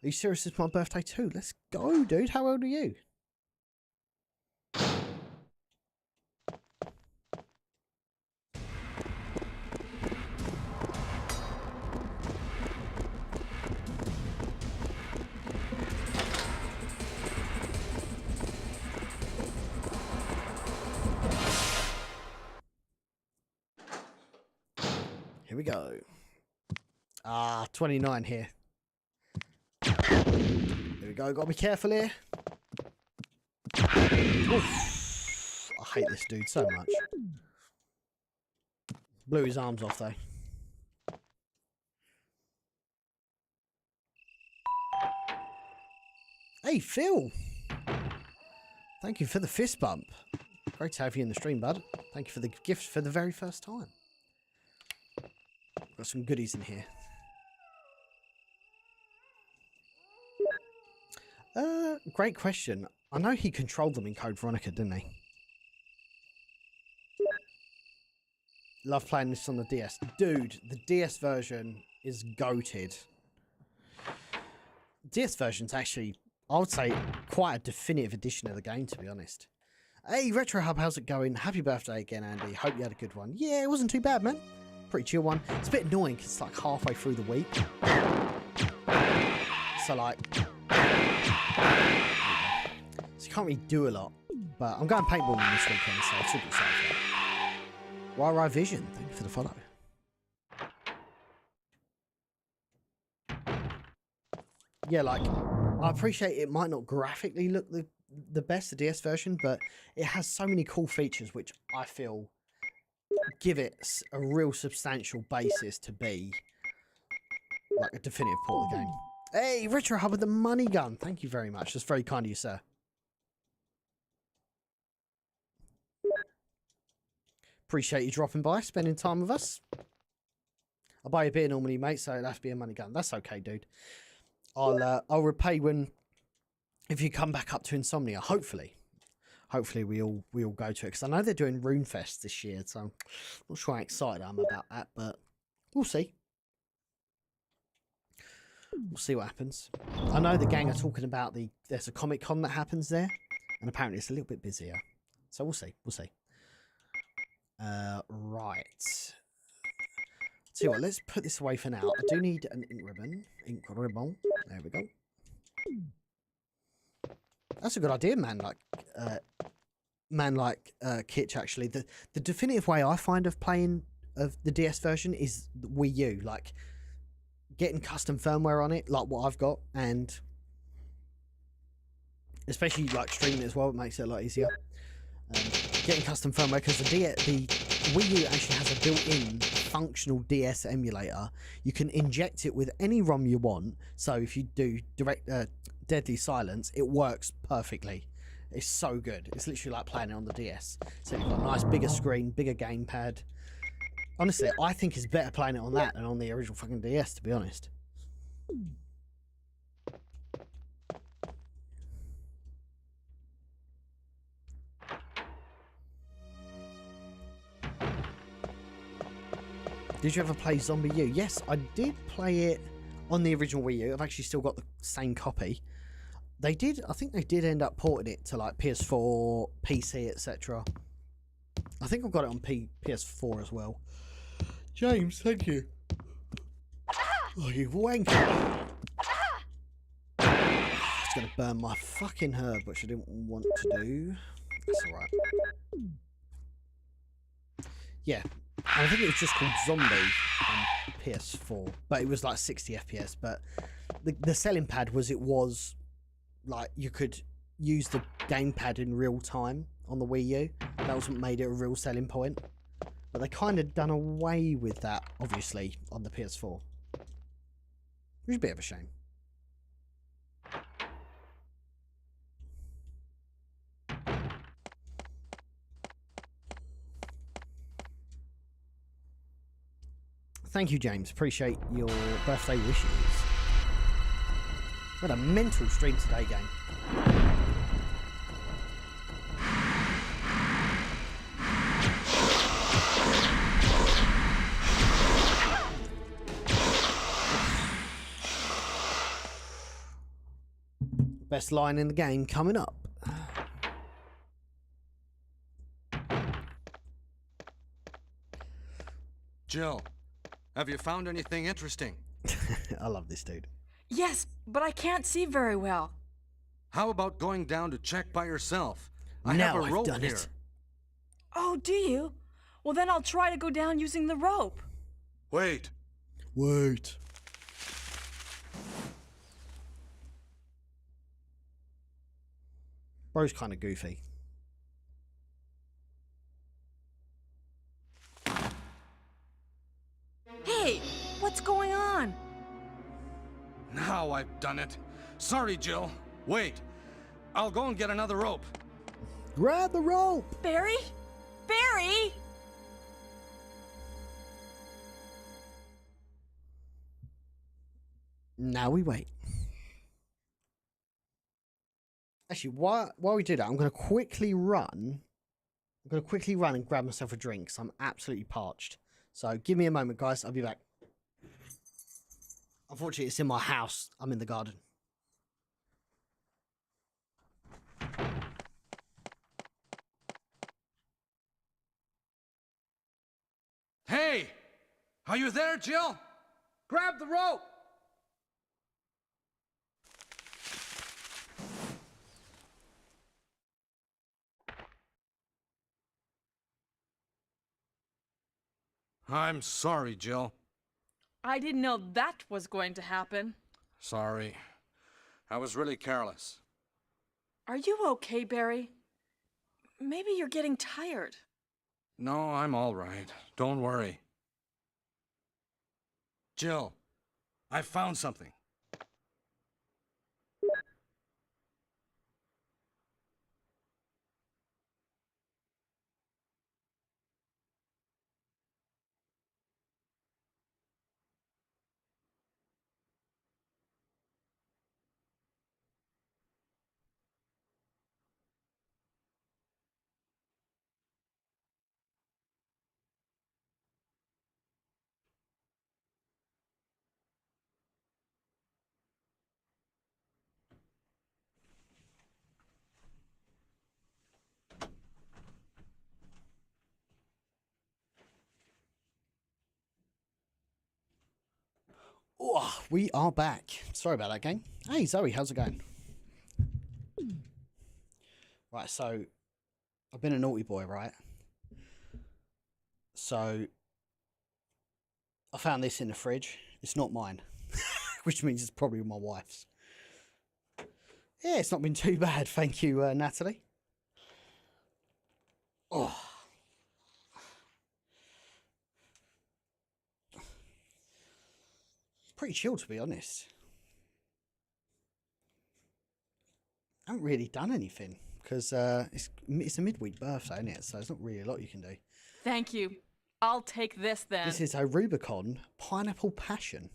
are you serious? It's my birthday too. Let's go, dude. How old are you? Here we go. 29 here. There we go. Gotta be careful here. Oof. I hate this dude so much. Blew his arms off though. Hey, Phil. Thank you for the fist bump. Great to have you in the stream, bud. Thank you for the gift for the very first time. Got some goodies in here. Great question. I know he controlled them in Code Veronica, didn't he? Love playing this on the DS. Dude, the DS version is goated. DS version's actually, I would say, quite a definitive edition of the game, to be honest. Hey, Retro Hub, how's it going? Happy birthday again, Andy. Hope you had a good one. Yeah, it wasn't too bad, man. Pretty chill one. It's a bit annoying because it's like halfway through the week. So like... So you can't really do a lot. But I'm going paintballing this weekend, so I should be safe. YY Vision, thank you for the follow. Yeah, like, I appreciate it might not graphically look the the best, the DS version, but it has so many cool features which I feel give it a real substantial basis to be like a definitive port of the game. Hey, Retro Hub with the money gun. Thank you very much. That's very kind of you, sir. Appreciate you dropping by, spending time with us. I'll buy you a beer normally, mate, so it'll have to be a money gun. That's okay, dude. I'll repay if you come back up to Insomnia. Hopefully we all go to it, because I know they're doing RuneFest this year, so I'm not sure how excited I am about that, but we'll see. We'll see what happens. I know the gang are talking about there's a Comic Con that happens there, and apparently it's a little bit busier. So we'll see. We'll see. Right. See what? Let's put this away for now. I do need an ink ribbon. Ink ribbon. There we go. That's a good idea, man. Kitch. Actually, the definitive way I find of playing of the DS version is the Wii U. Like getting custom firmware on it, like what I've got, and especially like streaming as well, it makes it a lot easier. Getting custom firmware, because the Wii U actually has a built-in functional DS emulator. You can inject it with any ROM you want. So if you do Deadly Silence, it works perfectly. It's so good. It's literally like playing it on the DS. So you've got a nice bigger screen, bigger gamepad. Honestly, I think it's better playing it on that than on the original fucking DS, to be honest. Did you ever play Zombie U? Yes, I did play it on the original Wii U. I've actually still got the same copy. I think they did end up porting it to like PS4, PC, etc. I think I've got it on PS4 as well. James, thank you. Oh, you wanker. It's going to burn my fucking herb, which I didn't want to do. That's alright. Yeah. I think it was just called Zombie on PS4, but it was like 60 FPS. But the selling pad was like you could use the gamepad in real time on the Wii U. That was what made it a real selling point. But they kind of done away with that, obviously, on the PS4. Which is a bit of a shame. Thank you, James. Appreciate your birthday wishes. What a mental stream today, gang. Best line in the game coming up. Jill, have you found anything interesting? I love this dude. Yes, but I can't see very well. How about going down to check by yourself? I Now have a I've rope done here. it. Oh, do you? Well, then I'll try to go down using the rope. Wait. Wait. Bro's kind of goofy. Hey, what's going on? Now I've done it. Sorry, Jill. Wait. I'll go and get another rope. Grab the rope! Barry? Barry? Now we wait. Actually, while we do that, I'm going to quickly run. I'm going to quickly run and grab myself a drink, because I'm absolutely parched. So give me a moment, guys. I'll be back. Unfortunately, it's in my house. I'm in the garden. Hey! Are you there, Jill? Grab the rope! I'm sorry, Jill. I didn't know that was going to happen. Sorry. I was really careless. Are you okay, Barry? Maybe you're getting tired. No, I'm all right. Don't worry. Jill, I found something. Oh, we are back. Sorry about that, gang. Hey, Zoe, how's it going? Right, so I've been a naughty boy, right? So I found this in the fridge. It's not mine, which means it's probably my wife's. Yeah, it's not been too bad. Thank you, Natalie. Oh. Pretty chill, to be honest. I haven't really done anything because it's a midweek birthday, isn't it? So there's not really a lot you can do. Thank you. I'll take this then. This is a Rubicon Pineapple Passion.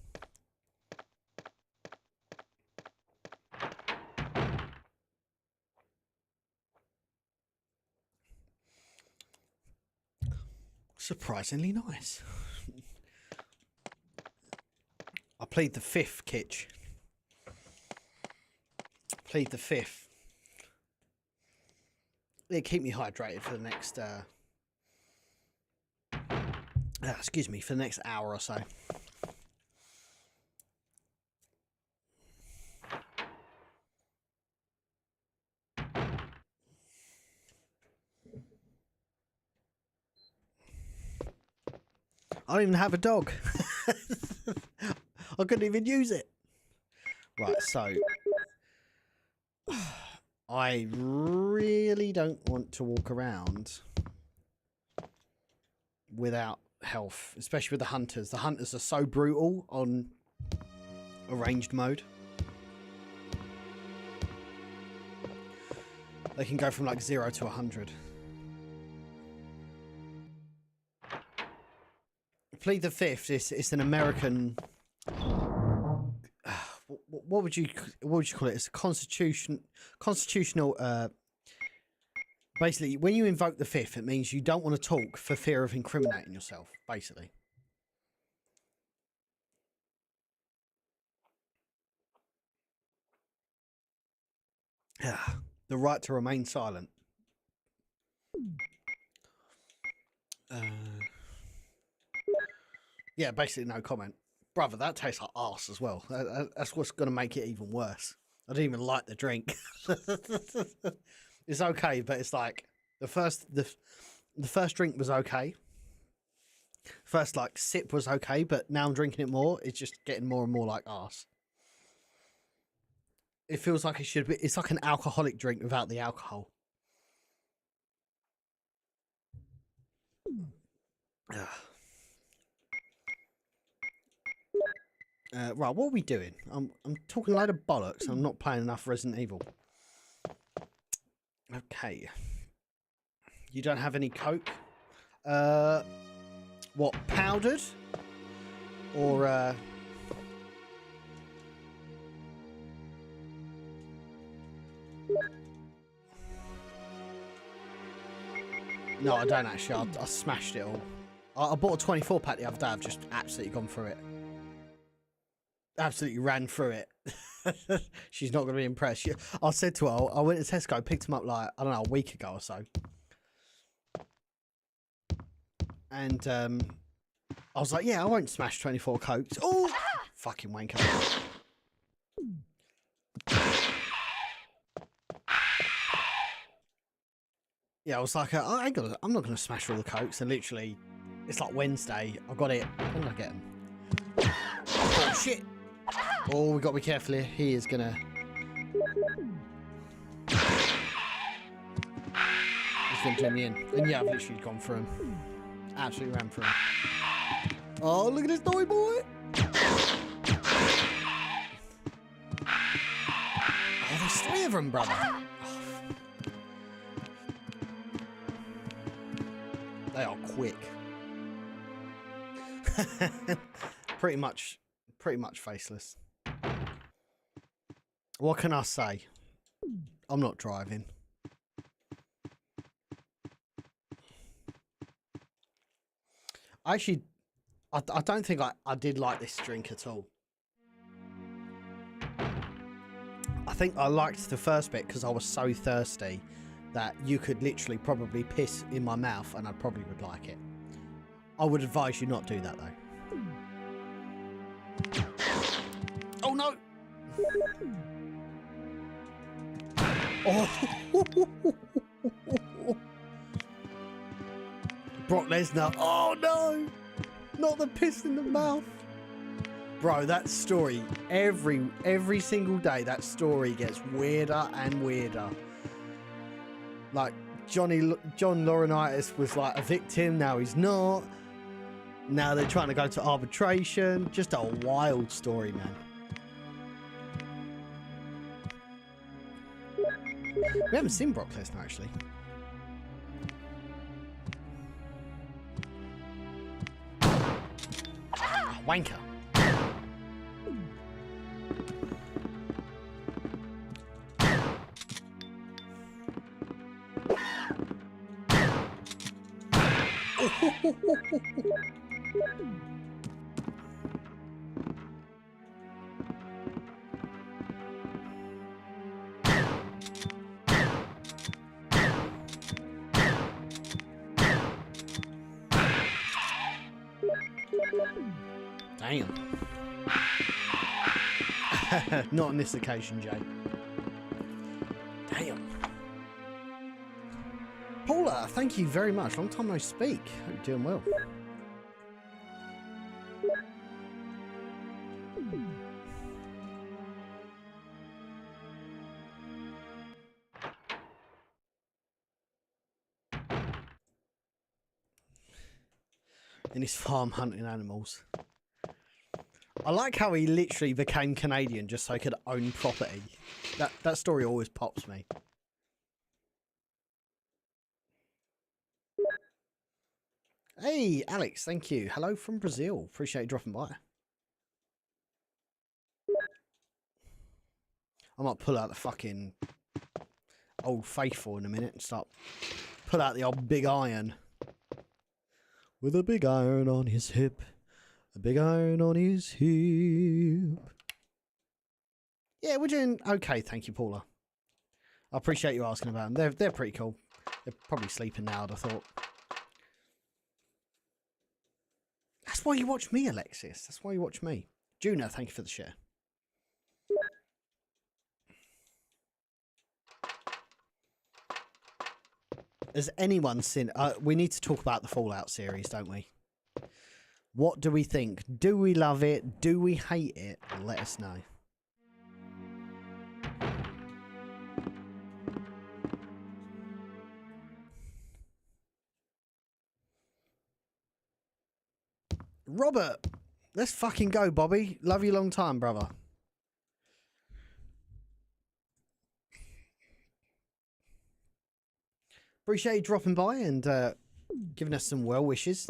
Surprisingly nice. I plead the fifth, Kitch. Plead the fifth. Yeah, keep me hydrated for the next excuse me, for the next hour or so. I don't even have a dog. I couldn't even use it. Right, so I really don't want to walk around without health, especially with the hunters. The hunters are so brutal on arranged mode. They can go from like 0 to 100. Plead the Fifth. It's an American. What would you call it? It's a constitutional. Basically, when you invoke the Fifth, it means you don't want to talk for fear of incriminating yourself. Basically. Yeah, the right to remain silent. Yeah, basically no comment. Brother, that tastes like arse as well. That's what's going to make it even worse. I didn't even like the drink. It's okay, but it's like the first drink was okay. First like sip was okay, but now I'm drinking it more. It's just getting more and more like arse. It feels like it should be. It's like an alcoholic drink without the alcohol. Right, what are we doing? I'm talking a load of bollocks. I'm not playing enough Resident Evil. Okay. You don't have any Coke? What, powdered? Or, No, I don't actually. I smashed it all. I bought a 24 pack the other day. I've just absolutely gone through it. Absolutely ran through it. She's not going to be impressed. I said to her, I went to Tesco, picked them up like, I don't know, a week ago or so. And I was like, yeah, I won't smash 24 Cokes. Oh, fucking wanker. Yeah, I was like, I'm not going to smash all the Cokes. And literally, it's like Wednesday. I got it. When did I get them? Oh, shit. Oh, we got to be careful here. He is going to... going to do me in. And yeah, I've literally gone through him. Absolutely ran through him. Oh, look at this toy boy! Oh, there's 3 of them, brother. They are quick. pretty much faceless. What can I say? I'm not driving. Actually, I don't think I did like this drink at all. I think I liked the first bit because I was so thirsty that you could literally probably piss in my mouth and I probably would like it. I would advise you not do that though. Oh no! Oh! Brock Lesnar. Oh no! Not the piss in the mouth. Bro, that story, every single day, that story gets weirder and weirder. Like, John Laurinaitis was like a victim, now he's not. Now they're trying to go to arbitration. Just a wild story, man. We haven't seen Brock Lesnar, actually. Ah, wanker. Damn. Not on this occasion, Jay. Damn. Paula, thank you very much. Long time no speak. Hope you're doing well. In his farm hunting animals. I like how he literally became Canadian just so he could own property. That story always pops me. Hey, Alex, thank you. Hello from Brazil. Appreciate you dropping by. I might pull out the fucking Old Faithful in a minute and start pull out the old big iron. With a big iron on his hip. A big iron on his hip. Yeah, we're doing okay, thank you, Paula. I appreciate you asking about them. They're pretty cool. They're probably sleeping now, I'd have thought. That's why you watch me, Alexis. That's why you watch me. Juno, thank you for the share. Has anyone seen... we need to talk about the Fallout series, don't we? What do we think? Do we love it? Do we hate it? Let us know. Robert, let's fucking go, Bobby. Love you long time, brother. Appreciate you dropping by and giving us some well wishes.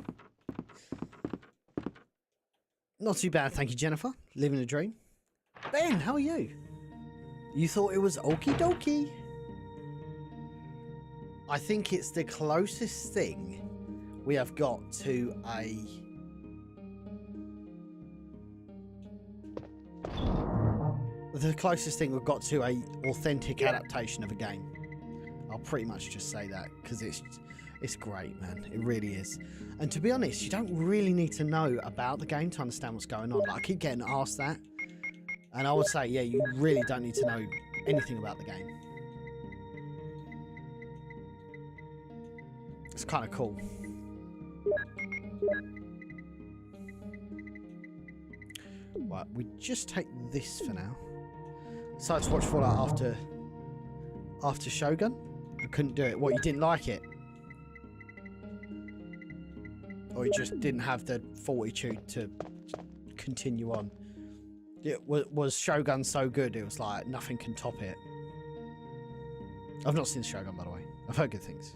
Not too bad, thank you, Jennifer. Living a dream. Ben, how are you? You thought it was okie dokie? I think it's the closest thing we have got to a... The closest thing we've got to a authentic adaptation of a game. I'll pretty much just say that because it's great, man. It really is. And to be honest, you don't really need to know about the game to understand what's going on. Like, I keep getting asked that, and I would say, yeah, you really don't need to know anything about the game. It's kind of cool. Right, we just take this for now. Decided to watch Fallout after Shogun. I couldn't do it. What, you didn't like it? Or he just didn't have the fortitude to continue on. Was Shogun so good, it was like, nothing can top it. I've not seen Shogun, by the way. I've heard good things.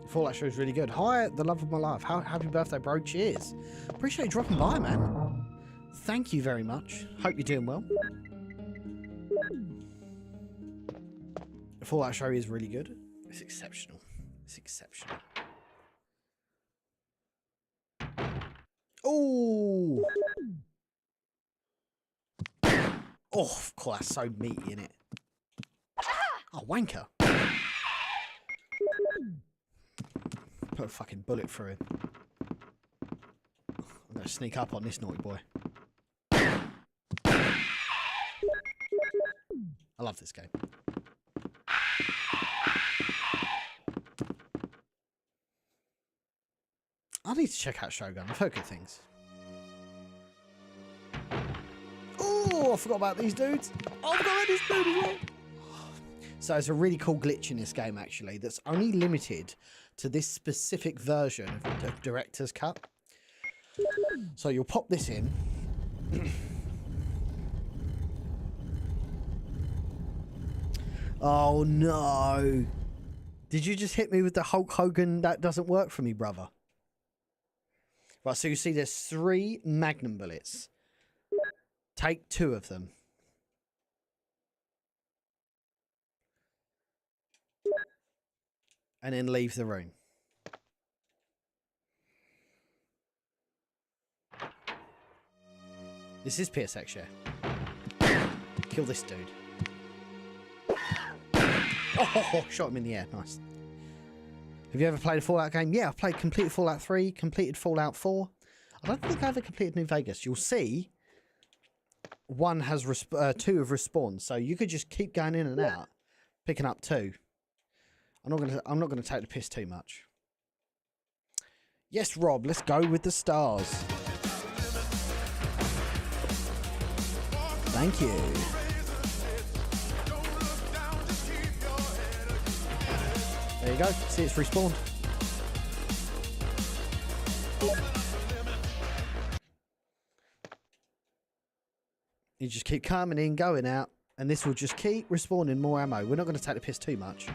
Fallout show is really good. Hi, the love of my life. Happy birthday, bro. Cheers. Appreciate you dropping by, man. Thank you very much. Hope you're doing well. The Fallout show is really good. It's exceptional. It's exceptional. Oh! Oh, of course, that's so meaty, in it. Oh, wanker. Put a fucking bullet through him. I'm gonna sneak up on this naughty boy. I love this game. I need to check out Shogun. I've heard good things. Oh, I forgot about these dudes. Oh, I forgot about this dude as well. So it's a really cool glitch in this game, actually, that's only limited to this specific version of Director's Cut. So you'll pop this in. Oh, no. Did you just hit me with the Hulk Hogan? That doesn't work for me, brother. Right, so you see there's 3 Magnum bullets. Take 2 of them. And then leave the room. This is PSX, yeah. Kill this dude. Oh, shot him in the air. Nice. Have you ever played a Fallout game? Yeah, I've completed Fallout 3, completed Fallout 4. I don't think I ever completed New Vegas. You'll see 2 have respawned, so you could just keep going in and out, picking up 2. I'm not gonna take the piss too much. Yes, Rob, let's go with the stars. Thank you. There you go. See, it's respawned. You just keep coming in, going out, and this will just keep respawning more ammo. We're not going to take the piss too much.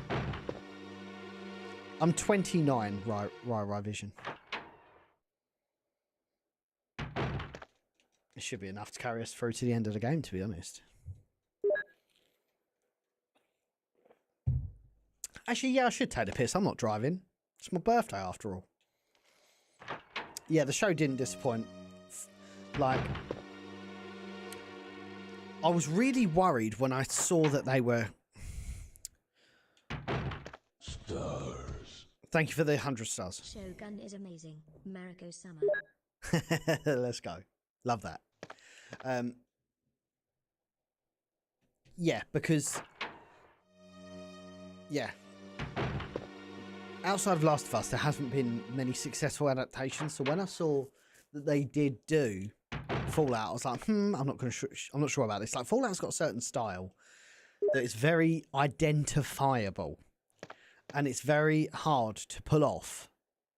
I'm 29, right vision. It should be enough to carry us through to the end of the game, to be honest. Actually, yeah, I should take the piss. I'm not driving. It's my birthday, after all. Yeah, the show didn't disappoint. Like, I was really worried when I saw that they were... Stars. Thank you for the 100 stars. Shogun is amazing. Mariko Summer. Let's go. Love that. Yeah, because... Yeah. Outside of Last of Us, there hasn't been many successful adaptations. So when I saw that they did do Fallout, I was like, I'm not sure about this. Like, Fallout's got a certain style that is very identifiable, and it's very hard to pull off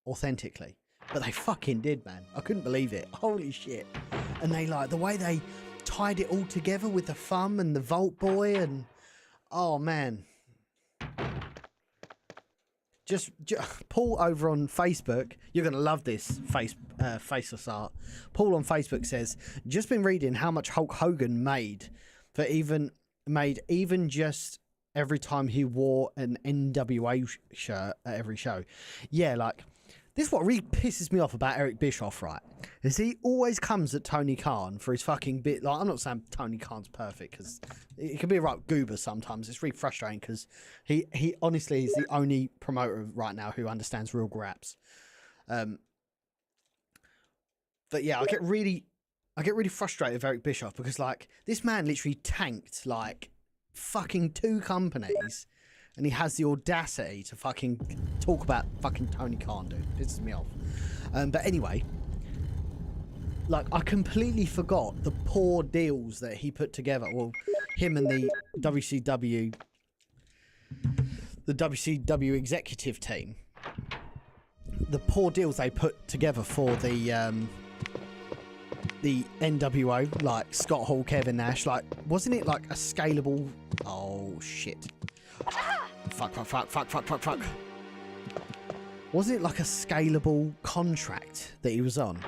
authentically. But they fucking did, man. I couldn't believe it. Holy shit! And they like the way they tied it all together with the thumb and the Vault Boy, and oh man. Just Paul over on Facebook, you're going to love this faceless art. Paul on Facebook says, just been reading how much Hulk Hogan made even just every time he wore an NWA shirt at every show. Yeah, like, this is what really pisses me off about Eric Bischoff, right? Is he always comes at Tony Khan for his fucking bit. Like, I'm not saying Tony Khan's perfect, because it can be a right goober sometimes. It's really frustrating because he honestly is the only promoter right now who understands real graps. But yeah, I get really frustrated with Eric Bischoff because, like, this man literally tanked like fucking 2 companies. And he has the audacity to fucking talk about fucking Tony Khan, dude. It pisses me off. But anyway, like, I completely forgot the poor deals that he put together. Well, him and the WCW executive team, the poor deals they put together for the NWO, like Scott Hall, Kevin Nash, like, wasn't it like a scalable? Oh shit! Fuck! Wasn't it like a scalable contract that he was on,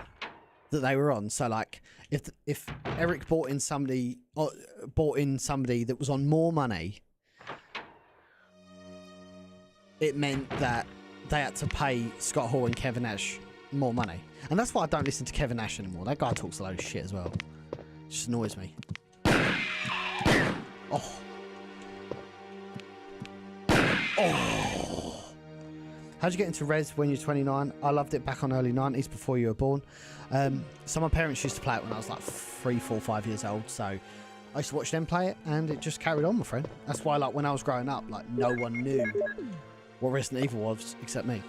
that they were on? So like, if Eric bought in somebody that was on more money, it meant that they had to pay Scott Hall and Kevin Nash more money. And that's why I don't listen to Kevin Nash anymore. That guy talks a load of shit as well. It just annoys me. Oh. How'd you get into Res when you're 29? I loved it back on early 90s before you were born. So my parents used to play it when I was like 3, 4, 5 years old. So I used to watch them play it and it just carried on, my friend. That's why, like, when I was growing up, like, no one knew what Resident Evil was except me.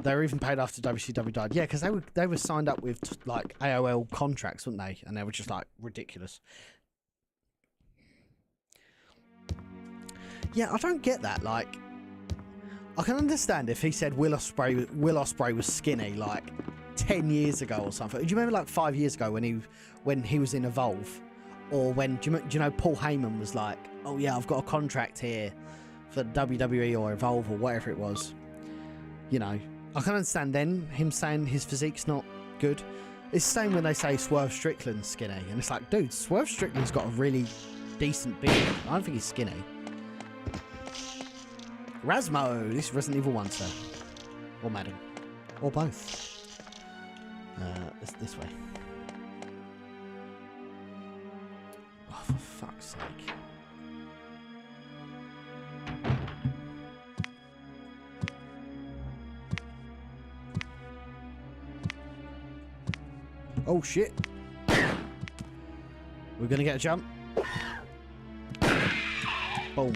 They were even paid after WCW died. Yeah, because they were signed up with like AOL contracts, weren't they? And they were just like ridiculous. Yeah, I don't get that. Like, I can understand if he said Will Ospreay was skinny like 10 years ago or something. Do you remember like 5 years ago when he was in Evolve, or when do you know Paul Heyman was like, oh yeah, I've got a contract here for WWE or Evolve or whatever it was, you know. I can understand then him saying his physique's not good. It's the same when they say Swerve Strickland's skinny, and it's like, dude, Swerve Strickland's got a really decent beard. I don't think he's skinny. Rasmo, this is Resident Evil 1, sir. Or madam. Or both. This way. Oh, for fuck's sake. Oh shit. We're gonna get a jump. Boom.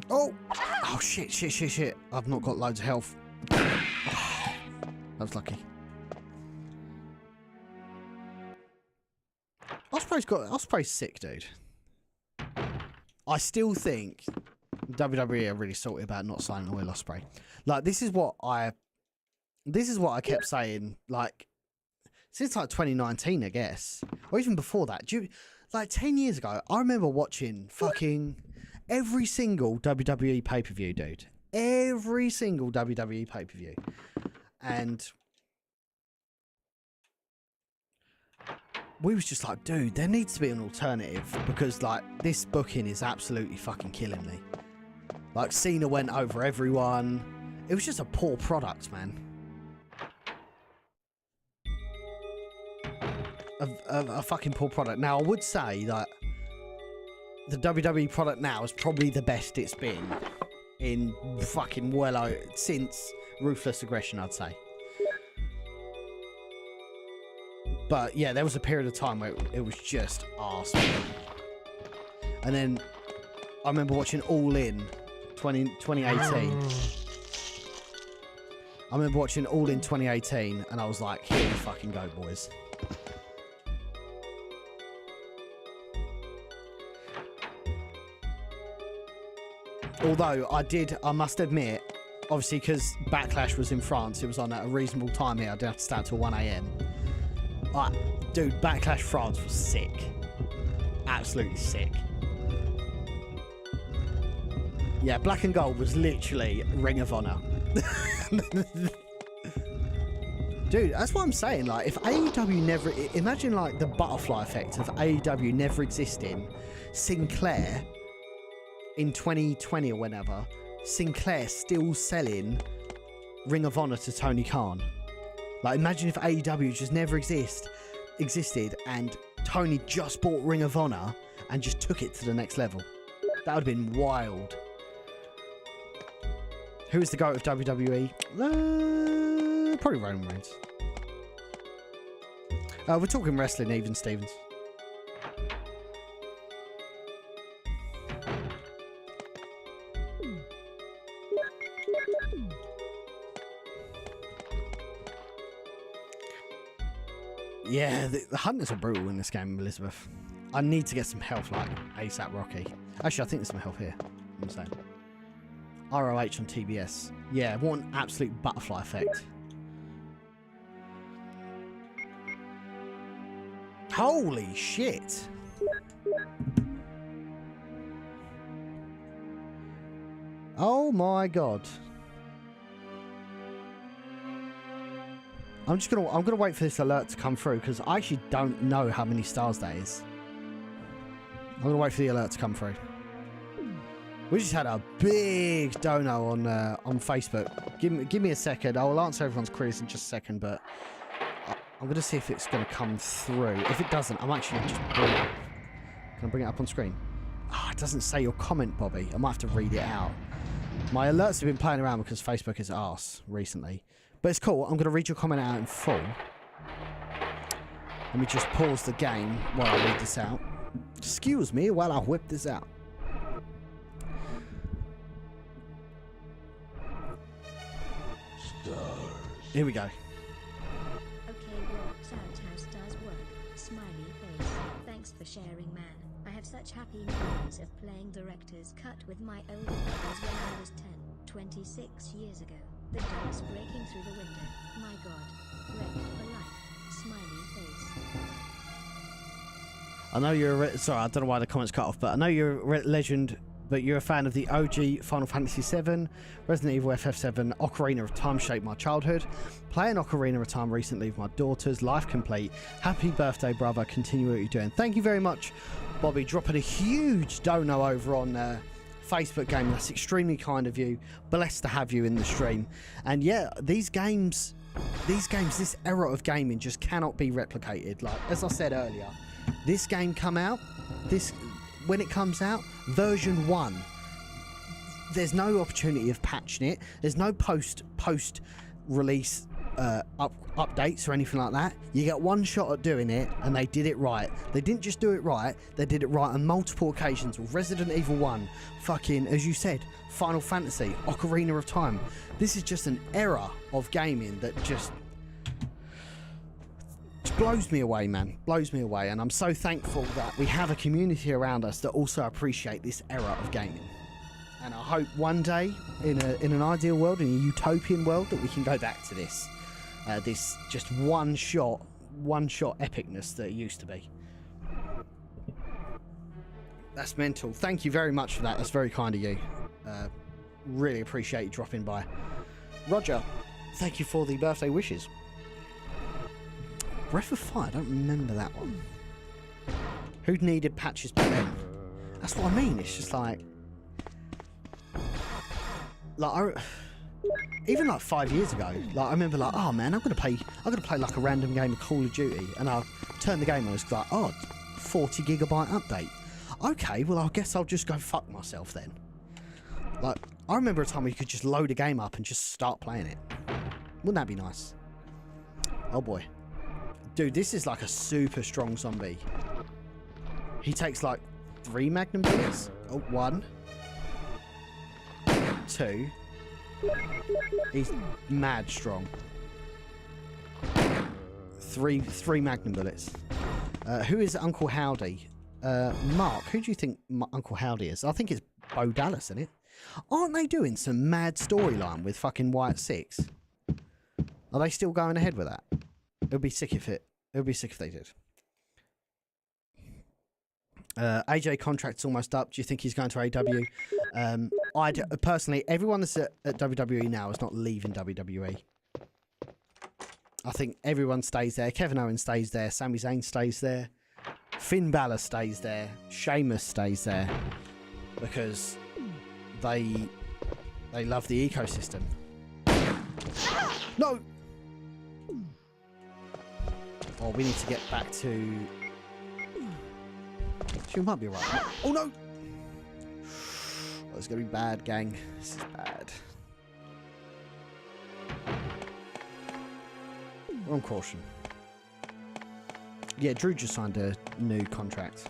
Oh! Oh shit. I've not got loads of health. Oh, that was lucky. Osprey's sick, dude. I still think WWE are really salty about not signing Will Ospreay. Like, this is what I kept saying, like, since like 2019, I guess, or even before that. Like 10 years ago, I remember watching fucking every single WWE pay-per-view, dude. Every single WWE pay-per-view, and we was just like, dude, there needs to be an alternative, because like this booking is absolutely fucking killing me. Like, Cena went over everyone. It was just a poor product, man. A fucking poor product. Now, I would say that the WWE product now is probably the best it's been in fucking since Ruthless Aggression, I'd say. But yeah, there was a period of time where it was just arse. And then I remember watching All In 2018. I remember watching All In 2018 and I was like, here we fucking go, boys. Although I must admit, obviously because Backlash was in France, it was on at a reasonable time here. I didn't have to start till 1 AM. Dude, Backlash France was sick. Absolutely sick. Yeah, Black and Gold was literally Ring of Honor. Dude, that's what I'm saying. Like, if AEW never... Imagine, like, the butterfly effect of AEW never existing. Sinclair, in 2020 or whenever, Sinclair still selling Ring of Honor to Tony Khan. Like, imagine if AEW just never existed and Tony just bought Ring of Honor and just took it to the next level. That would have been wild. Who is the GOAT of WWE? Probably Roman Reigns. We're talking wrestling, even Stevens. Yeah, the hunters are brutal in this game, Elizabeth. I need to get some health, like ASAP Rocky. Actually, I think there's some health here. I'm saying. ROH on TBS. Yeah, what an absolute butterfly effect. Holy shit. Oh my god. I'm gonna wait for this alert to come through because I actually don't know how many stars that is. I'm gonna wait for the alert to come through. We just had a big dono on Facebook. Give me a second. I will answer everyone's queries in just a second, but I'm gonna see if it's gonna come through. If it doesn't, I'm actually just can I bring it up on screen? Ah, it doesn't say your comment, Bobby. I might have to read it out. My alerts have been playing around because Facebook is arse recently. But it's cool. I'm going to read your comment out in full. Let me just pause the game while I read this out. Excuse me while I whip this out. Stars. Here we go. Okay, works out how stars work. Smiley face. Thanks for sharing, man. I have such happy memories of playing Director's Cut with my older brothers when I was 10, 26 years ago. The dogs breaking through the window. My god. Wrecked for life. Smiley face. I know you're a sorry, I don't know why the comments cut off, but I know you're a legend, but you're a fan of the OG Final Fantasy VII, Resident Evil FF7, Ocarina of Time shaped my childhood. Playing Ocarina of Time recently with my daughters. Life complete. Happy birthday, brother. Continue what you're doing. Thank you very much, Bobby. Dropping a huge dono over on Facebook game. That's extremely kind of you. Blessed to have you in the stream. And yeah, these games, this era of gaming just cannot be replicated. Like as I said earlier, this game when it comes out, version 1, there's no opportunity of patching it. There's no post release updates or anything like that. You get one shot at doing it, and they did it right. They didn't just do it right, they did it right on multiple occasions with Resident Evil 1, fucking, as you said, Final Fantasy, Ocarina of Time. This is just an era of gaming that just blows me away, man. Blows me away. And I'm so thankful that we have a community around us that also appreciate this era of gaming. And I hope one day, in an ideal world, in a utopian world, that we can go back to this. This just one shot epicness that it used to be. That's mental. Thank you very much for that. That's very kind of you. Really appreciate you dropping by. Roger, thank you for the birthday wishes. Breath of Fire, I don't remember that one. Who needed patches back then? That's what I mean. It's just like even like 5 years ago, like I remember like, oh man, I'm gonna play like a random game of Call of Duty, and I'll turn the game on, it's like, oh, 40 gigabyte update. Okay, well I guess I'll just go fuck myself then. Like, I remember a time where you could just load a game up and just start playing it. Wouldn't that be nice? Oh boy. Dude, this is like a super strong zombie. He takes like 3 magnum bullets. Oh, 1. 2. He's mad strong. 3 magnum bullets. Who is Uncle Howdy? Mark, who do you think Uncle Howdy is? I think it's Bo Dallas, isn't it? Aren't they doing some mad storyline with fucking White 6? Are they still going ahead with that? It would be sick if they did. AJ contract's almost up. Do you think he's going to AW? Personally, everyone that's at WWE now is not leaving WWE. I think everyone stays there. Kevin Owens stays there. Sami Zayn stays there. Finn Balor stays there. Sheamus stays there because they love the ecosystem. No. Oh, we need to get back to... She might be right. Oh, no! Oh, it's going to be bad, gang. This is bad. We're on caution. Yeah, Drew just signed a new contract.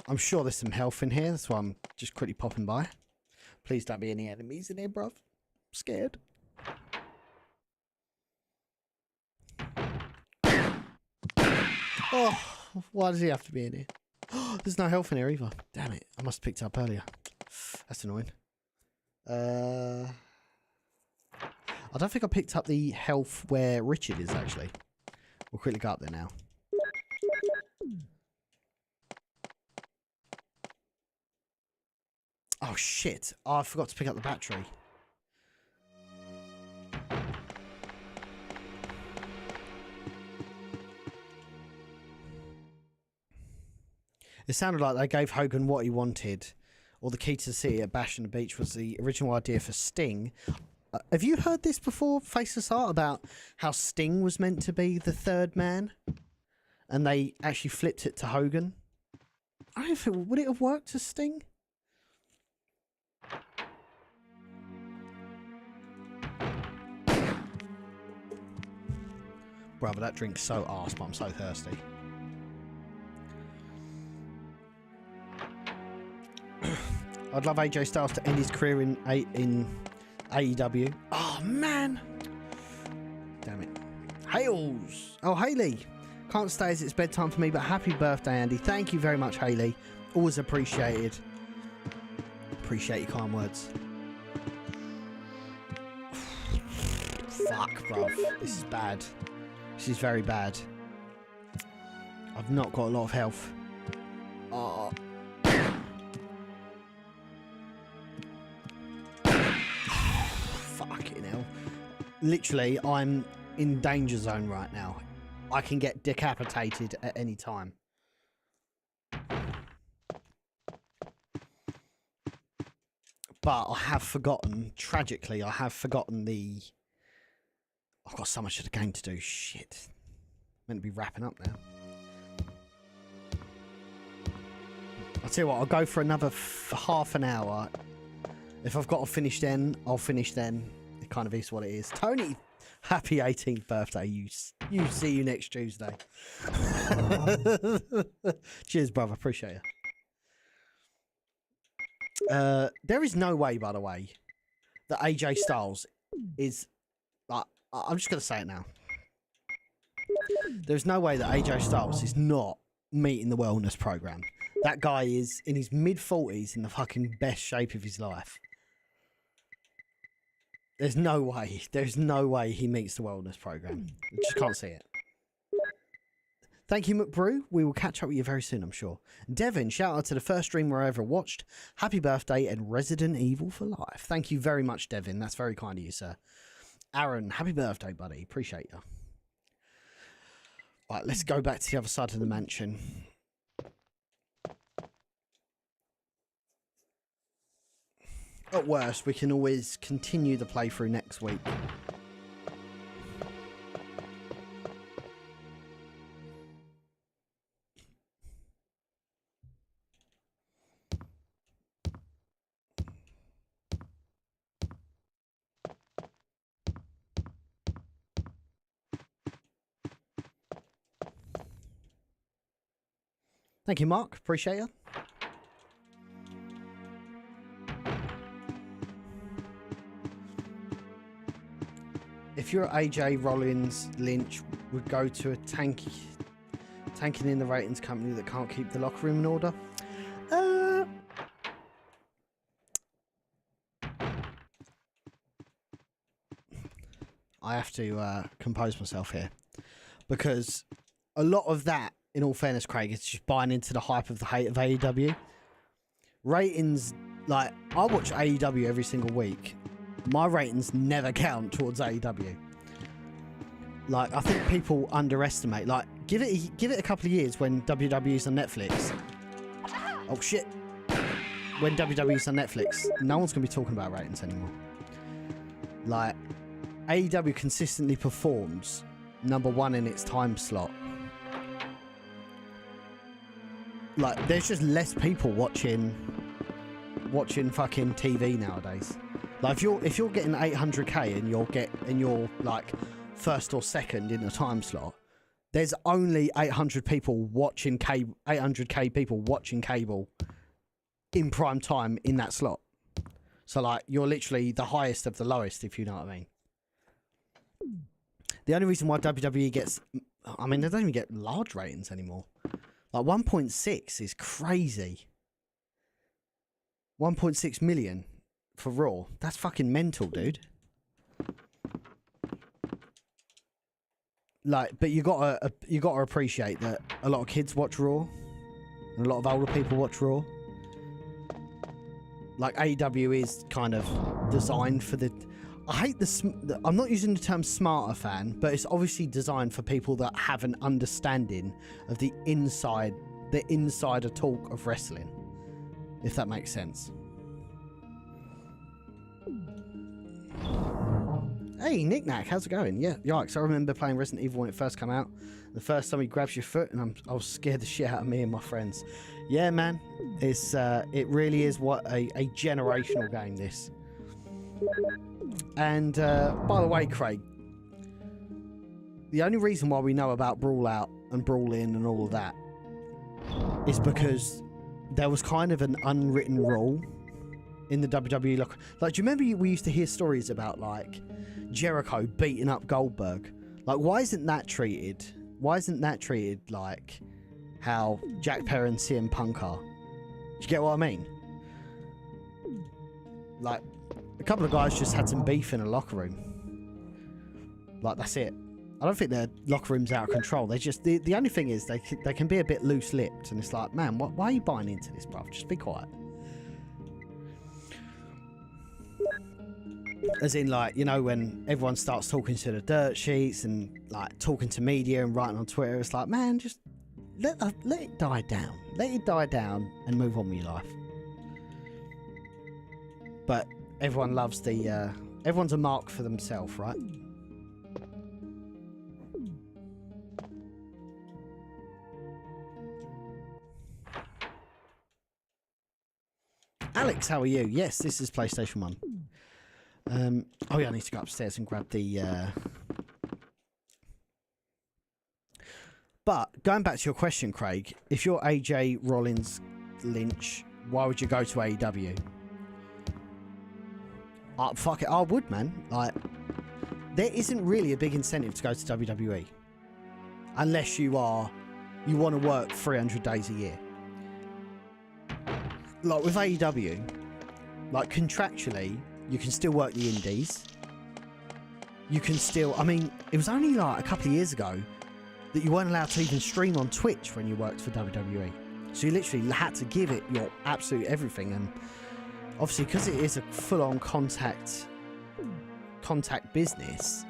I'm sure there's some health in here. That's why I'm just quickly popping by. Please don't be any enemies in here, bruv. I'm scared. Oh, why does he have to be in here? There's no health in here either. Damn it. I must have picked it up earlier. That's annoying. I don't think I picked up the health where Richard is, actually. We'll quickly go up there now. Oh, shit. Oh, I forgot to pick up the battery. It sounded like they gave Hogan what he wanted, or the key to the city at Bash on the Beach was the original idea for Sting. Have you heard this before, Faceless Art, about how Sting was meant to be the third man? And they actually flipped it to Hogan? I don't think, would it have worked as Sting? Brother, that drink's so arse, but I'm so thirsty. I'd love AJ Styles to end his career in AEW. Oh, man. Damn it. Hales. Oh, Hayley. Can't stay as it's bedtime for me, but happy birthday, Andy. Thank you very much, Hayley. Always appreciated. Appreciate your kind words. Fuck, bruv. This is bad. This is very bad. I've not got a lot of health. Oh. Fucking hell. Literally, I'm in danger zone right now. I can get decapitated at any time. But I have forgotten, tragically, I have forgotten the... I've got so much of the game to do. Shit. I'm meant to be wrapping up now. I'll tell you what, I'll go for another half an hour. If I've got to finish then, I'll finish then. It kind of is what it is. Tony, happy 18th birthday. You see you next Tuesday. Cheers, brother. Appreciate you. There is no way, by the way, that AJ Styles is... I'm just going to say it now. There's no way that AJ Styles is not meeting the wellness program. That guy is in his mid-40s in the fucking best shape of his life. There's no way. There's no way he meets the wellness program. I just can't see it. Thank you, McBrew. We will catch up with you very soon, I'm sure. Devin, shout out to the first streamer I ever watched. Happy birthday and Resident Evil for life. Thank you very much, Devin. That's very kind of you, sir. Aaron, happy birthday, buddy. Appreciate you. Right, let's go back to the other side of the mansion. At worst, we can always continue the playthrough next week. Thank you, Mark. Appreciate you. If you're AJ Rollins, Lynch would go to a tanking in the ratings company that can't keep the locker room in order. I have to compose myself here, because a lot of that, in all fairness, Craig, it's just buying into the hype of the hate of AEW. Ratings, like, I watch AEW every single week. My ratings never count towards AEW. Like, I think people underestimate. Like, give it a couple of years when WWE's on Netflix. Oh, shit. When WWE's on Netflix, no one's going to be talking about ratings anymore. Like, AEW consistently performs #1 in its time slot. Like, there's just less people watching fucking TV nowadays. Like, if you're getting 800k and you're like first or second in the time slot, There's only 800 people watching cable, 800k people watching cable in prime time in that slot. So like you're literally the highest of the lowest, if you know what I mean. The only reason why WWE gets, I mean, they don't even get large ratings anymore. Like 1.6 is crazy. 1.6 million for Raw. That's fucking mental, dude. Like, but you gotta appreciate that a lot of kids watch Raw, and a lot of older people watch Raw. Like AEW is kind of designed for the. I hate the. I'm not using the term smarter fan, but it's obviously designed for people that have an understanding of the insider talk of wrestling, if that makes sense. Hey, Knick-Knack, how's it going? Yeah, yikes, I remember playing Resident Evil when it first came out. The first time he grabs your foot, and I was scared the shit out of me and my friends. Yeah, man, it's it really is what a generational game, this. And by the way, Craig, the only reason why we know about Brawl Out and Brawl In and all of that is because there was kind of an unwritten rule in the WWE. Like, do you remember we used to hear stories about, like, Jericho beating up Goldberg? Like, why isn't that treated? Why isn't that treated like how Jack Perry and CM Punk are? Do you get what I mean? Like, a couple of guys just had some beef in a locker room. Like, that's it. I don't think their locker room's out of control. They just the only thing is they can be a bit loose-lipped, and it's like, man, why are you buying into this, bruv? Just be quiet. As in, like, you know, when everyone starts talking to the dirt sheets and, like, talking to media and writing on Twitter, it's like, man, just let it die down. Let it die down and move on with your life. But everyone loves the... everyone's a mark for themselves, right? Alex, how are you? Yes, this is PlayStation 1. Oh yeah, I need to go upstairs and grab the... But, going back to your question, Craig, if you're AJ Rollins Lynch, why would you go to AEW? Fuck it, I would, man. Like, there isn't really a big incentive to go to WWE. Unless you want to work 300 days a year. Like, with AEW, like, contractually, you can still work the indies. You can still... I mean, it was only like a couple of years ago that you weren't allowed to even stream on Twitch when you worked for WWE. So you literally had to give it your absolute everything. And obviously, because it is a full-on contact business,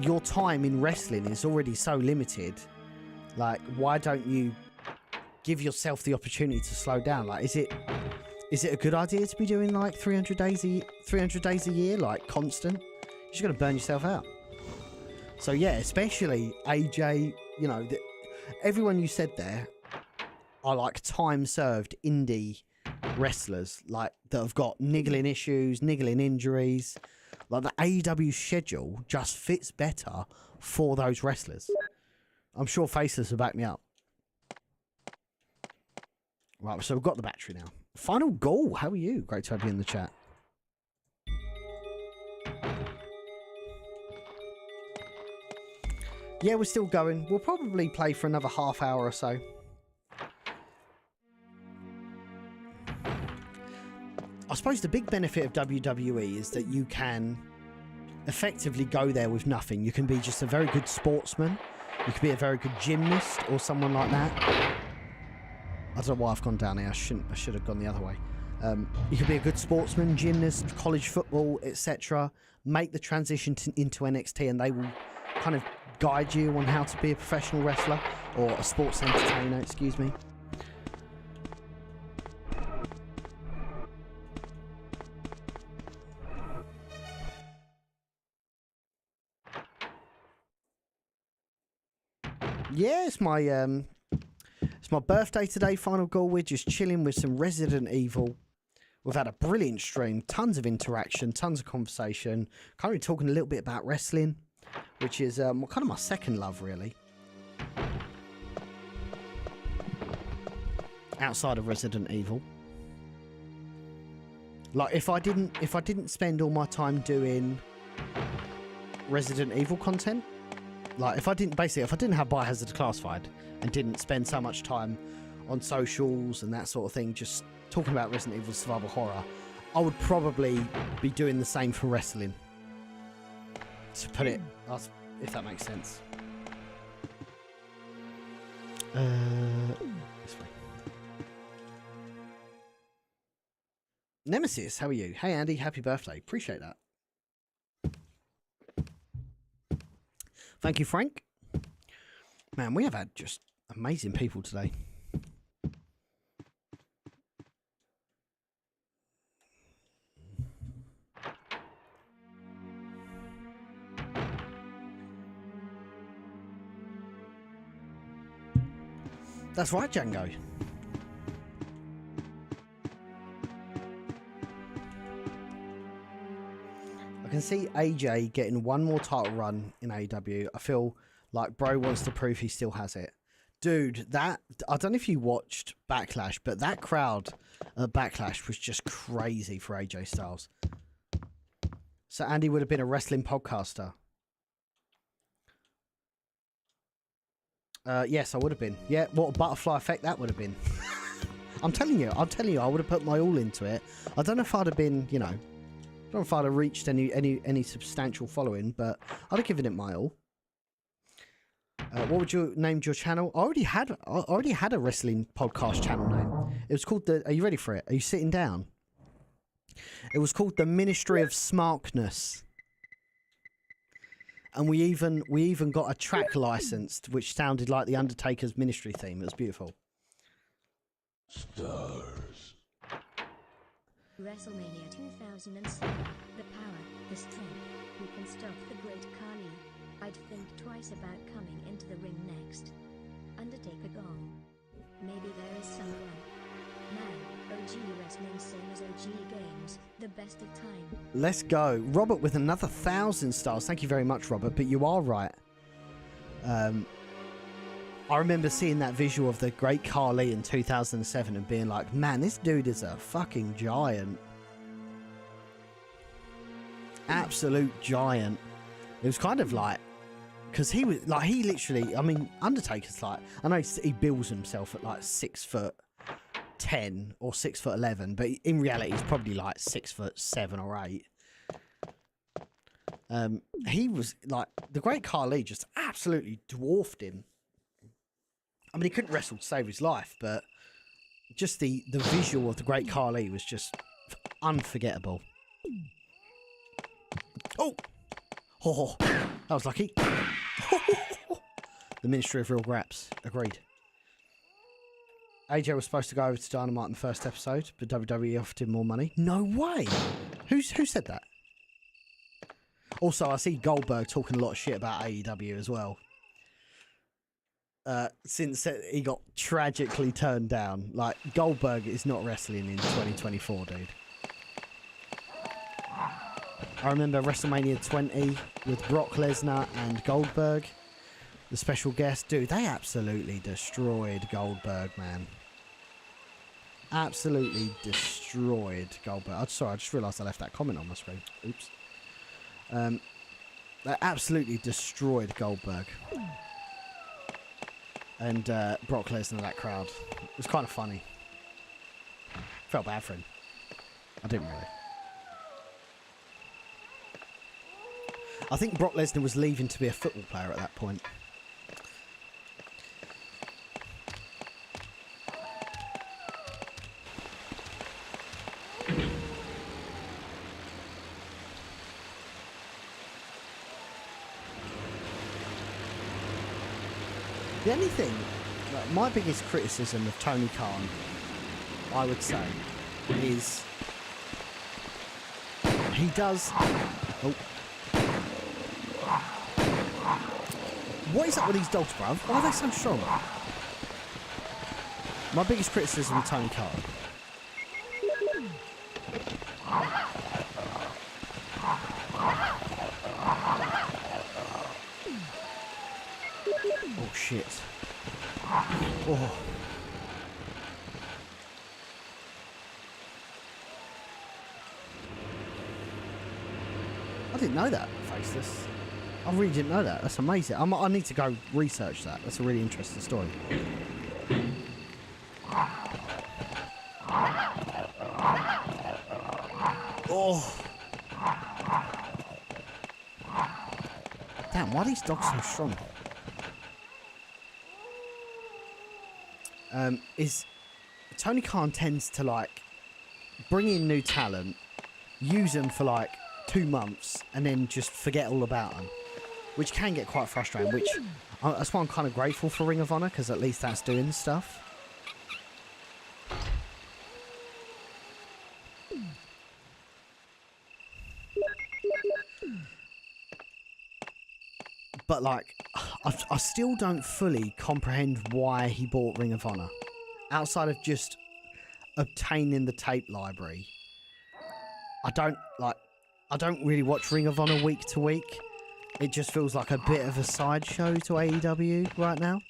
your time in wrestling is already so limited. Like, why don't you give yourself the opportunity to slow down? Like, is it a good idea to be doing like 300 days a year, like constant? You're just going to burn yourself out. So yeah, especially AJ, you know, everyone you said there are like time-served indie wrestlers, like, that have got niggling issues, niggling injuries. Like, the AEW schedule just fits better for those wrestlers. I'm sure Faceless will back me up. Right, so we've got the battery now. Final goal, how are you? Great to have you in the chat. Yeah, we're still going. We'll probably play for another half hour or so. I suppose the big benefit of WWE is that you can effectively go there with nothing. You can be just a very good sportsman. You can be a very good gymnast or someone like that. I don't know why I've gone down here. I should have gone the other way. You could be a good sportsman, gymnast, college football, etc. Make the transition into NXT, and they will kind of guide you on how to be a professional wrestler or a sports entertainer, excuse me. Yeah, it's my birthday today, final goal. We're just chilling with some Resident Evil. We've had a brilliant stream, tons of interaction, tons of conversation. Currently talking a little bit about wrestling. which is kind of my second love, really. Outside of Resident Evil. Like, if I didn't spend all my time doing Resident Evil content, like if I didn't have Biohazard Declassified and didn't spend so much time on socials and that sort of thing, just talking about Resident Evil survival horror, I would probably be doing the same for wrestling. To put it, if that makes sense. This way. Nemesis, how are you? Hey Andy, happy birthday. Appreciate that. Thank you, Frank. Man, we have had just amazing people today. That's right, Django. I can see AJ getting one more title run in AEW. I feel like bro wants to prove he still has it. Dude, I don't know if you watched Backlash, but that crowd at Backlash was just crazy for AJ Styles. So Andy would have been a wrestling podcaster. Yes, I would have been. Yeah, what a butterfly effect that would have been. I'm telling you, I would have put my all into it. I don't know if I'd have been, I don't know if I'd have reached any substantial following, but I'd have given it my all. What would you name your channel? I already had a wrestling podcast channel name. It was called are you ready for it? Are you sitting down? It was called the Ministry of Smarkness. And we even got a track licensed, which sounded like the Undertaker's Ministry theme. It was beautiful. Stars. WrestleMania 2007. The power, the strength. Who can stop the great Khali? I'd think twice about coming into the ring next. Undertaker gone. Maybe there is someone. Man, OG wrestling same as OG games. The best of time. Let's go. Robert with another 1,000 stars. Thank you very much, Robert. But you are right. I remember seeing that visual of the great Khali in 2007 and being like, man, this dude is a fucking giant. Absolute giant. It was kind of like, because he was like, he literally, I mean, Undertaker's like, I know he bills himself at like 6'10" or 6'11", but in reality he's probably like 6'7" or 8. He was like, the great Khali just absolutely dwarfed him. I mean, he couldn't wrestle to save his life, but just the visual of the great Khali was just unforgettable. Oh, that was lucky. The Ministry of Real Graps. Agreed. AJ was supposed to go over to Dynamite in the first episode, but WWE offered him more money. No way! Who said that? Also, I see Goldberg talking a lot of shit about AEW as well. Since he got tragically turned down. Like, Goldberg is not wrestling in 2024, dude. I remember WrestleMania 20 with Brock Lesnar and Goldberg. The special guest. Dude, they absolutely destroyed Goldberg, man. Absolutely destroyed Goldberg. I just realised I left that comment on my screen. Oops. They absolutely destroyed Goldberg. And Brock Lesnar, that crowd. It was kind of funny. Felt bad for him. I didn't really. I think Brock Lesnar was leaving to be a football player at that point. The only thing, like, my biggest criticism of Tony Khan, I would say, is he does... Oh. What is up with these dogs, bruv? Why are they so strong? My biggest criticism of Tony Khan. shit. Oh. I didn't know that, Faceless. I really didn't know that. That's amazing. I need to go research that. That's a really interesting story. Oh. Damn, why are these dogs so strong? Tony Khan tends to like bring in new talent, use them for like 2 months, and then just forget all about them, which can get quite frustrating. That's why I'm kind of grateful for Ring of Honor, because at least that's doing stuff. But like, I still don't fully comprehend why he bought Ring of Honor, outside of just obtaining the tape library. I don't really watch Ring of Honor week to week. It just feels like a bit of a sideshow to AEW right now.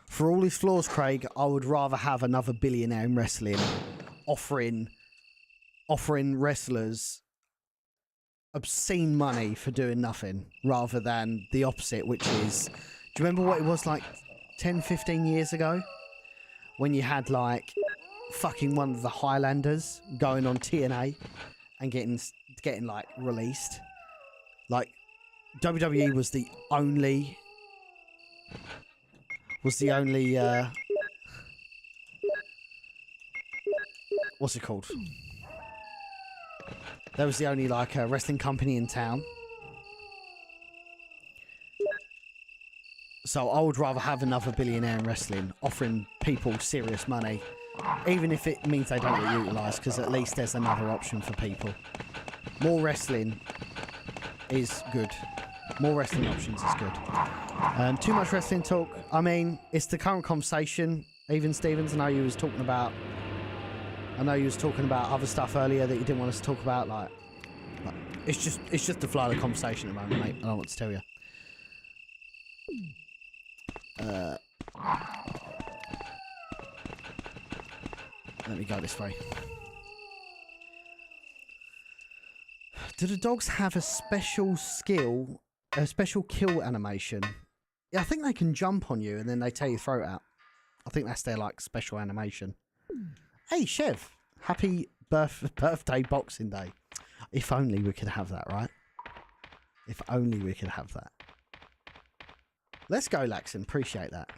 For all his flaws, Craig, I would rather have another billionaire in wrestling offering wrestlers obscene money for doing nothing, rather than the opposite, which is, do you remember what it was like 10, 15 years ago? When you had like fucking one of the Highlanders going on TNA and getting like released. Like WWE was the only what's it called? There was the only like wrestling company in town. So I would rather have another billionaire in wrestling offering people serious money, even if it means they don't get utilised, because at least there's another option for people. More wrestling is good. More wrestling options is good. Too much wrestling talk. I mean, it's the current conversation. Even Stevens, I know you was talking about other stuff earlier that you didn't want us to talk about. Like it's just the flow of the conversation at the moment, mate. I don't know what to tell you. Let me go this way. Do the dogs have a special skill, a special kill animation? Yeah, I think they can jump on you and then they tear your throat out. I think that's their like special animation. Hey, Chev, happy birthday Boxing Day. If only we could have that, right? If only we could have that. Let's go, Laxon. Appreciate that.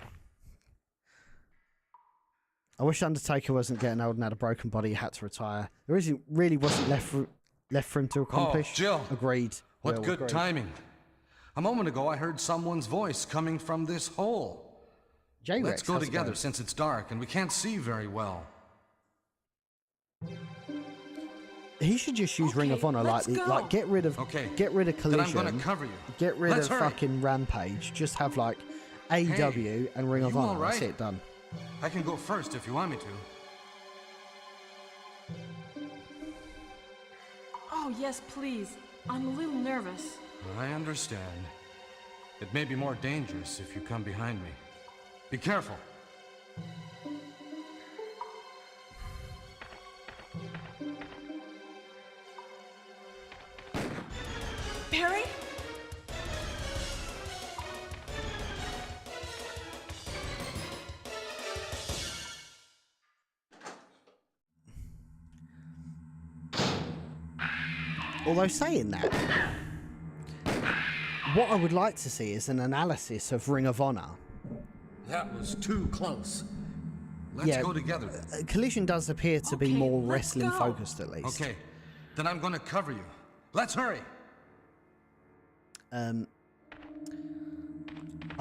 I wish Undertaker wasn't getting old and had a broken body. He had to retire. There really wasn't left for him to accomplish. Oh, Jill. Agreed. What good timing. A moment ago, I heard someone's voice coming from this hole. J-Rex, let's go together since it's dark and we can't see very well. He should just use Ring of Honor, like get rid of Collision. Then I'm gonna cover you. Get rid of fucking Rampage. Just have like AEW and Ring of Honor. Right? That's it, done. I can go first if you want me to. Oh yes, please. I'm a little nervous. I understand. It may be more dangerous if you come behind me. Be careful. Perry? Although saying that, what I would like to see is an analysis of Ring of Honor. That was too close. Let's go together. Collision does appear to be more wrestling focused, at least. Okay, then I'm gonna cover you. Let's hurry. I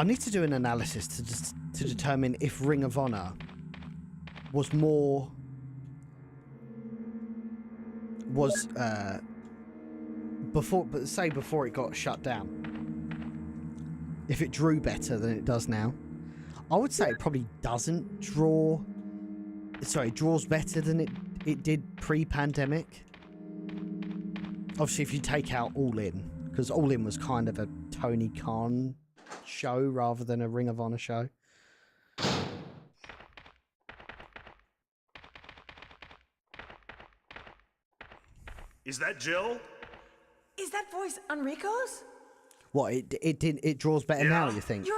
need to do an analysis to determine if Ring of Honor was more before it got shut down, if it drew better than it does now. I would say it probably doesn't draw. Sorry, it draws better than it did pre-pandemic. Obviously, if you take out All In, because All In was kind of a Tony Khan show rather than a Ring of Honor show. Is that Jill? Is that voice Enrico's? What, it draws better now, you think? You're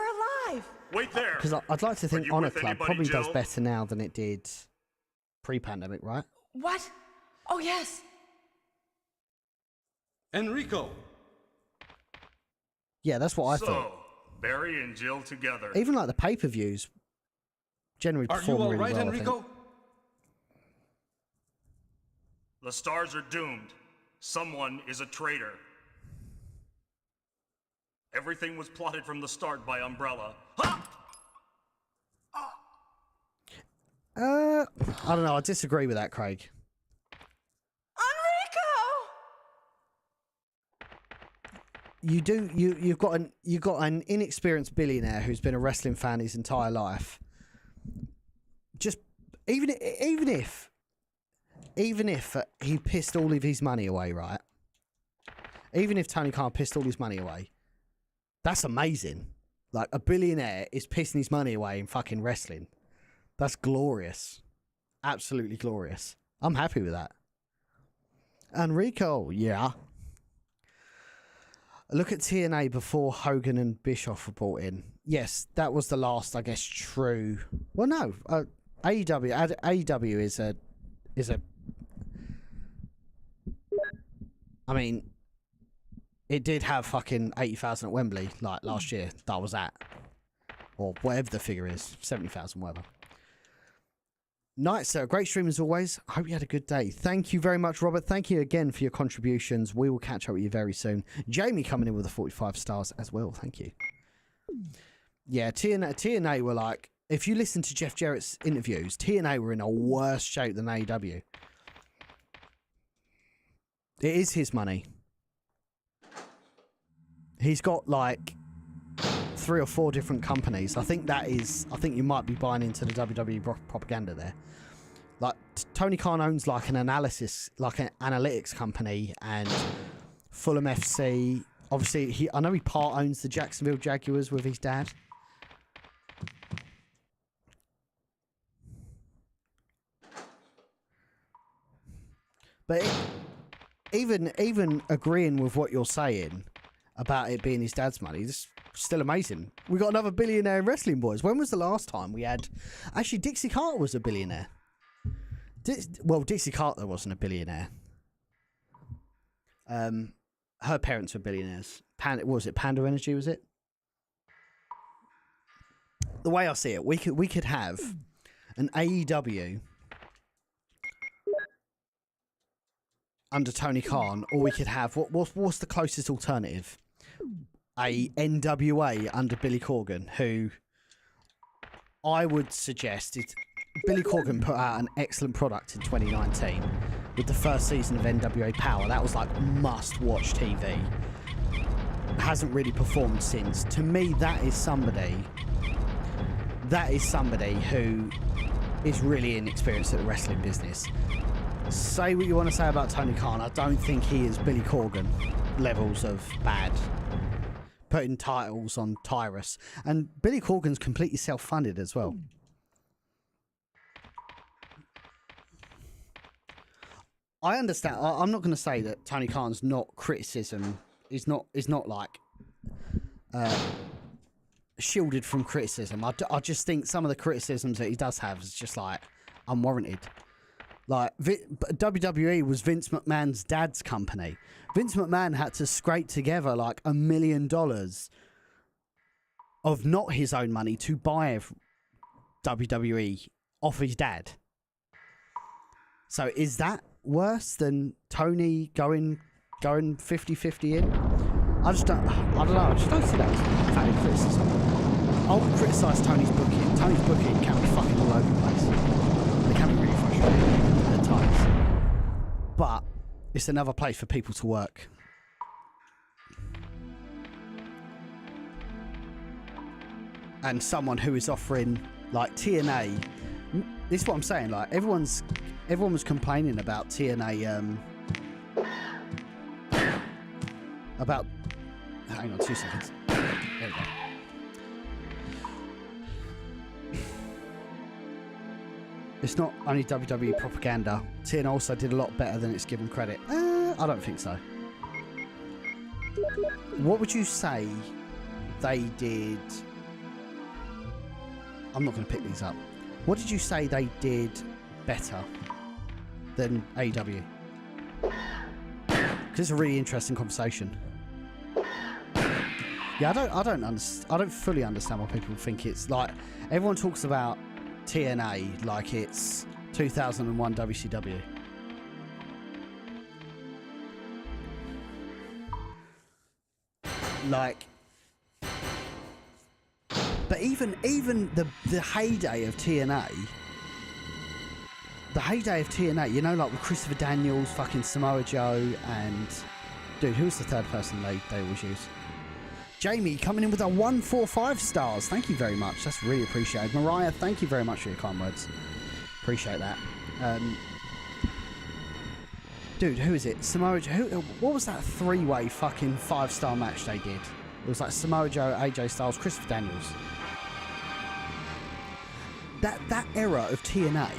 alive! Wait there! Because I'd like to think you Honor with Club anybody, probably does Jill? better now than it did pre-pandemic, right? What? Oh, yes. Enrico! Yeah, that's what I thought. So, Barry and Jill together. Even like the pay-per-views generally Are perform you all really right, well, I think. Enrico? The stars are doomed. Someone is a traitor. Everything was plotted from the start by Umbrella. Ha! I don't know. I disagree with that, Craig. Enrico! You've got an inexperienced billionaire who's been a wrestling fan his entire life. Just even if he pissed all of his money away, right? Even if Tony Khan pissed all his money away, that's amazing. Like, a billionaire is pissing his money away in fucking wrestling. That's glorious. Absolutely glorious. I'm happy with that. Enrico, yeah. Look at TNA before Hogan and Bischoff were brought in. Yes, that was the last, I guess, true. Well, no. AEW is a. I mean, it did have fucking 80,000 at Wembley like last year. That was that, or whatever the figure is, 70,000, whatever. Nice, sir. Great stream as always. I hope you had a good day. Thank you very much, Robert. Thank you again for your contributions. We will catch up with you very soon. Jamie coming in with the 45 stars as well. Thank you. Yeah, TNA were like, if you listen to Jeff Jarrett's interviews, TNA were in a worse shape than AEW. It is his money. He's got like 3 or 4 different companies. I think you might be buying into the WWE propaganda there. Like, Tony Khan owns like an analytics company, and Fulham FC. Obviously, I know he part owns the Jacksonville Jaguars with his dad. But even agreeing with what you're saying about it being his dad's money, it's still amazing. We got another billionaire in wrestling, boys. When was the last time we had... Actually, Dixie Carter was a billionaire. Dixie Carter wasn't a billionaire. Her parents were billionaires. What was it? Panda Energy, was it? The way I see it, we could have an AEW under Tony Khan, or we could have what's the closest alternative? A NWA under Billy Corgan, who I would suggest is... Billy Corgan put out an excellent product in 2019 with the first season of NWA Power. That was like must-watch TV. Hasn't really performed since. To me, that is somebody who is really inexperienced at the wrestling business. Say what you want to say about Tony Khan, I don't think he is Billy Corgan levels of bad. Putting titles on Tyrus. And Billy Corgan's completely self-funded as well. I understand. I'm not going to say that Tony Khan's not criticism. Is not like shielded from criticism. I just think some of the criticisms that he does have is just like unwarranted. Like, WWE was Vince McMahon's dad's company. Vince McMahon had to scrape together like $1 million of not his own money to buy WWE off his dad. So is that worse than Tony going 50-50 in? I don't know. I just don't see that as valid criticism. I'll criticise Tony's booking. Tony's booking can be fucking all over the place. They can be really frustrating at times. But it's another place for people to work. And someone who is offering, like, TNA, this is what I'm saying, like, everyone's everyone was complaining about TNA. About. Hang on 2 seconds. There we go. It's not only WWE propaganda. TNA also did a lot better than it's given credit. I don't think so. What would you say they did? I'm not going to pick these up. What did you say they did better than AEW? Because it's a really interesting conversation. Yeah, I don't fully understand why people think it's like everyone talks about TNA like it's 2001 WCW. Like, but even the heyday of TNA, you know, like with Christopher Daniels, fucking Samoa Joe, and dude, who's the third person they always use? Jamie coming in with a 145 stars. Thank you very much. That's really appreciated. Mariah, thank you very much for your kind words. Appreciate that. Dude, who is it? Samoa Joe. What was that 3-way fucking 5-star match they did? It was like Samoa Joe, AJ Styles, Christopher Daniels. That era of TNA,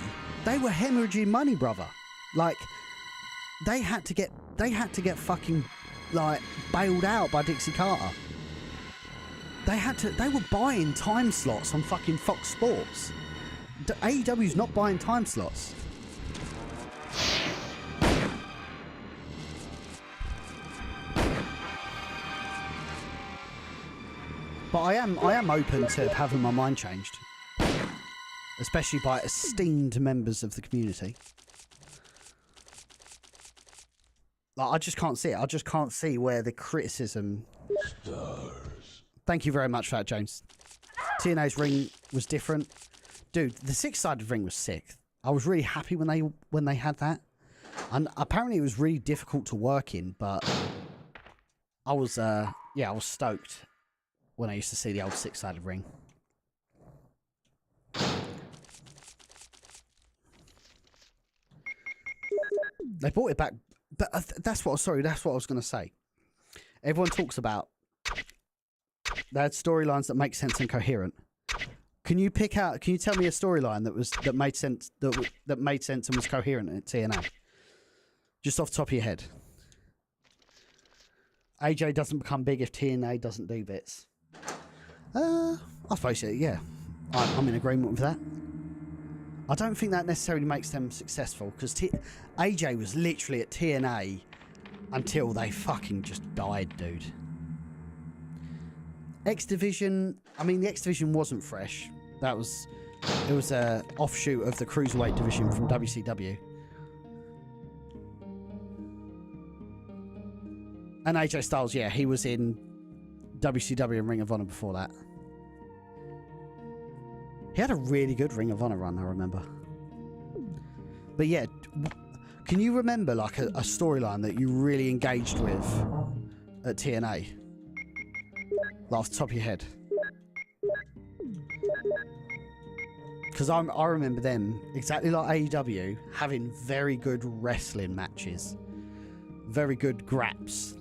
they were hemorrhaging money, brother. Like, they had to get fucking like bailed out by Dixie Carter. They were buying time slots on fucking Fox Sports. AEW's not buying time slots. But I am open to having my mind changed, especially by esteemed members of the community. Like, I just can't see it. I just can't see where the criticism. Stars. Thank you very much for that, James. TNA's ring was different, dude. The 6-sided ring was sick. I was really happy when they had that, and apparently it was really difficult to work in. But I was stoked when I used to see the old 6-sided ring. They brought it back, but that's what I was going to say. Everyone talks about they had storylines that make sense and coherent. Can you tell me a storyline that made sense and was coherent at TNA? Just off the top of your head. AJ doesn't become big if TNA doesn't do bits. I suppose yeah. I'm in agreement with that. I don't think that necessarily makes them successful, because AJ was literally at TNA until they fucking just died, dude. X Division, I mean, the X Division wasn't fresh. It was a offshoot of the Cruiserweight division from WCW. And AJ Styles, yeah, he was in WCW and Ring of Honor before that. He had a really good Ring of Honor run, I remember. But yeah, can you remember like a storyline that you really engaged with at TNA? Like off the top of your head? Because I remember them, exactly like AEW, having very good wrestling matches. Very good graps.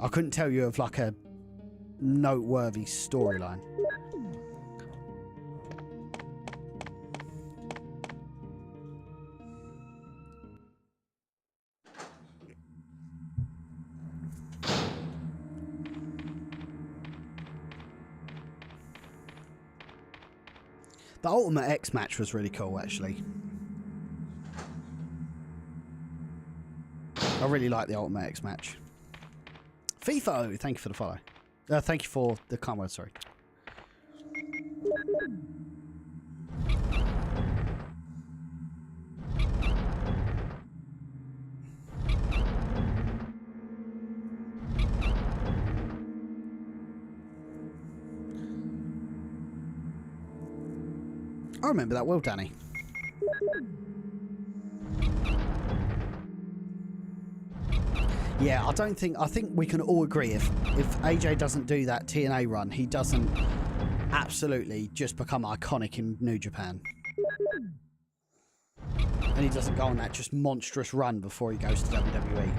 I couldn't tell you of like a noteworthy storyline. The Ultimate X match was really cool, actually. I really like the Ultimate X match. FIFO, thank you for the follow. Thank you for the kind word, sorry. I remember that well, Danny. Yeah, I think we can all agree if AJ doesn't do that TNA run, he doesn't absolutely just become iconic in New Japan. And he doesn't go on that just monstrous run before he goes to WWE.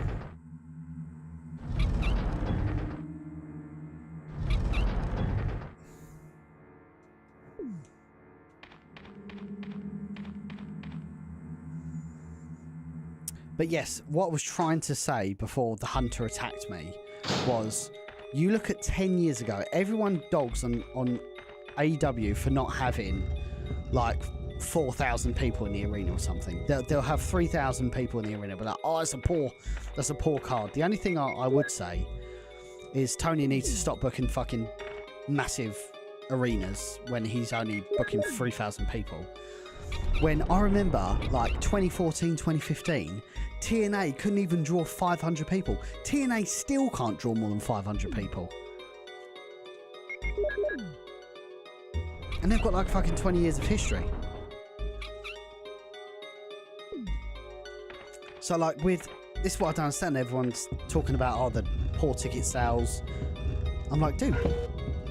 But yes, what I was trying to say before the hunter attacked me was, you look at 10 years ago, everyone dogs on AEW for not having like 4,000 people in the arena or something. They'll have 3,000 people in the arena, but like, oh, that's a poor card. The only thing I would say is Tony needs to stop booking fucking massive arenas when he's only booking 3,000 people. When I remember, like 2014, 2015, TNA couldn't even draw 500 people. TNA still can't draw more than 500 people. And they've got like fucking 20 years of history. So like with, this is what I don't understand, everyone's talking about, oh, the poor ticket sales. I'm like, dude,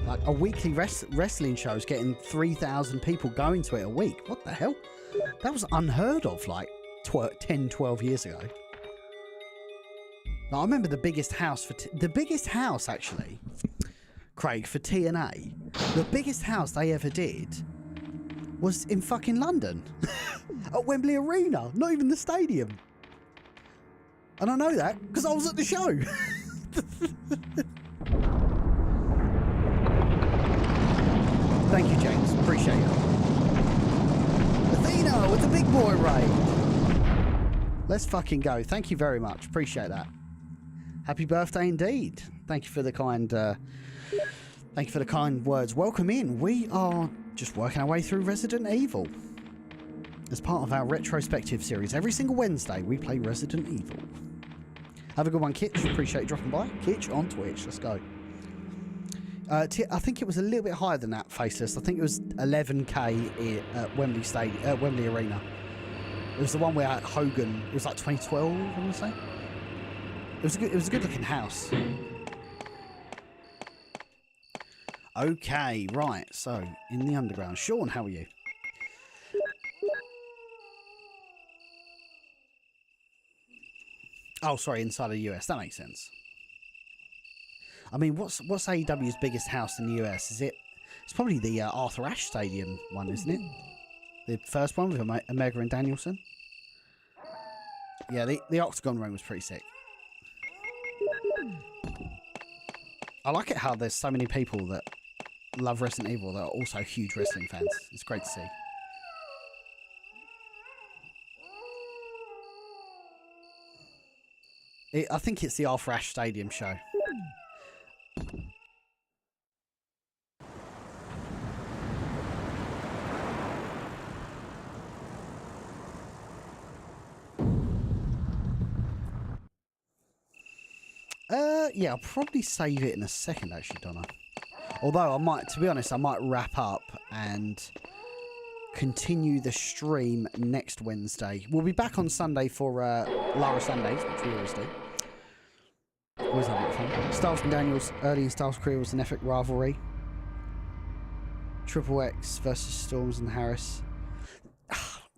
like a weekly wrestling show is getting 3,000 people going to it a week. What the hell? That was unheard of like 10, 12 years ago. Now, I remember the biggest house actually, Craig, for TNA, the biggest house they ever did was in fucking London at Wembley Arena, not even the stadium. And I know that because I was at the show. Thank you, James. Appreciate it. Athena with the big boy raid. Let's fucking go. Thank you very much. Appreciate that. Happy birthday indeed. Thank you for the kind. Thank you for the kind words. Welcome in. We are just working our way through Resident Evil as part of our retrospective series. Every single Wednesday, we play Resident Evil. Have a good one, Kitch. Appreciate you dropping by. Kitch on Twitch. Let's go. I think it was a little bit higher than that, Faceless. I think it was 11k at Wembley Stadium, Wembley Arena. It was the one where Hogan. It was like 2012, I want to say. It was a good looking house. Okay, right. So in the underground, Sean, how are you? Oh, sorry, inside of the US. That makes sense. I mean, what's AEW's biggest house in the US? Is it? It's probably the Arthur Ashe Stadium one, isn't it? The first one with Omega and Danielson. Yeah, the Octagon Ring was pretty sick. I like it how there's so many people that love Resident Evil that are also huge wrestling fans. It's great to see. I think it's the Arthur Ashe Stadium show. Yeah, I'll probably save it in a second, actually, Donna. Although to be honest, I might wrap up and continue the stream next Wednesday. We'll be back on Sunday for Lara Sundays, which we always do. Always have a lot of fun. Styles and Daniels early in Styles' career was an epic rivalry. Triple X versus Storms and Harris.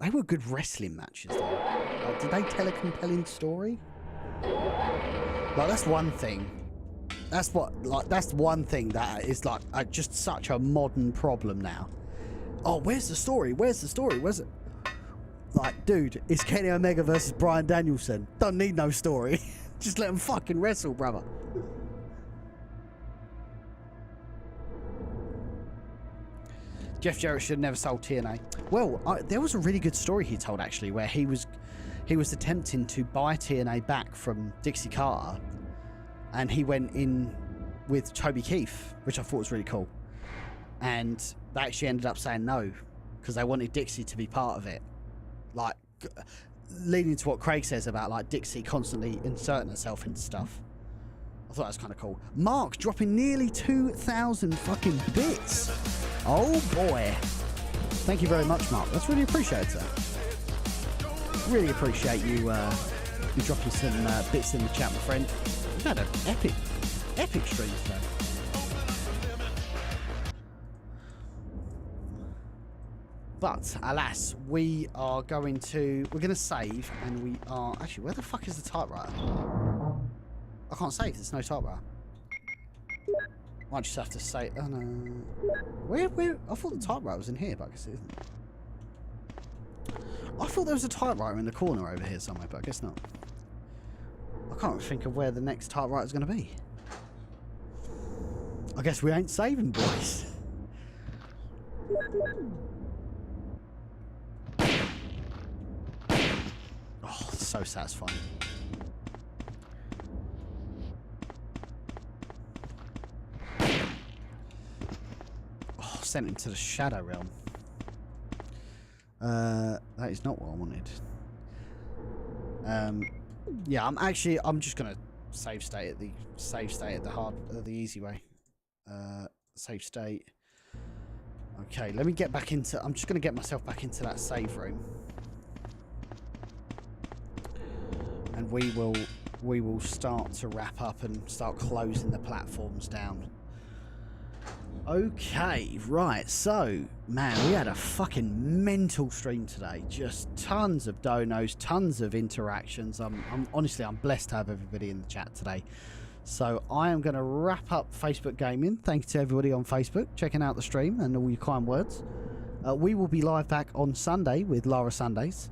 They were good wrestling matches, though. Did they tell a compelling story? Like, that's one thing. That's one thing that is like just such a modern problem now. Oh, where's the story? Where's the story? Where's it? Like, dude, it's Kenny Omega versus Bryan Danielson. Don't need no story. Just let them fucking wrestle, brother. Jeff Jarrett should have never sold TNA. Well, there was a really good story he told, actually, where he was attempting to buy TNA back from Dixie Carter, and he went in with Toby Keith, which I thought was really cool. And they actually ended up saying no, because they wanted Dixie to be part of it. Like, leading to what Craig says about like Dixie constantly inserting herself into stuff. I thought that was kind of cool. Mark dropping nearly 2,000 fucking bits. Oh boy. Thank you very much, Mark. That's really appreciated, sir. Really appreciate you dropping some bits in the chat, my friend. We've had an epic stream today. . But alas, we're going to save, and we are actually, where the fuck is the typewriter? I can't save. There's no typewriter. Might just have to say. Oh no. Where? I thought the typewriter was in here, but I guess it isn't. I thought there was a typewriter in the corner over here somewhere, but I guess not. I can't think of where the next typewriter is going to be. I guess we ain't saving, boys. Oh, so satisfying. Oh, sent him to the Shadow Realm. That is not what I wanted. Yeah, I'm just gonna save state at the easy way. Save state. Okay, let me get back into. I'm just gonna get myself back into that save room, and we will start to wrap up and start closing the platforms down. Okay, right, so, man, we had a fucking mental stream today. Just tons of donos, tons of interactions. Honestly, I'm blessed to have everybody in the chat today. So I am going to wrap up Facebook Gaming. Thank you to everybody on Facebook checking out the stream and all your kind words. We will be live back on Sunday with Lara Sundays.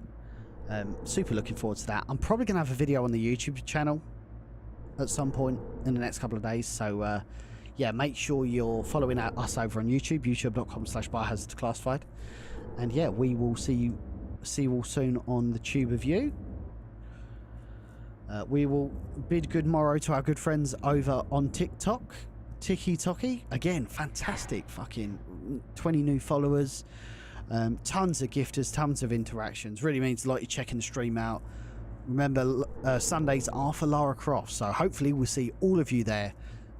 Super looking forward to that. I'm probably going to have a video on the YouTube channel at some point in the next couple of days. So, yeah, make sure you're following us over on YouTube, youtube.com/Biohazard Declassified. And yeah, we will see you all soon on the Tube of You. We will bid good morrow to our good friends over on TikTok. Tiki Toki, again, fantastic, fucking 20 new followers, tons of gifters, tons of interactions. Really means a lot you're checking the stream out. Remember, Sundays are for Lara Croft, so hopefully we'll see all of you there,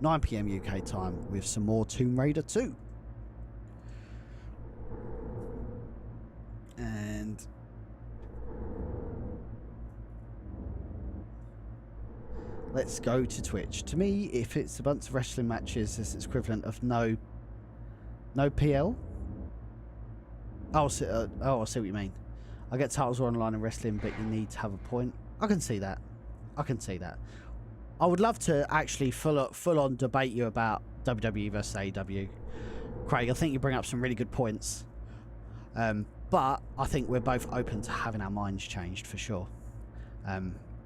9 PM UK time, with some more Tomb Raider 2. And let's go to Twitch. To me, if it's a bunch of wrestling matches, it's equivalent of no PL. Oh, I see what you mean. I get titles online in wrestling, but you need to have a point. I can see that. I can see that. I would love to actually full on debate you about WWE versus AEW. Craig, I think you bring up some really good points. But I think we're both open to having our minds changed for sure.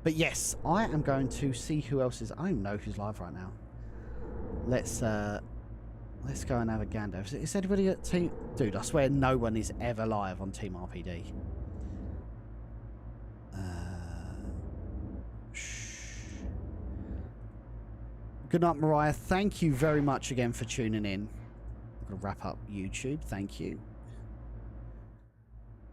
But yes, I am going to see who else is. I don't know who's live right now. Let's go and have a gander. Is anybody at Team? Dude, I swear no one is ever live on Team RPD. Good night, Mariah. Thank you very much again for tuning in. I'm going to wrap up YouTube. Thank you.